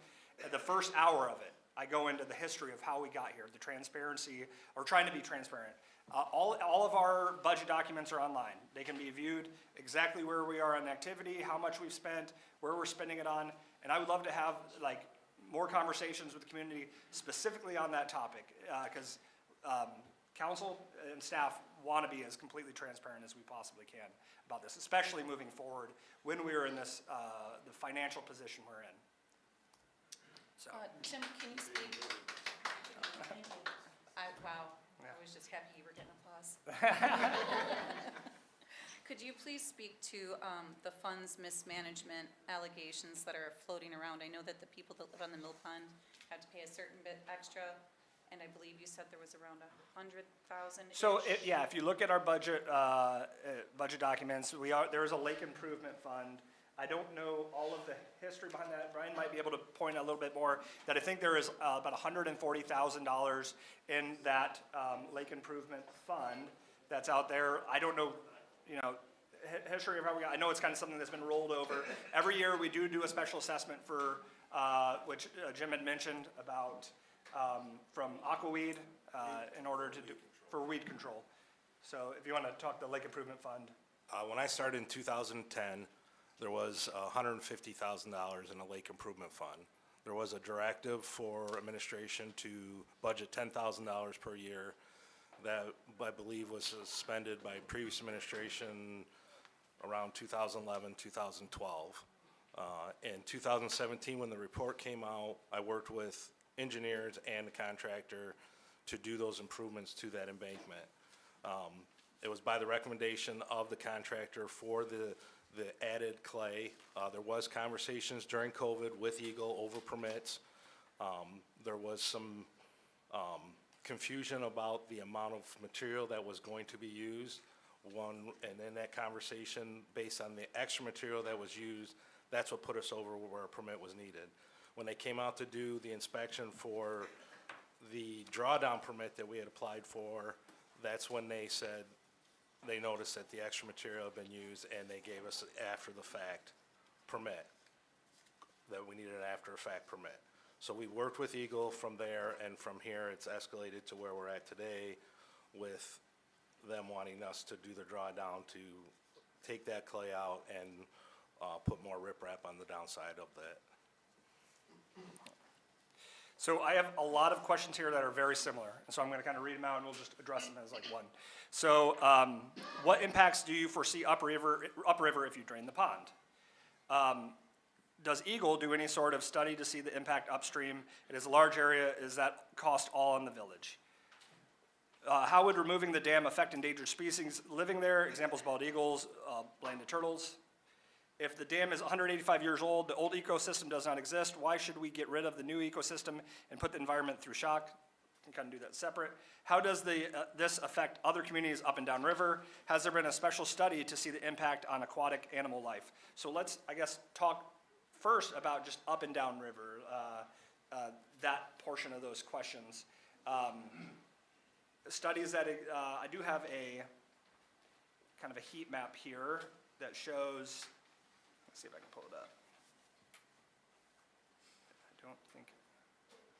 [SPEAKER 2] The first hour of it, I go into the history of how we got here, the transparency, or trying to be transparent. All of our budget documents are online. They can be viewed exactly where we are on activity, how much we've spent, where we're spending it on, and I would love to have like more conversations with the community specifically on that topic, because council and staff want to be as completely transparent as we possibly can about this, especially moving forward when we are in this, the financial position we're in. So.
[SPEAKER 1] Tim, can you speak? Wow, I was just happy you were getting applause. Could you please speak to the funds mismanagement allegations that are floating around? I know that the people that live on the mill pond had to pay a certain bit extra, and I believe you said there was around 100,000.
[SPEAKER 2] So, yeah, if you look at our budget documents, there is a lake improvement fund. I don't know all of the history behind that. Brian might be able to point out a little bit more, that I think there is about $140,000 in that lake improvement fund that's out there. I don't know, you know, history of how we got, I know it's kind of something that's been rolled over. Every year we do a special assessment for, which Jim had mentioned about, from aquaweed in order to do, for weed control. So if you want to talk the lake improvement fund.
[SPEAKER 16] When I started in 2010, there was $150,000 in a lake improvement fund. There was a directive for administration to budget $10,000 per year that I believe was suspended by previous administration around 2011, 2012. In 2017, when the report came out, I worked with engineers and the contractor to do those improvements to that embankment. It was by the recommendation of the contractor for the the added clay. There was conversations during COVID with Eagle over permits. There was some confusion about the amount of material that was going to be used. And in that conversation, based on the extra material that was used, that's what put us over where a permit was needed. When they came out to do the inspection for the drawdown permit that we had applied for, that's when they said, they noticed that the extra material had been used, and they gave us an after-the-fact permit, that we needed an after-the-fact permit. So we worked with Eagle from there, and from here, it's escalated to where we're at today with them wanting us to do the drawdown to take that clay out and put more riprap on the downside of that.
[SPEAKER 2] So I have a lot of questions here that are very similar, and so I'm going to kind of read them out, and we'll just address them as like one. So what impacts do you foresee upriver if you drain the pond? Does Eagle do any sort of study to see the impact upstream? It is a large area. Is that cost all on the village? How would removing the dam affect endangered species living there? Examples, bald eagles, banded turtles. If the dam is 185 years old, the old ecosystem does not exist, why should we get rid of the new ecosystem and put the environment through shock? You can kind of do that separate. How does this affect other communities up and down river? Has there been a special study to see the impact on aquatic animal life? So let's, I guess, talk first about just up and down river, that portion of those questions. Studies that, I do have a kind of a heat map here that shows, let's see if I can pull it up. I don't think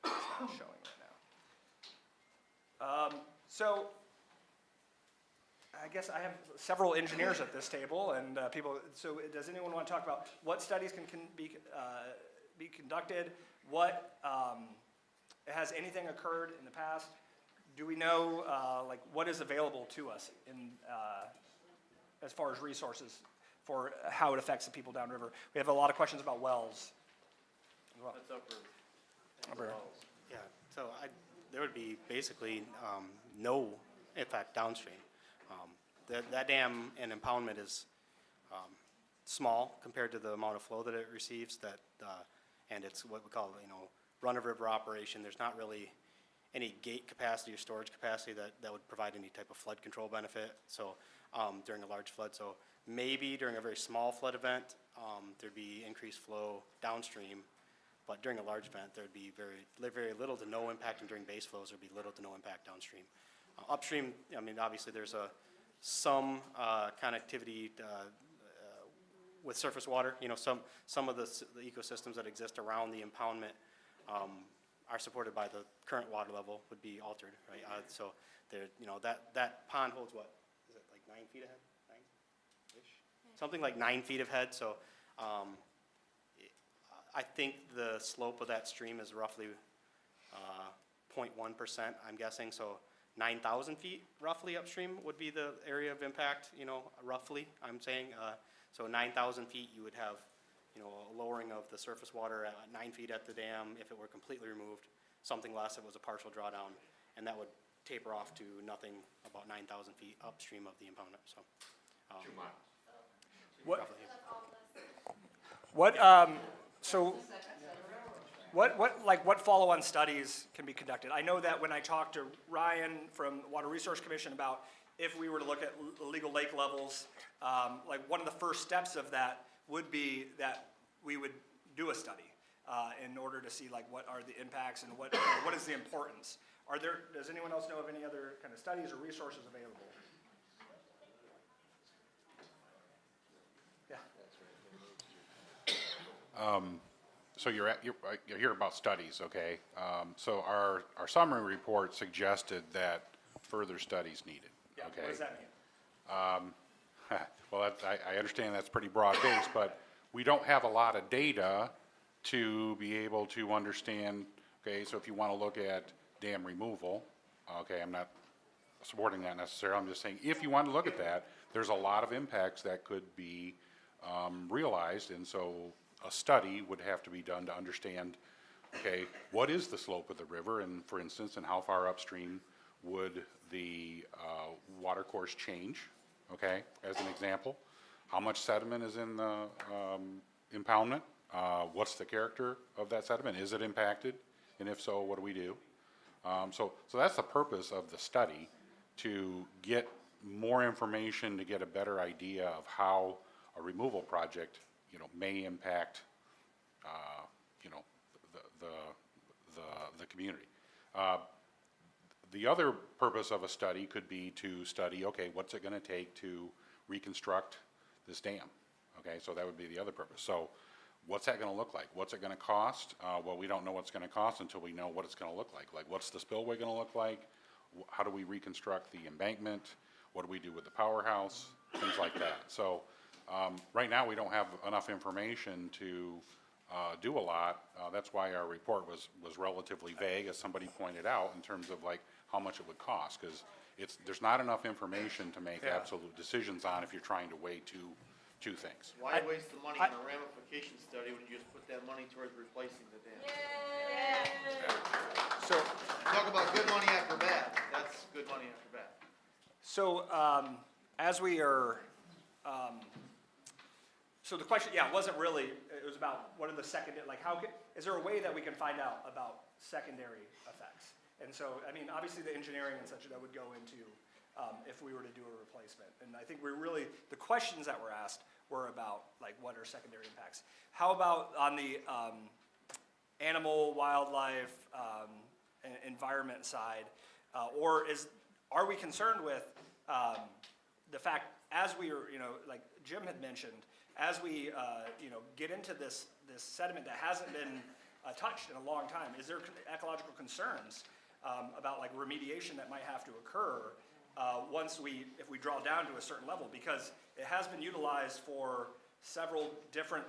[SPEAKER 2] it's not showing right now. So I guess I have several engineers at this table and people, so does anyone want to talk about what studies can be conducted? What, has anything occurred in the past? Do we know, like, what is available to us in, as far as resources for how it affects the people downriver? We have a lot of questions about wells. Well,
[SPEAKER 14] Yeah, so there would be basically no effect downstream. That dam and impoundment is small compared to the amount of flow that it receives, and it's what we call, run-of-river operation. There's not really any gate capacity or storage capacity that would provide any type of flood control benefit, so during a large flood. So maybe during a very small flood event, there'd be increased flow downstream, but during a large event, there'd be very little to no impact, and during base flows, there'd be little to no impact downstream. Upstream, I mean, obviously, there's some connectivity with surface water. Some of the ecosystems that exist around the impoundment are supported by the current water level would be altered, right? So there, that pond holds what? Is it like 9 feet ahead? 9-ish? Something like 9 feet of head. So I think the slope of that stream is roughly 0.1%, I'm guessing. So 9,000 feet roughly upstream would be the area of impact, roughly, I'm saying. So 9,000 feet, you would have a lowering of the surface water at 9 feet at the dam if it were completely removed, something less if it was a partial drawdown, and that would taper off to nothing about 9,000 feet upstream of the impoundment, so. 2 miles.
[SPEAKER 2] What follow-on studies can be conducted? I know that when I talked to Ryan from the Water Resource Commission about if we were to look at illegal lake levels, like one of the first steps of that would be that we would do a study in order to see like what are the impacts and what is the importance. Does anyone else know of any other kind of studies or resources available? Yeah.
[SPEAKER 18] So you're here about studies, okay? So our summary report suggested that further studies needed,
[SPEAKER 2] Yeah,
[SPEAKER 18] okay?
[SPEAKER 2] what does that mean?
[SPEAKER 18] Well, I understand that's pretty broad-based, but we don't have a lot of data to be able to understand, okay? So if you want to look at dam removal, okay, I'm not supporting that necessarily, I'm just saying if you want to look at that, there's a lot of impacts that could be realized, and so a study would have to be done to understand, okay, what is the slope of the river, and for instance, and how far upstream would the water course change, okay, as an example. how much sediment is in the impoundment? What's the character of that sediment? Is it impacted? And if so, what do we do? So that's the purpose of the study, to get more information, to get a better idea of how a removal project, may impact, the community. The other purpose of a study could be to study, okay, what's it gonna take to reconstruct this dam? Okay, so that would be the other purpose. So what's that gonna look like? What's it gonna cost? Well, we don't know what's gonna cost until we know what it's gonna look like. Like, what's the spillway gonna look like? How do we reconstruct the embankment? What do we do with the powerhouse? Things like that. So, right now, we don't have enough information to do a lot. That's why our report was relatively vague, as somebody pointed out, in terms of like how much it would cost, because there's not enough information to make absolute decisions on if you're trying to weigh two things.
[SPEAKER 17] Why waste the money on a ramification study when you just put that money towards replacing the dam?
[SPEAKER 2] So,
[SPEAKER 17] Talk about good money after bad. That's good money after bad.
[SPEAKER 2] so, as we are, so the question, wasn't really, it was about what are the secondary, like is there a way that we can find out about secondary effects? And so, I mean, obviously the engineering and such that would go into, if we were to do a replacement. And I think the questions that were asked were about, like, what are secondary impacts? How about on the animal, wildlife, and environment side? Are we concerned with the fact, as we are, like Jim had mentioned, as we, get into this sediment that hasn't been touched in a long time, is there ecological concerns about like remediation that might have to occur if we draw down to a certain level? Because it has been utilized for several different,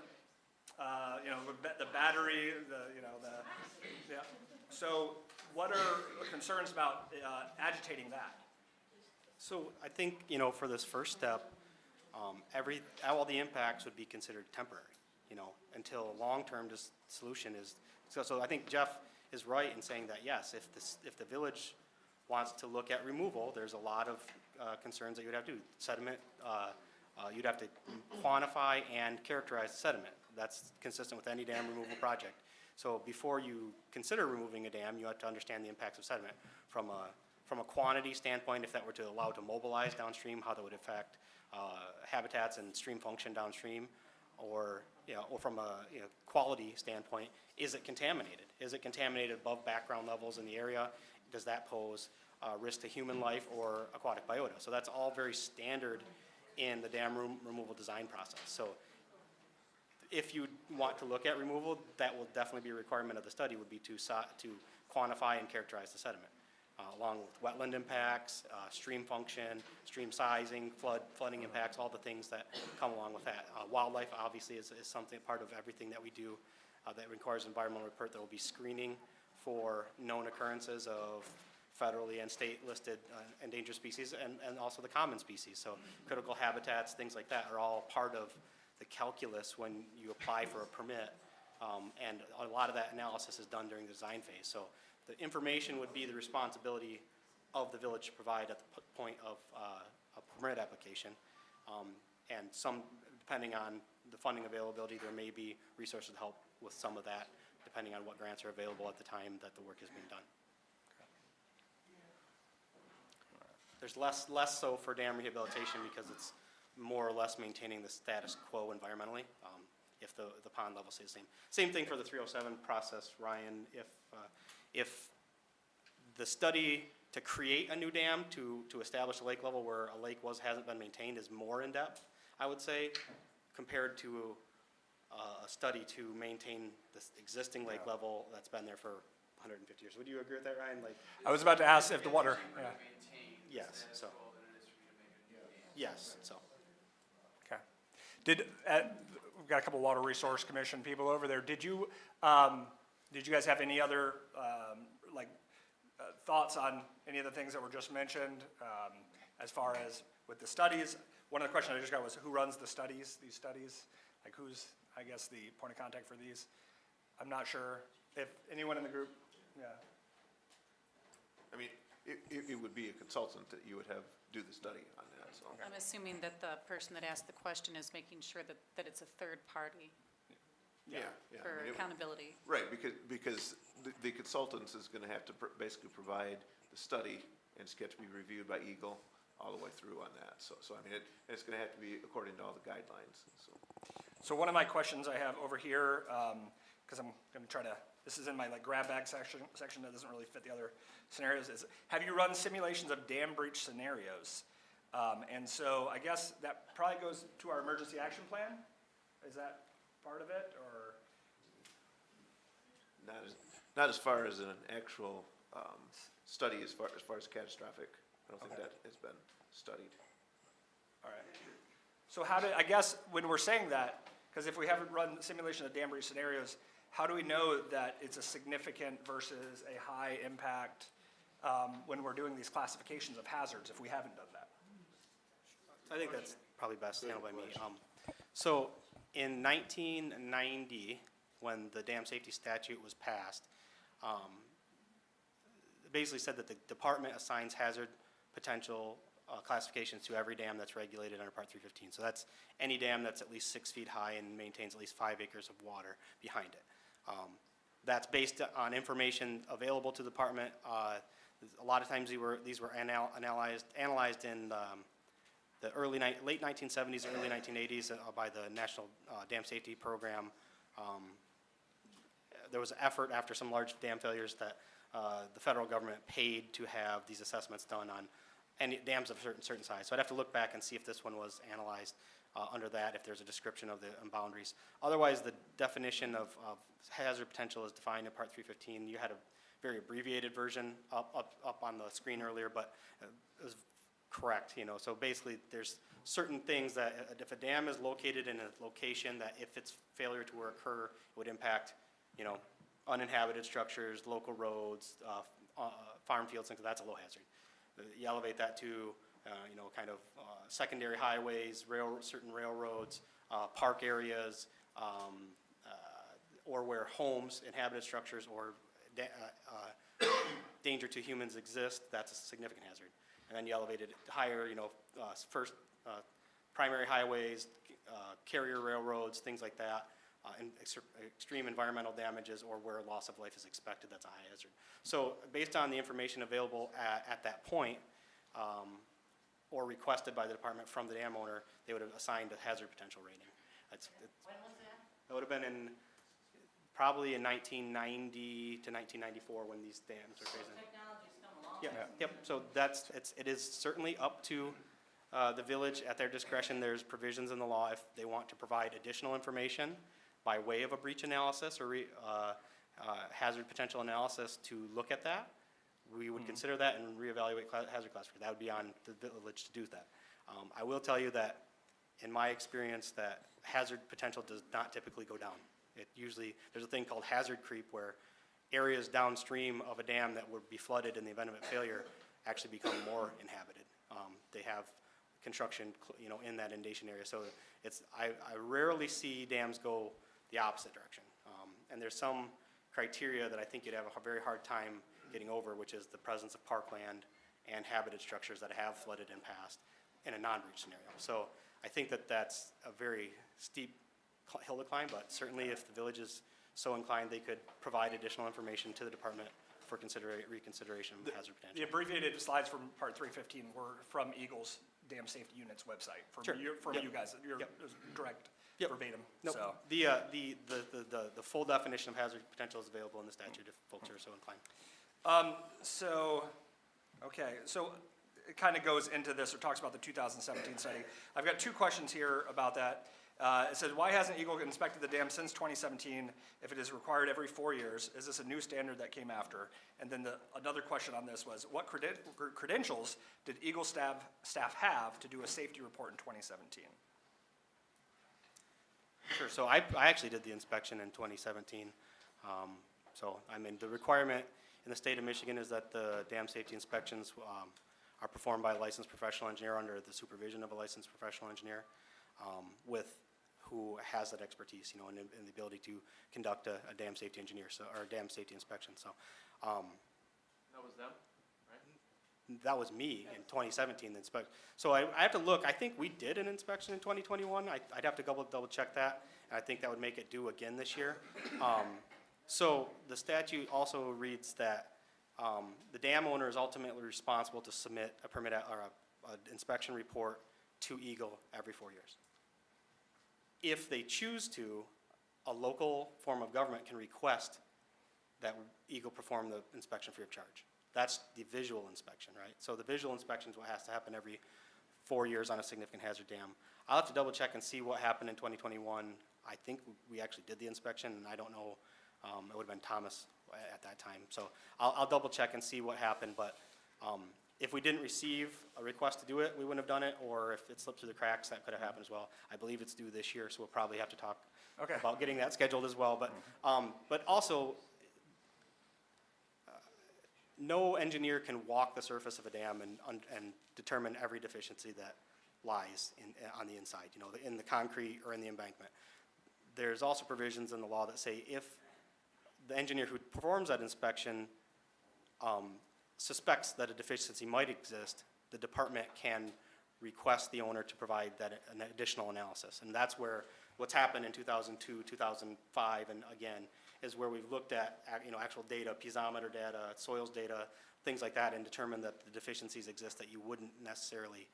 [SPEAKER 2] the battery, So what are the concerns about agitating that?
[SPEAKER 14] So I think, for this first step, all the impacts would be considered temporary, until a long-term solution is, so I think Jeff is right in saying that, yes, if the village wants to look at removal, there's a lot of concerns that you'd have to do. Sediment, you'd have to quantify and characterize the sediment. That's consistent with any dam removal project. So before you consider removing a dam, you have to understand the impacts of sediment. From a quantity standpoint, if that were to allow to mobilize downstream, how that would affect habitats and stream function downstream, or from a quality standpoint, is it contaminated? Is it contaminated above background levels in the area? Does that pose risk to human life or aquatic biota? So that's all very standard in the dam removal design process. So if you want to look at removal, that will definitely be a requirement of the study, would be to quantify and characterize the sediment, along with wetland impacts, stream function, stream sizing, flooding impacts, all the things that come along with that. Wildlife obviously is something, part of everything that we do that requires environmental report. There will be screening for known occurrences of federally and state listed endangered species and also the common species. So critical habitats, things like that are all part of the calculus when you apply for a permit. And a lot of that analysis is done during the design phase. So the information would be the responsibility of the village to provide at the point of a permit application. And depending on the funding availability, there may be resources to help with some of that, depending on what grants are available at the time that the work is being done. There's less so for dam rehabilitation because it's more or less maintaining the status quo environmentally, if the pond level stays the same. Same thing for the 307 process, Ryan. If the study to create a new dam to establish a lake level where a lake hasn't been maintained is more in depth, I would say, compared to a study to maintain this existing lake level that's been there for 150 years. Would you agree with that, Ryan?
[SPEAKER 2] I was about to ask if the water.
[SPEAKER 14] Yes. So. Yes. So.
[SPEAKER 2] Okay. We've got a couple Water Resource Commission people over there. Did you guys have any other thoughts on any of the things that were just mentioned as far as with the studies? One of the questions I just got was who runs these studies? Like who's, I guess, the point of contact for these? I'm not sure if anyone in the group,
[SPEAKER 19] I mean, it would be a consultant that you would have do the study on that. so.
[SPEAKER 1] I'm assuming that the person that asked the question is making sure that it's a third party
[SPEAKER 19] Yeah, yeah. I
[SPEAKER 1] for
[SPEAKER 19] mean,
[SPEAKER 1] accountability.
[SPEAKER 19] Right, because the consultants is gonna have to basically provide the study, and it's got to be reviewed by Eagle all the way through on that. So I mean, it's gonna have to be according to all the guidelines, so.
[SPEAKER 2] So one of my questions I have over here, because I'm going to try to, this is in my like grab bag section that doesn't really fit the other scenarios, is have you run simulations of dam breach scenarios? And so I guess that probably goes to our emergency action plan? Is that part of it, or?
[SPEAKER 19] Not as far as an actual study, as far as catastrophic. I don't think that has been studied.
[SPEAKER 2] All right. So how do, I guess, when we're saying that, because if we haven't run simulation of dam breach scenarios, how do we know that it's a significant versus a high impact when we're doing these classifications of hazards if we haven't done that?
[SPEAKER 14] I think that's probably best handled by me. So in 1990, when the dam safety statute was passed, it basically said that the department assigns hazard potential classifications to every dam that's regulated under Part 315. So that's any dam that's at least 6 feet high and maintains at least 5 acres of water behind it. That's based on information available to the department. A lot of times these were analyzed in the late 1970s, early 1980s by the National Dam Safety Program. There was an effort after some large dam failures that the federal government paid to have these assessments done on any dams of a certain size. So I'd have to look back and see if this one was analyzed under that, if there's a description of the boundaries. Otherwise, the definition of hazard potential is defined in Part 315. You had a very abbreviated version up on the screen earlier, but it was correct, you know. So basically, there's certain things that if a dam is located in a location that if its failure to occur, it would impact, you know, uninhabited structures, local roads, farm fields, things, that's a low hazard. You elevate that to, you know, kind of secondary highways, certain railroads, park areas, or where homes, inhabited structures, or danger to humans exist, that's a significant hazard. And then you elevate it higher, you know, first primary highways, carrier railroads, things like that, and extreme environmental damages, or where loss of life is expected, that's a high hazard. So based on the information available at that point, or requested by the department from the dam owner, they would have assigned a hazard potential rating. When was that? That would have been probably in 1990 to 1994 when these dams were phased in.
[SPEAKER 20] Technology's come along.
[SPEAKER 14] Yep. So it is certainly up to the village at their discretion. There's provisions in the law if they want to provide additional information by way of a breach analysis or hazard potential analysis to look at that. We would consider that and reevaluate hazard classification. That would be on the village to do that. I will tell you that in my experience that hazard potential does not typically go down. It usually, there's a thing called hazard creep where areas downstream of a dam that would be flooded in the event of a failure actually become more inhabited. They have construction, you know, in that inundation area. So I rarely see dams go the opposite direction. And there's some criteria that I think you'd have a very hard time getting over, which is the presence of parkland and habited structures that have flooded in past in a non-breach scenario. So I think that that's a very steep hill to climb, but certainly if the village is so inclined, they could provide additional information to the department for reconsideration of hazard potential.
[SPEAKER 2] The abbreviated slides from Part 315 were from Eagle's Dam Safety Unit's website, from you guys, your direct verbatim.
[SPEAKER 14] Nope.
[SPEAKER 2] So.
[SPEAKER 14] The full definition of hazard potential is available in the statute if folks are so inclined.
[SPEAKER 2] Okay, so it kind of goes into this, or talks about the 2017 study. I've got two questions here about that. It says, why hasn't Eagle inspected the dam since 2017 if it is required every 4 years? Is this a new standard that came after? And then another question on this was, what credentials did Eagle staff have to do a safety report in 2017?
[SPEAKER 14] Sure, so I actually did the inspection in 2017. So, I mean, the requirement in the state of Michigan is that the dam safety inspections are performed by a licensed professional engineer under the supervision of a licensed professional engineer who has that expertise, you know, and the ability to conduct a dam safety engineer, or a dam safety inspection. So,
[SPEAKER 17] That was them, right?
[SPEAKER 14] that was me in 2017, the inspection. So I have to look, I think we did an inspection in 2021, I'd have to double check that, and I think that would make it due again this year. So the statute also reads that the dam owner is ultimately responsible to submit a permit or an inspection report to Eagle every 4 years. If they choose to, a local form of government can request that Eagle perform the inspection free of charge. That's the visual inspection, right? So the visual inspection is what has to happen every 4 years on a significant hazard dam. I'll have to double check and see what happened in 2021. I think we actually did the inspection, and I don't know, it would have been Thomas at that time. So I'll double check and see what happened, but if we didn't receive a request to do it, we wouldn't have done it, or if it slipped through the cracks, that could have happened as well. I believe it's due this year, so we'll probably have to talk about getting that scheduled as well. But also, no engineer can walk the surface of a dam and determine every deficiency that lies on the inside, you know, in the concrete or in the embankment. There's also provisions in the law that say if the engineer who performs that inspection suspects that a deficiency might exist, the department can request the owner to provide an additional analysis. And that's where what's happened in 2002, 2005, and again, is where we've looked at, you know, actual data, piezometer data, soils data, things like that, and determined that the deficiencies exist that you wouldn't necessarily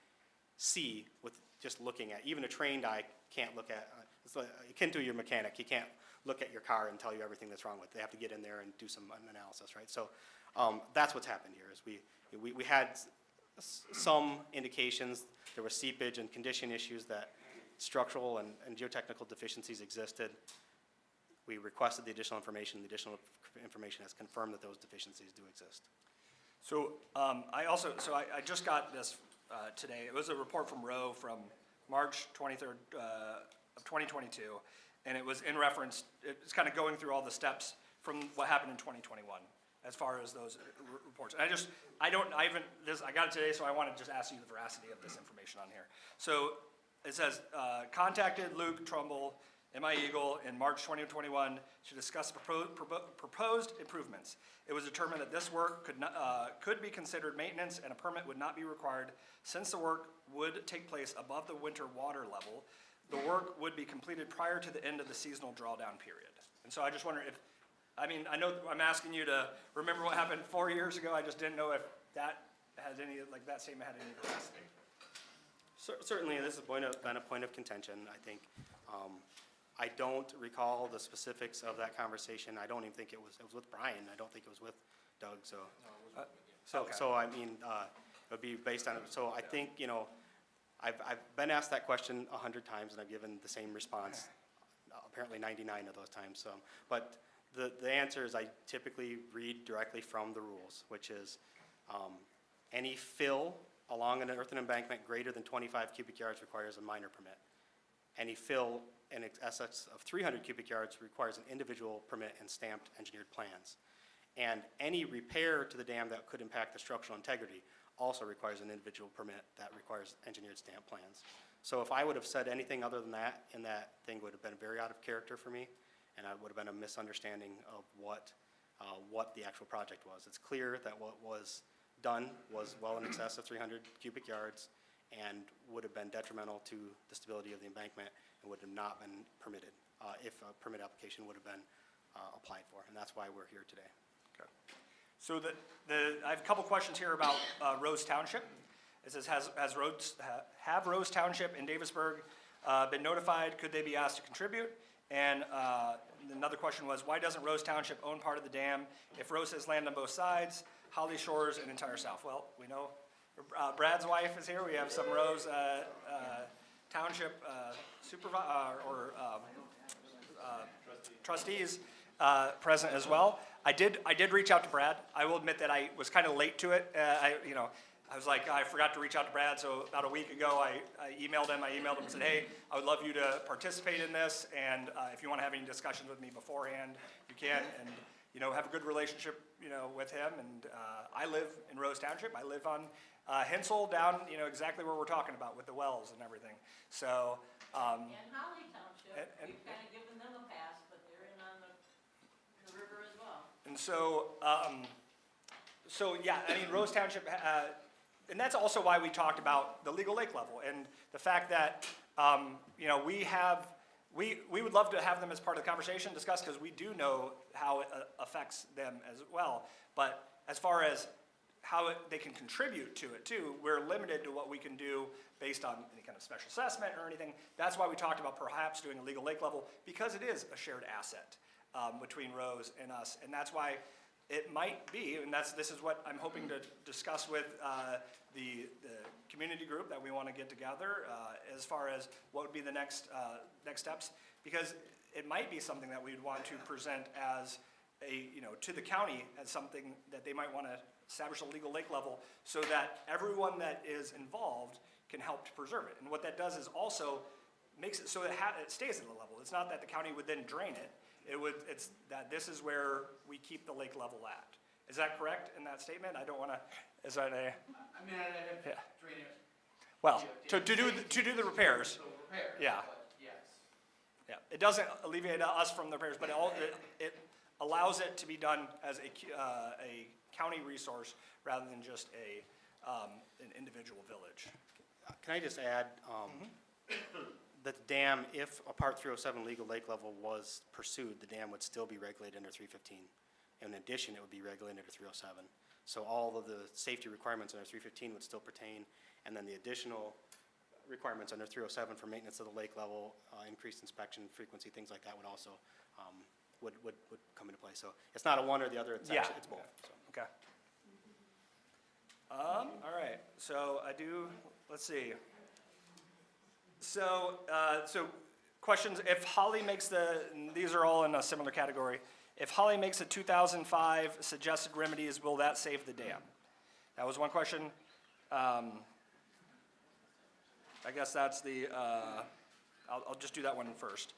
[SPEAKER 14] see with just looking at. Even a trained eye can't look at, it's like, akin to your mechanic, he can't look at your car and tell you everything that's wrong with it. They have to get in there and do some analysis, right? So that's what's happened here, is we had some indications there was seepage and condition issues, that structural and geotechnical deficiencies existed. We requested the additional information. The additional information has confirmed that those deficiencies do exist.
[SPEAKER 2] So I just got this today. It was a report from Rowe from March 23rd of 2022, and it was in reference, it's kind of going through all the steps from what happened in 2021 as far as those reports. And I got it today, so I want to just ask you the veracity of this information on here. So it says, contacted Luke Trumbull, MI Eagle, in March 2021 to discuss proposed improvements. It was determined that this work could be considered maintenance and a permit would not be required since the work would take place above the winter water level. The work would be completed prior to the end of the seasonal drawdown period. And so I just wonder if, I mean, I know I'm asking you to remember what happened 4 years ago. I just didn't know if that has any, like that statement had any veracity.
[SPEAKER 14] Certainly, this has been a point of contention, I think. I don't recall the specifics of that conversation. I don't even think it was with Brian. I don't think it was with Doug, so. So I mean, it would be based on, so I think, you know, I've been asked that question 100 times and I've given the same response, apparently 99 of those times, so. But the answer is I typically read directly from the rules, which is any fill along an earthen embankment greater than 25 cubic yards requires a minor permit. Any fill in excess of 300 cubic yards requires an individual permit and stamped engineered plans. And any repair to the dam that could impact the structural integrity also requires an individual permit that requires engineered stamp plans. So if I would have said anything other than that, in that thing would have been very out of character for me, and it would have been a misunderstanding of what the actual project was. It's clear that what was done was well in excess of 300 cubic yards and would have been detrimental to the stability of the embankment and would have not been permitted if a permit application would have been applied for, and that's why we're here today.
[SPEAKER 2] Okay. So I have a couple questions here about Rose Township. It says, have Rose Township and Davisburg been notified? Could they be asked to contribute? And another question was, why doesn't Rose Township own part of the dam? If Rose has land on both sides, Holly Shores and entire south. Well, we know Brad's wife is here. We have some Rose Township trustees present as well. I did reach out to Brad. I will admit that I was kind of late to it. I was like, I forgot to reach out to Brad, so about a week ago, I emailed him. And said, hey, I would love you to participate in this, and if you want to have any discussions with me beforehand, you can, and, you know, have a good relationship, you know, with him. And I live in Rose Township. I live on Hensel, down, you know, exactly where we're talking about with the wells and everything. So.
[SPEAKER 3] And Holly Township, we've kind of given them a pass, but they're in on the river as well.
[SPEAKER 2] And so, yeah, I mean, Rose Township and that's also why we talked about the legal lake level and the fact that, you know, we would love to have them as part of the conversation, discuss, because we do know how it affects them as well. But as far as how they can contribute to it too, we're limited to what we can do based on any kind of special assessment or anything. That's why we talked about perhaps doing a legal lake level, because it is a shared asset between Rose and us. And that's why it might be, and this is what I'm hoping to discuss with the community group that we want to get together as far as what would be the next steps, because it might be something that we'd want to present as to the county as something that they might want to establish a legal lake level so that everyone that is involved can help to preserve it. And what that does is also makes it so it stays at the level. It's not that the county would then drain it. It's that this is where we keep the lake level at. Is that correct in that statement? I don't want to, is that a?
[SPEAKER 17] I mean, I'd have
[SPEAKER 2] Yeah.
[SPEAKER 17] to drain it.
[SPEAKER 2] Well, to do the repairs. Yeah.
[SPEAKER 17] But yes.
[SPEAKER 2] Yeah, it doesn't alleviate us from the repairs, but it allows it to be done as a county resource rather than just an individual village.
[SPEAKER 14] Can I just add, that the dam, if a Part 307 legal lake level was pursued, the dam would still be regulated under 315. In addition, it would be regulated under 307. So all of the safety requirements under 315 would still pertain, and then the additional requirements under 307 for maintenance of the lake level, increased inspection frequency, things like that would also, would come into play. So it's not a one or the other, it's actually, it's both, so.
[SPEAKER 2] Okay. All right, so let's see. So questions, if Holly makes these are all in a similar category. If Holly makes a 2005 suggested remedies, will that save the dam? That was one question. I guess that's I'll just do that one first.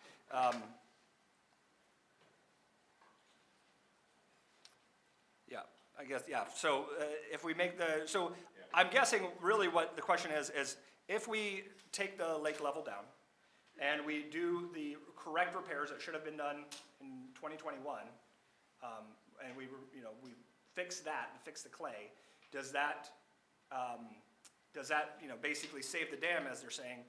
[SPEAKER 2] Yeah, I guess, yeah. So if we make so I'm guessing really what the question is if we take the lake level down and we do the correct repairs that should have been done in 2021, and we fix the clay, does that basically save the dam, as they're saying?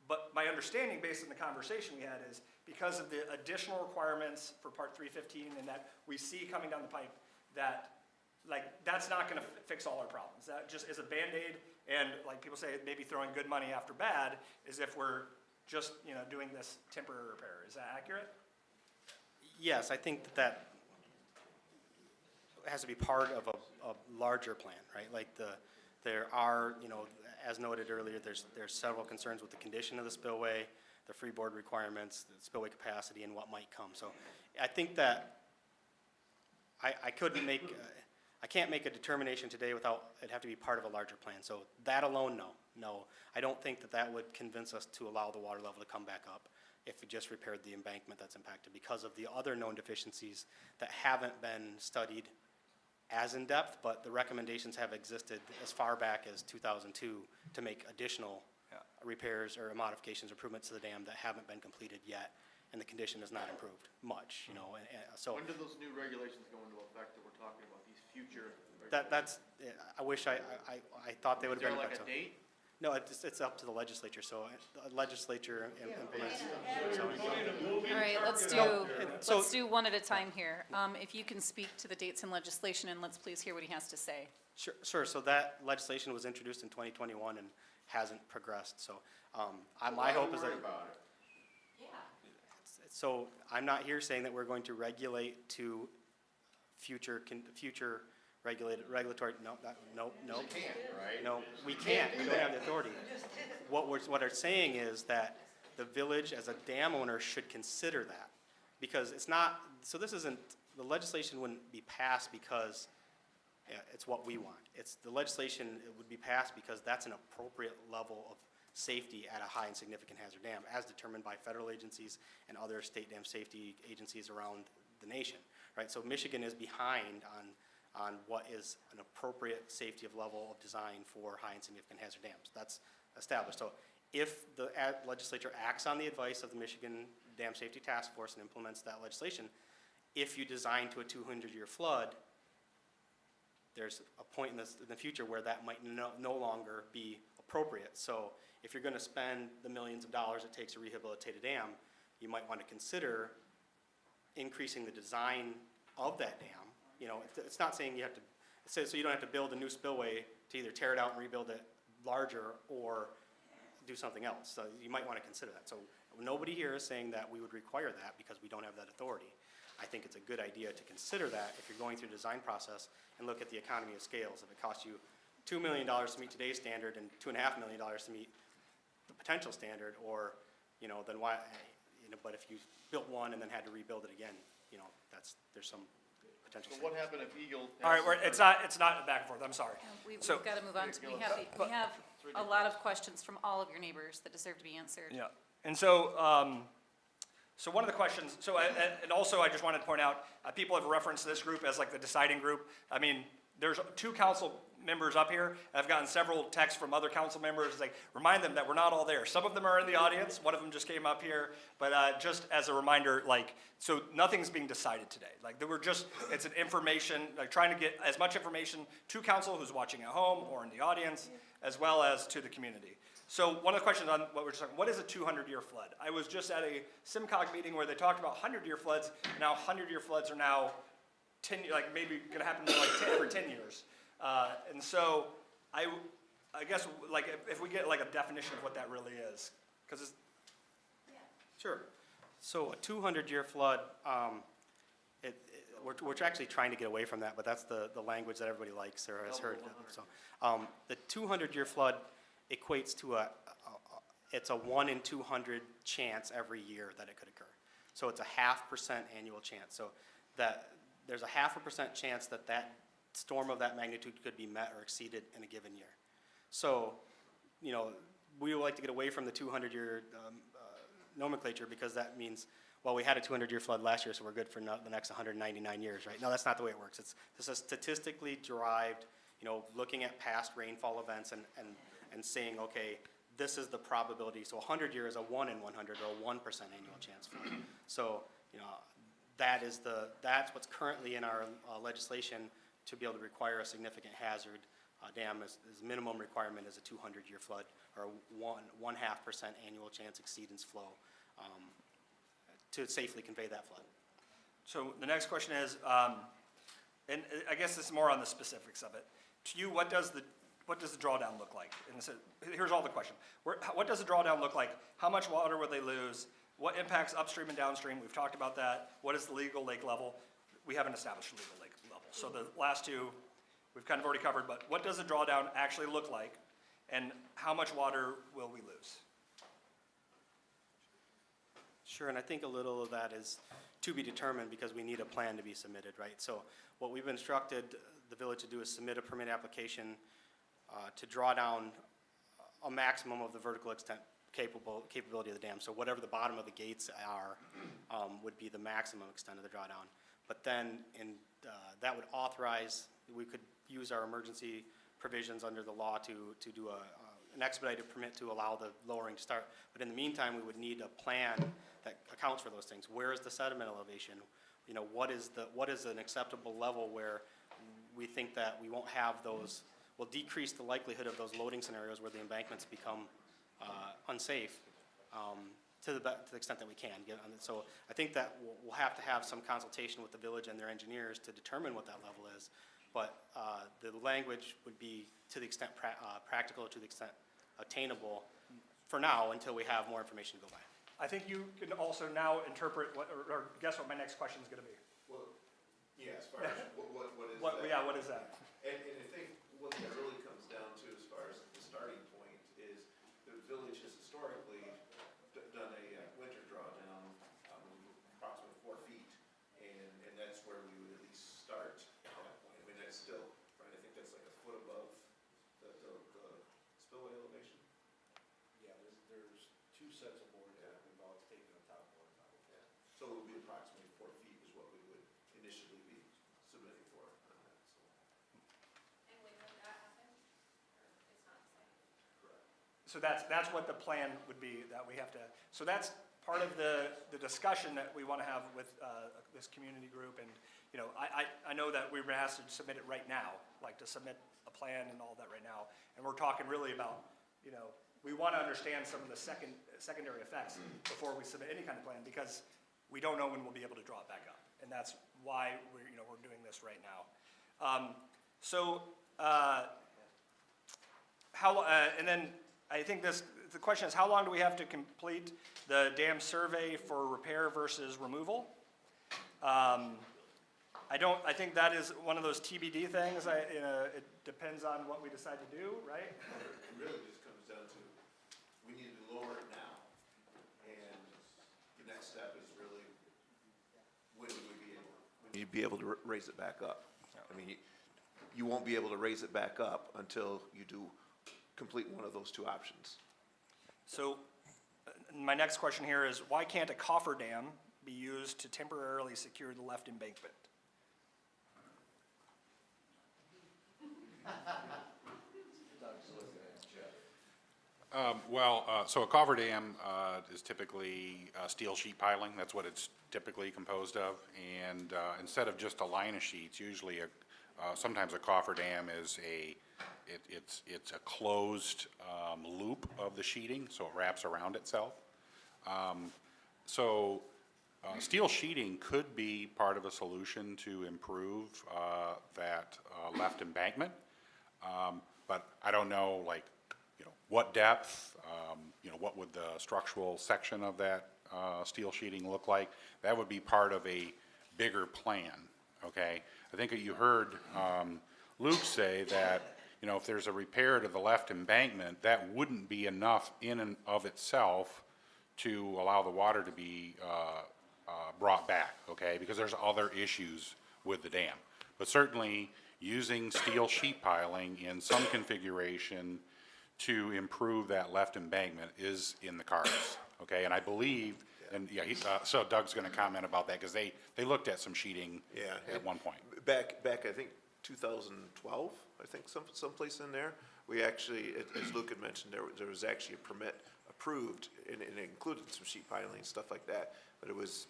[SPEAKER 2] But my understanding, based on the conversation we had, is because of the additional requirements for Part 315 and that we see coming down the pipe, that's not going to fix all our problems. That just is a Band-Aid, and like people say, maybe throwing good money after bad is if we're just doing this temporary repair. Is that accurate?
[SPEAKER 14] Yes, I think that has to be part of a larger plan, right? Like there are, as noted earlier, there's several concerns with the condition of the spillway, the freeboard requirements, the spillway capacity, and what might come. So I think that I can't make a determination today without, it'd have to be part of a larger plan. So that alone, no. I don't think that would convince us to allow the water level to come back up if we just repaired the embankment that's impacted because of the other known deficiencies that haven't been studied as in depth, but the recommendations have existed as far back as 2002 to make additional repairs or modifications, improvements to the dam that haven't been completed yet, and the condition has not improved much, and so.
[SPEAKER 17] When do those new regulations go into effect that we're talking about, these future?
[SPEAKER 14] I wish I thought they would have been.
[SPEAKER 17] Is there like a date?
[SPEAKER 14] No, it's up to the legislature, so the legislature implements.
[SPEAKER 1] All right, let's do one at a time here. If you can speak to the dates in legislation, and let's please hear what he has to say.
[SPEAKER 14] Sure, so that legislation was introduced in 2021 and hasn't progressed, so my hope is that. So I'm not here saying that we're going to regulate to future regulatory, no.
[SPEAKER 17] You can't, right?
[SPEAKER 14] No, we can't, we don't have the authority. What we're saying is that the village as a dam owner should consider that. Because it's not, so this isn't, the legislation wouldn't be passed because it's what we want. The legislation, it would be passed because that's an appropriate level of safety at a high and significant hazard dam, as determined by federal agencies and other state dam safety agencies around the nation, right? So Michigan is behind on what is an appropriate safety of level of design for high and significant hazard dams. That's established. So if the legislature acts on the advice of the Michigan Dam Safety Task Force and implements that legislation, if you design to a 200-year flood, there's a point in the future where that might no longer be appropriate. So if you're gonna spend the millions of dollars it takes to rehabilitate a dam, you might wanna consider increasing the design of that dam. You know, it's not saying you have to, so you don't have to build a new spillway to either tear it out and rebuild it larger or do something else. So you might wanna consider that. So nobody here is saying that we would require that because we don't have that authority. I think it's a good idea to consider that if you're going through the design process and look at the economy of scales. If it costs you $2 million to meet today's standard and $2.5 million to meet the potential standard, or, you know, then why, you know, but if you built one and then had to rebuild it again, you know, there's some potential.
[SPEAKER 17] So what happened if Eagle?
[SPEAKER 2] All right, it's not back and forth, I'm sorry.
[SPEAKER 1] We've
[SPEAKER 2] So-
[SPEAKER 1] got to move on. We have a lot of questions from all of your neighbors that deserve to be answered.
[SPEAKER 2] Yeah, and so, so one of the questions, and also I just wanted to point out, people have referenced this group as like the deciding group. I mean, there's 2 council members up here. I've gotten several texts from other council members, like, remind them that we're not all there. Some of them are in the audience, one of them just came up here, but just as a reminder, like, so nothing's being decided today. Like, it's an information, like trying to get as much information to council who's watching at home or in the audience, as well as to the community. So one of the questions on what we're just talking, what is a 200-year flood? I was just at a SIMCOG meeting where they talked about 100-year floods. Now 100-year floods are now 10, like maybe gonna happen like 10 every 10 years. And so I guess like if we get like a definition of what that really is, because it's.
[SPEAKER 14] Sure. So a 200-year flood, we're actually trying to get away from that, but that's the language that everybody likes or has heard. So, the 200-year flood equates to it's a 1 in 200 chance every year that it could occur. So it's a 0.5% annual chance. So that there's a 0.5% chance that that storm of that magnitude could be met or exceeded in a given year. So, you know, we would like to get away from the 200-year nomenclature, because that means, well, we had a 200-year flood last year, so we're good for the next 199 years, right? No, that's not the way it works. This is statistically derived, you know, looking at past rainfall events and saying, okay, this is the probability. So 100 year is a 1 in 100 or a 1% annual chance flood. So, you know, that's what's currently in our legislation to be able to require a significant hazard dam. Is minimum requirement is a 200-year flood, or a 1.5% annual chance exceedance flow to safely convey that flood.
[SPEAKER 2] So the next question is, and I guess this is more on the specifics of it. To you, what does the drawdown look like? And so here's all the question. What does the drawdown look like? How much water would they lose? What impacts upstream and downstream? We've talked about that. What is the legal lake level? We haven't established a legal lake level. So the last two, we've kind of already covered, but what does the drawdown actually look like? And how much water will we lose?
[SPEAKER 14] Sure, and I think a little of that is to be determined, because we need a plan to be submitted, right? So what we've instructed the village to do is submit a permit application to draw down a maximum of the vertical extent capability of the dam. So whatever the bottom of the gates are would be the maximum extent of the drawdown. But then that would authorize, we could use our emergency provisions under the law to do an expedited permit to allow the lowering to start. But in the meantime, we would need a plan that accounts for those things. Where is the sediment elevation? You know, what is an acceptable level where we think that we won't have those, will decrease the likelihood of those loading scenarios where the embankments become unsafe to the extent that we can. So I think that we'll have to have some consultation with the village and their engineers to determine what that level is. But the language would be to the extent practical, to the extent attainable for now, until we have more information to go by.
[SPEAKER 2] I think you can also now interpret or guess what my next question is going to be.
[SPEAKER 19] Well, yeah, as far as what is
[SPEAKER 2] What,
[SPEAKER 19] that?
[SPEAKER 2] yeah, what is that?
[SPEAKER 19] And I think what that really comes down to as far as the starting point is the village has historically done a winter drawdown approximately 4 feet, and that's where we would at least start at that point. I mean, that's still, right, I think that's like a foot above the spillway elevation.
[SPEAKER 17] Yeah, there's 2 sets of boards that we've always taken the top boards out.
[SPEAKER 19] Yeah. So it would be approximately 4 feet is what we would initially be submitting for on that, so.
[SPEAKER 22] And when would that happen? Or it's not decided?
[SPEAKER 19] Correct.
[SPEAKER 2] So that's what the plan would be, that we have to, so that's part of the discussion that we want to have with this community group. And, you know, I know that we were asked to submit it right now, like to submit a plan and all that right now. And we're talking really about, you know, we want to understand some of the secondary effects before we submit any kind of plan, because we don't know when we'll be able to draw it back up. And that's why we're doing this right now. And then I think the question is, how long do we have to complete the dam survey for repair versus removal? I think that is one of those TBD things. It depends on what we decide to do, right?
[SPEAKER 19] It really just comes down to, we need to lower it now. And the next step is really, when would we be able to raise it back up? I mean, you won't be able to raise it back up until you do complete one of those two options.
[SPEAKER 2] So my next question here is, why can't a cofferdam be used to temporarily secure the left embankment?
[SPEAKER 18] So a cofferdam is typically steel sheet piling. That's what it's typically composed of. And instead of just a line of sheets, usually sometimes a cofferdam is it's a closed loop of the sheeting, so it wraps around itself. Steel sheeting could be part of a solution to improve that left embankment. But I don't know, like, what depth, what would the structural section of that steel sheeting look like? That would be part of a bigger plan, okay? I think you heard Luke say that, if there's a repair to the left embankment, that wouldn't be enough in and of itself to allow the water to be brought back, okay? Because there's other issues with the dam. But certainly, using steel sheet piling in some configuration to improve that left embankment is in the cards, okay? And I believe, so Doug's gonna comment about that, because they looked at some sheeting at one point.
[SPEAKER 19] Back, I think, 2012, I think, someplace in there, we actually, as Luke had mentioned, there was actually a permit approved, and it included some sheet piling and stuff like that, but it was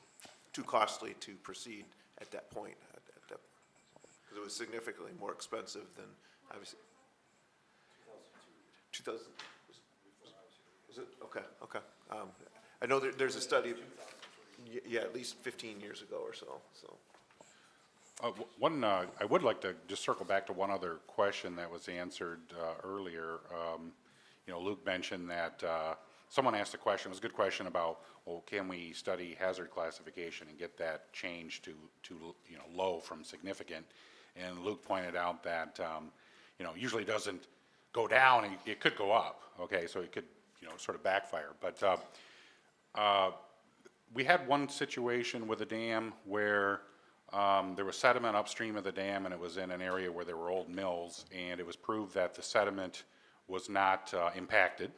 [SPEAKER 19] too costly to proceed at that point, because it was significantly more expensive than, obviously. 2000, was it? Okay. I know there's a study, at least 15 years ago or so.
[SPEAKER 18] I would like to just circle back to one other question that was answered earlier. Luke mentioned that someone asked a question, it was a good question about, well, can we study hazard classification and get that changed to low from significant? And Luke pointed out that, usually doesn't go down, and it could go up, okay? So it could, sort of backfire. But we had one situation with a dam where there was sediment upstream of the dam, and it was in an area where there were old mills, and it was proved that the sediment was not impacted.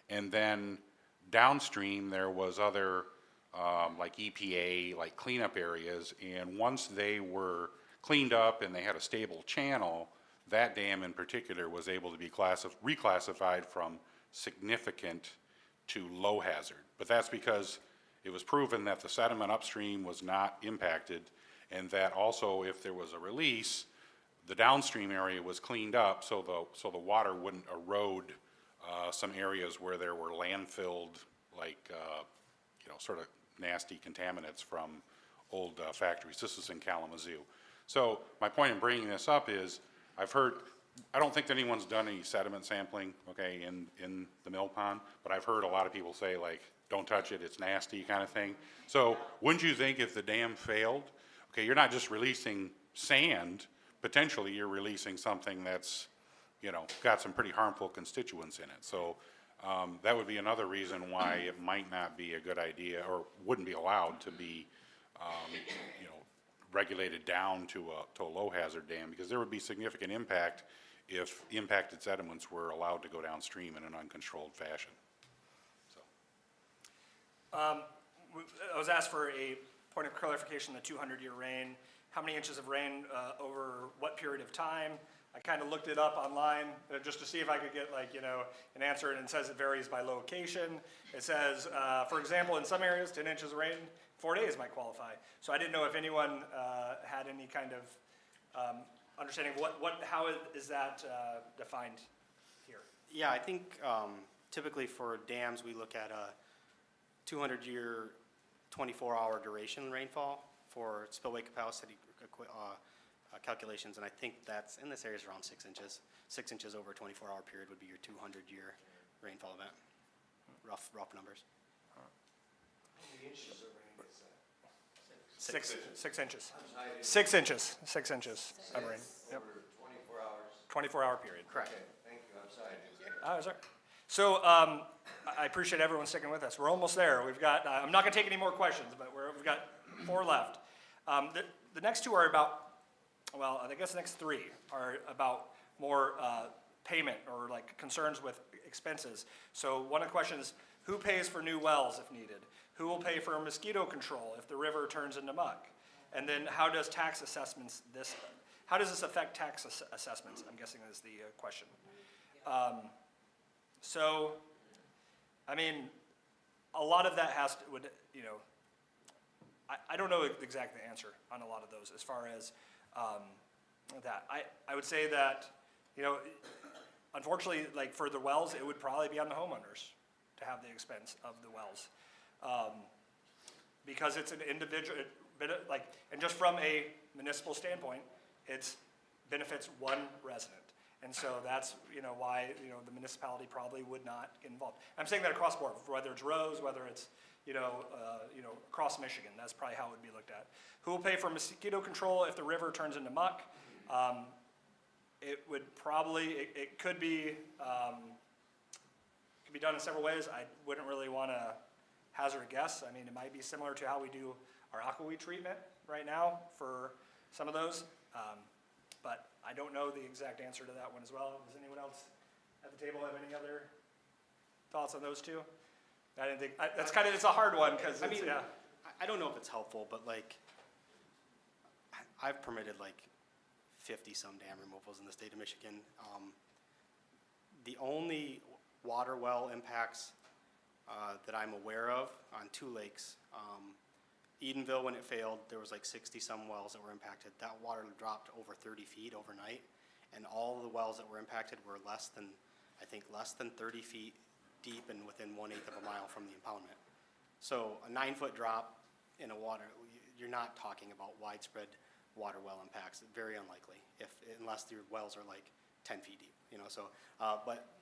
[SPEAKER 18] And then downstream, there was other, like EPA, like cleanup areas, and once they were cleaned up and they had a stable channel, that dam in particular was able to be reclassified from significant to low hazard. But that's because it was proven that the sediment upstream was not impacted, and that also if there was a release, the downstream area was cleaned up so the water wouldn't erode some areas where there were landfilled, like, sort of nasty contaminants from old factories. This is in Kalamazoo. So my point in bringing this up is, I don't think that anyone's done any sediment sampling, okay, in the mill pond, but I've heard a lot of people say, like, don't touch it, it's nasty kind of thing. So wouldn't you think if the dam failed, okay, you're not just releasing sand, potentially you're releasing something that's, got some pretty harmful constituents in it. So that would be another reason why it might not be a good idea, or wouldn't be allowed to be, regulated down to a low hazard dam, because there would be significant impact if impacted sediments were allowed to go downstream in an uncontrolled fashion.
[SPEAKER 2] I was asked for a point of clarification, the 200-year rain. How many inches of rain over what period of time? I kind of looked it up online just to see if I could get an answer, and it says it varies by location. It says, for example, in some areas, 10 inches of rain 4 days might qualify. So I didn't know if anyone had any kind of understanding of how is that defined here?
[SPEAKER 14] Yeah, I think typically for dams, we look at a 200-year, 24-hour duration rainfall for spillway capacity calculations, and I think that's, in this area, is around 6 inches. 6 inches over a 24-hour period would be your 200-year rainfall event. Rough numbers.
[SPEAKER 2] Six inches. 6 inches. 6 inches of rain. Yep. 24-hour period.
[SPEAKER 14] Correct.
[SPEAKER 10] Thank you, I'm sorry.
[SPEAKER 2] Sorry. So I appreciate everyone sticking with us. We're almost there. We've got, I'm not going to take any more questions, but we've got 4 left. The next 2 are about, well, I guess the next 3 are about more payment or like concerns with expenses. So one of the questions, who pays for new wells if needed? Who will pay for mosquito control if the river turns into muck? And then how does tax assessments how does this affect tax assessments? I'm guessing is the question. So, I mean, a lot of that I don't know exactly the answer on a lot of those as far as that. I would say that, unfortunately, like for the wells, it would probably be on the homeowners to have the expense of the wells. Because it's an individual, and just from a municipal standpoint, it benefits one resident. And so that's, why, the municipality probably would not get involved. I'm saying that across the board, whether it's Rose, whether it's, across Michigan, that's probably how it would be looked at. Who will pay for mosquito control if the river turns into muck? It would probably, it could be done in several ways. I wouldn't really want to hazard a guess. I mean, it might be similar to how we do our aquaweed treatment right now for some of those. But I don't know the exact answer to that one as well. Does anyone else at the table have any other thoughts on those 2? I didn't think, it's a hard one because it's, yeah.
[SPEAKER 14] I don't know if it's helpful, but I've permitted 50-some dam removals in the state of Michigan. The only water well impacts that I'm aware of on 2 lakes, Edenville, when it failed, there was 60-some wells that were impacted. That water dropped over 30 feet overnight, and all of the wells that were impacted were less than 30 feet deep and within 1/8 of a mile from the impoundment. So a 9-foot drop in a water, you're not talking about widespread water well impacts. Very unlikely, unless your wells are 10 feet deep.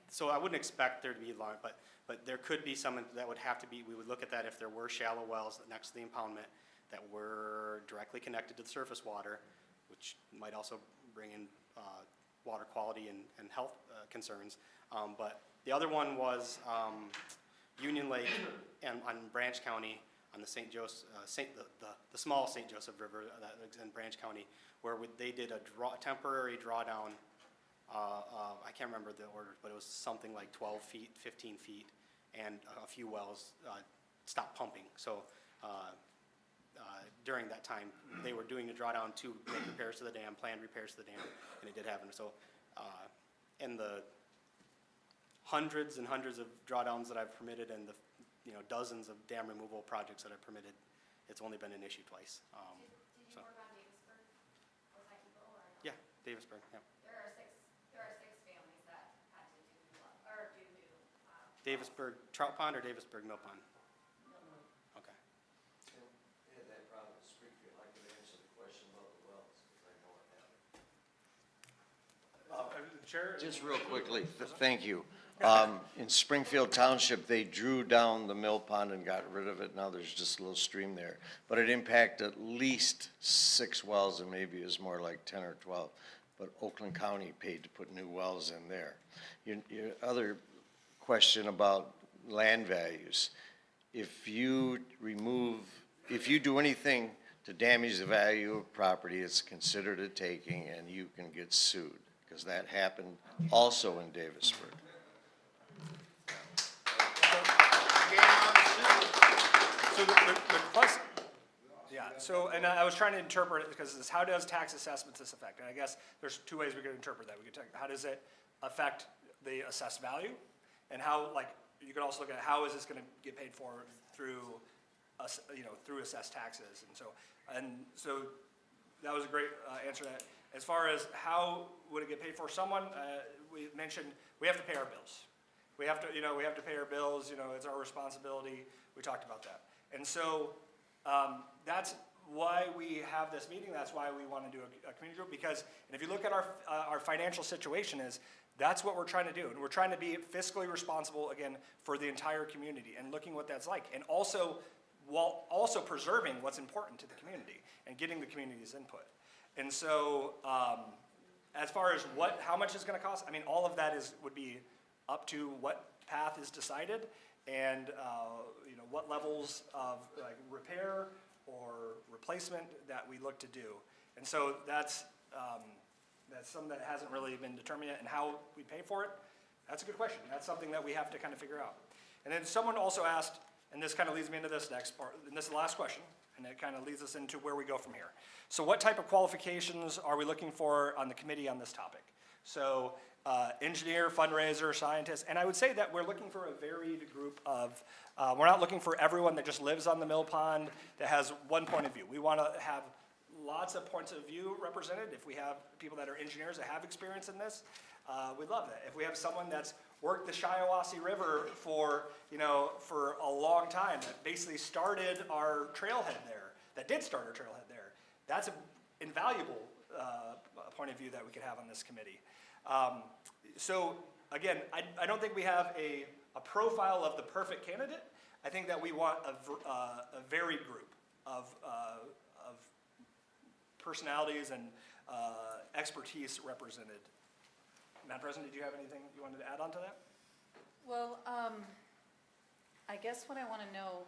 [SPEAKER 14] So I wouldn't expect there to be long, but there could be some that would have to be. We would look at that if there were shallow wells next to the impoundment that were directly connected to the surface water, which might also bring in water quality and health concerns. But the other one was Union Lake and on Branch County on the St. Joseph, the small St. Joseph River that is in Branch County, where they did a temporary drawdown. I can't remember the order, but it was something like 12 feet, 15 feet, and a few wells stopped pumping. So during that time, they were doing the drawdown to make repairs to the dam, planned repairs to the dam, and it did happen. So in the hundreds and hundreds of drawdowns that I've permitted and the dozens of dam removal projects that I've permitted, it's only been an issue twice.
[SPEAKER 22] Did you work on Davisburg? Was that Eagle or no?
[SPEAKER 14] Yeah, Davisburg, yeah.
[SPEAKER 22] There are six families that had to do
[SPEAKER 14] Davisburg Trout Pond or Davisburg Mill Pond? Okay.
[SPEAKER 10] Had that problem in Springfield, I could answer the question about the wells, because I know it happened.
[SPEAKER 2] Chair?
[SPEAKER 10] Just real quickly, thank you. In Springfield Township, they drew down the mill pond and got rid of it. Now there's just a little stream there. But it impacted at least 6 wells, and maybe it was more like 10 or 12. But Oakland County paid to put new wells in there. Your other question about land values, if you do anything to damage the value of property, it's considered a taking and you can get sued, because that happened also in Davisburg.
[SPEAKER 2] So the question, yeah, so, and I was trying to interpret it because it's how does tax assessments this affect? And I guess there's 2 ways we could interpret that. How does it affect the assessed value? And how, you could also look at how is this gonna get paid for through through assessed taxes. And so that was a great answer to that. As far as how would it get paid for, someone, we mentioned, we have to pay our bills. We have to pay our bills, it's our responsibility. We talked about that. And so that's why we have this meeting. That's why we want to do a community group, because, and if you look at our financial situation that's what we're trying to do. And we're trying to be fiscally responsible, again, for the entire community and looking what that's like. And also, while also preserving what's important to the community and getting the community's input. And so, as far as how much it's gonna cost, I mean, all of that would be up to what path is decided and, what levels of like repair or replacement that we look to do. And so that's something that hasn't really been determined yet, and how we pay for it, that's a good question. That's something that we have to kind of figure out. And then someone also asked, and this kind of leads me into this next part, and this is the last question, and it kind of leads us into where we go from here. So what type of qualifications are we looking for on the committee on this topic? So engineer, fundraiser, scientist, and I would say that we're looking for a varied group of, we're not looking for everyone that just lives on the mill pond that has one point of view. We want to have lots of points of view represented. If we have people that are engineers that have experience in this, we'd love that. If we have someone that's worked the Shiawassee River for a long time, that basically started our trailhead there, that's an invaluable point of view that we could have on this committee. So again, I don't think we have a profile of the perfect candidate. I think that we want a varied group of personalities and expertise represented. Madam President, did you have anything you wanted to add on to that?
[SPEAKER 1] Well, I guess what I want to know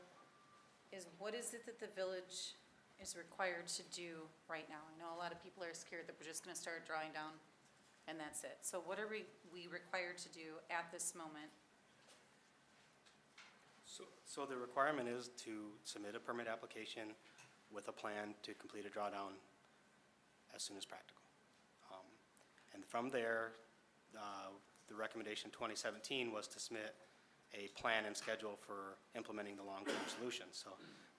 [SPEAKER 1] is what is it that the village is required to do right now? I know a lot of people are scared that we're just going to start drawing down and that's it. So what are we required to do at this moment?
[SPEAKER 14] So the requirement is to submit a permit application with a plan to complete a drawdown as soon as practical. And from there, the recommendation 2017 was to submit a plan and schedule for implementing the long-term solution. So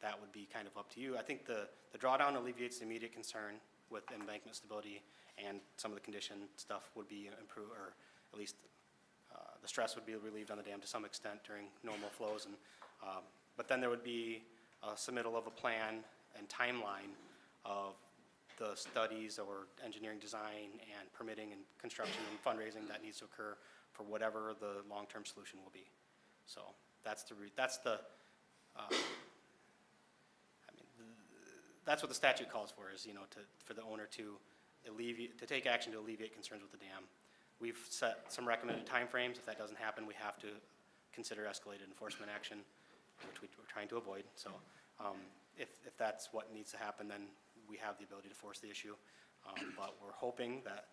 [SPEAKER 14] that would be kind of up to you. I think the drawdown alleviates the immediate concern with embankment stability, and some of the condition stuff would be improved, or at least the stress would be relieved on the dam to some extent during normal flows. And but then there would be a submittal of a plan and timeline of the studies or engineering design and permitting and construction and fundraising that needs to occur for whatever the long-term solution will be. So that's what the statute calls for, is, for the owner to take action to alleviate concerns with the dam. We've set some recommended timeframes. If that doesn't happen, we have to consider escalated enforcement action, which we're trying to avoid. So if that's what needs to happen, then we have the ability to force the issue. But we're hoping that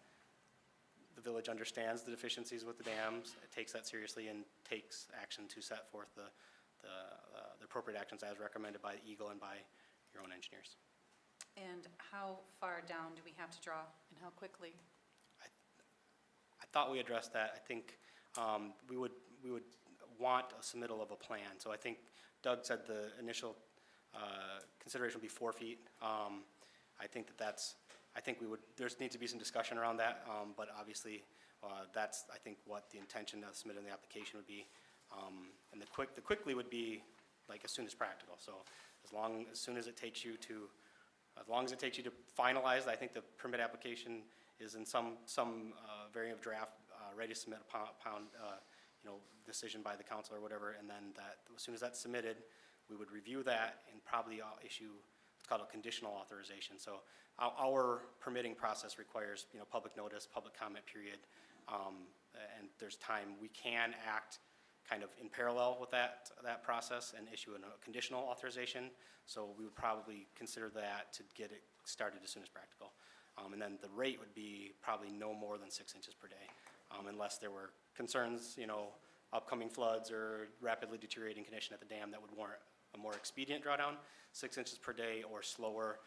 [SPEAKER 14] the village understands the deficiencies with the dams, it takes that seriously, and takes action to set forth the appropriate actions as recommended by Eagle and by your own engineers.
[SPEAKER 1] And how far down do we have to draw, and how quickly?
[SPEAKER 14] I thought we addressed that. I think we would want a submittal of a plan. So I think Doug said the initial consideration would be 4 feet. I think there needs to be some discussion around that, but obviously that's, I think, what the intention of submitting the application would be. And the quickly would be like as soon as practical. So as soon as it takes you to finalize, I think the permit application is in some variant of draft, ready to submit upon decision by the council or whatever, and then as soon as that's submitted, we would review that and probably issue what's called a conditional authorization. So our permitting process requires public notice, public comment period, and there's time. We can act kind of in parallel with that process and issue a conditional authorization. So we would probably consider that to get it started as soon as practical. And then the rate would be probably no more than 6 inches per day, unless there were concerns, upcoming floods or rapidly deteriorating condition at the dam that would warrant a more expedient drawdown, 6 inches per day or slower,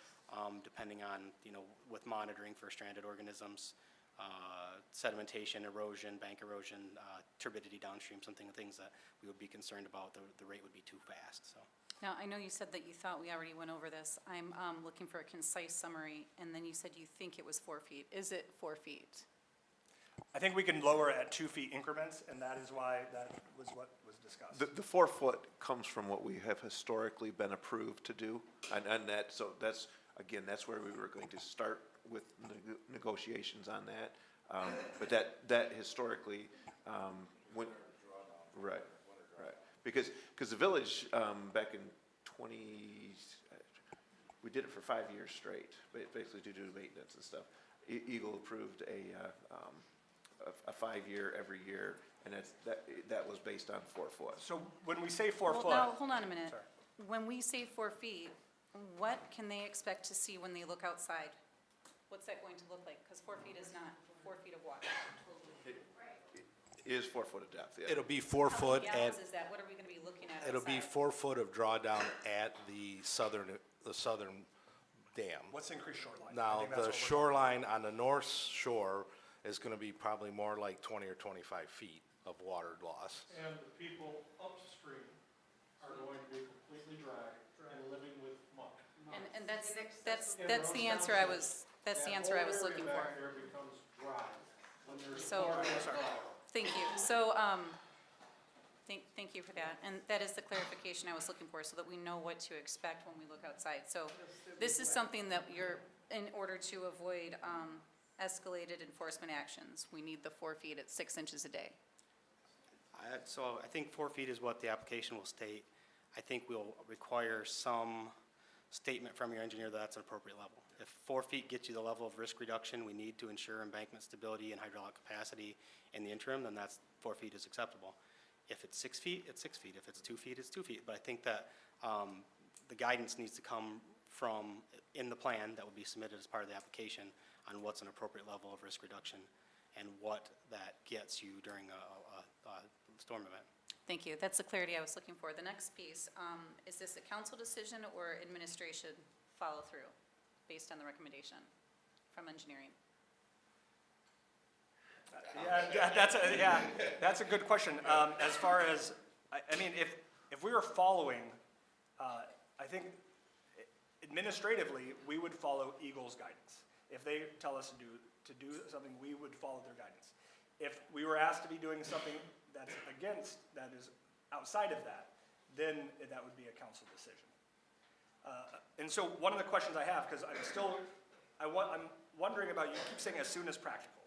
[SPEAKER 14] depending on, with monitoring for stranded organisms, sedimentation, erosion, bank erosion, turbidity downstream, things that we would be concerned about. The rate would be too fast. So
[SPEAKER 1] Now, I know you said that you thought we already went over this. I'm looking for a concise summary, and then you said you think it was 4 feet. Is it 4 feet?
[SPEAKER 2] I think we can lower it at 2 feet increments, and that is why that was what was discussed.
[SPEAKER 19] The 4 foot comes from what we have historically been approved to do, and that, so that's, again, that's where we were going to start with negotiations on that. But that historically, went, right. Because the village, back in 20, we did it for 5 years straight, basically due to maintenance and stuff. Eagle approved a 5-year every year, and that was based on 4 foot.
[SPEAKER 2] So when we say 4
[SPEAKER 1] Well,
[SPEAKER 2] foot.
[SPEAKER 1] now, hold on a minute.
[SPEAKER 2] Sorry.
[SPEAKER 1] When we say 4 feet, what can they expect to see when they look outside? What's that going to look like? Because 4 feet is not 4 feet of water.
[SPEAKER 19] It is 4 foot of depth, yeah.
[SPEAKER 16] It'll be 4
[SPEAKER 1] How
[SPEAKER 16] foot
[SPEAKER 1] many
[SPEAKER 16] at,
[SPEAKER 1] gallons is that? What are we going to be looking at
[SPEAKER 16] it'll be
[SPEAKER 1] outside?
[SPEAKER 16] 4 foot of drawdown at the southern dam.
[SPEAKER 2] What's increased shoreline? I
[SPEAKER 16] Now,
[SPEAKER 2] think that's
[SPEAKER 16] the
[SPEAKER 2] what we're-
[SPEAKER 16] shoreline on the north shore is gonna be probably more like 20 or 25 feet of water loss.
[SPEAKER 15] And the people upstream are going to be completely dry and living with muck.
[SPEAKER 1] And that's the answer I was, looking for.
[SPEAKER 15] Back there becomes dry when there's
[SPEAKER 1] So,
[SPEAKER 15] water.
[SPEAKER 1] thank you. So, thank you for that. And that is the clarification I was looking for, so that we know what to expect when we look outside. So this is something that you're, in order to avoid escalated enforcement actions, we need the 4 feet at 6 inches a day.
[SPEAKER 9] So I think 4 feet is what the application will state. I think we'll require some statement from your engineer that that's an appropriate level. If 4 feet gets you the level of risk reduction we need to ensure embankment stability and hydraulic capacity in the interim, then that's 4 feet is acceptable. If it's 6 feet, it's 6 feet. If it's 2 feet, it's 2 feet. But I think that the guidance needs to come from, in the plan that will be submitted as part of the application on what's an appropriate level of risk reduction and what that gets you during a storm event.
[SPEAKER 1] Thank you. That's the clarity I was looking for. The next piece, is this a council decision or administration follow-through based on the recommendation from engineering?
[SPEAKER 2] That's a good question. As far as, I mean, if we were following, I think administratively, we would follow Eagle's guidance. If they tell us to do something, we would follow their guidance. If we were asked to be doing something that's against, that is outside of that, then that would be a council decision. And so one of the questions I have, because I'm wondering about, you keep saying as soon as practical,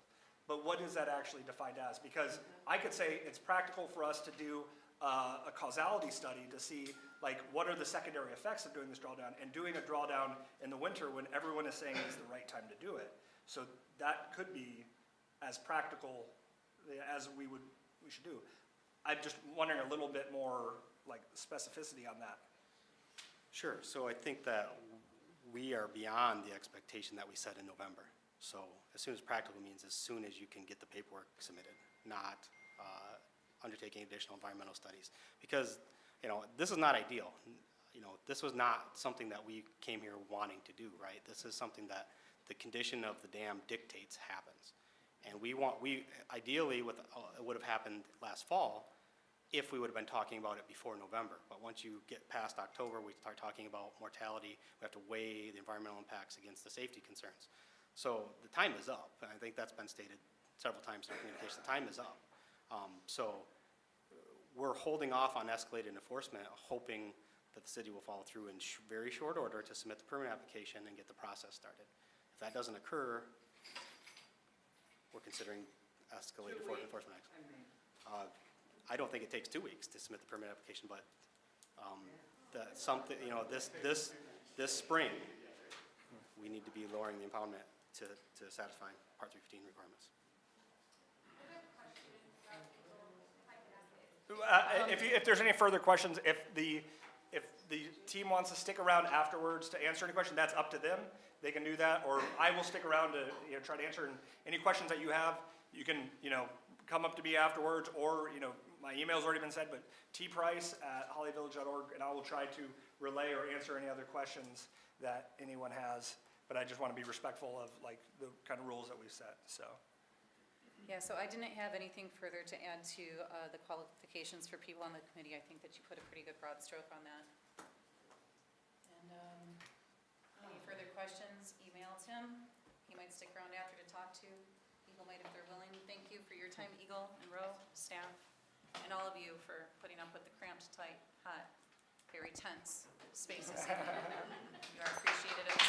[SPEAKER 2] but what is that actually defined as? Because I could say it's practical for us to do a causality study to see, like, what are the secondary effects of doing this drawdown, and doing a drawdown in the winter when everyone is saying it's the right time to do it. So that could be as practical as we should do. I'm just wondering a little bit more, like, specificity on that.
[SPEAKER 9] Sure. So I think that we are beyond the expectation that we set in November. So as soon as practical means as soon as you can get the paperwork submitted, not undertaking additional environmental studies. Because, this is not ideal. This was not something that we came here wanting to do, right? This is something that the condition of the dam dictates happens. And ideally, it would have happened last fall if we would have been talking about it before November. But once you get past October, we start talking about mortality. We have to weigh the environmental impacts against the safety concerns. So the time is up, and I think that's been stated several times in our communication. The time is up. So we're holding off on escalated enforcement, hoping that the city will follow through in very short order to submit the permit application and get the process started. If that doesn't occur, we're considering escalated enforcement action. I don't think it takes 2 weeks to submit the permit application, but this spring, we need to be lowering the impoundment to satisfy Part 315 requirements.
[SPEAKER 2] If there's any further questions, if the team wants to stick around afterwards to answer any question, that's up to them. They can do that, or I will stick around to try to answer any questions that you have. You can come up to me afterwards, or my email's already been said, but tprice@hollyvillage.org, and I will try to relay or answer any other questions that anyone has. But I just want to be respectful of the kind of rules that we've set. So.
[SPEAKER 1] Yeah, so I didn't have anything further to add to the qualifications for people on the committee. I think that you put a pretty good broad stroke on that. stick around after to talk to Eagle Might if they're willing. Thank you for your time, Eagle and Row, staff, and all of you for putting up with the cramped, tight, hot, very tense spaces. You are appreciated as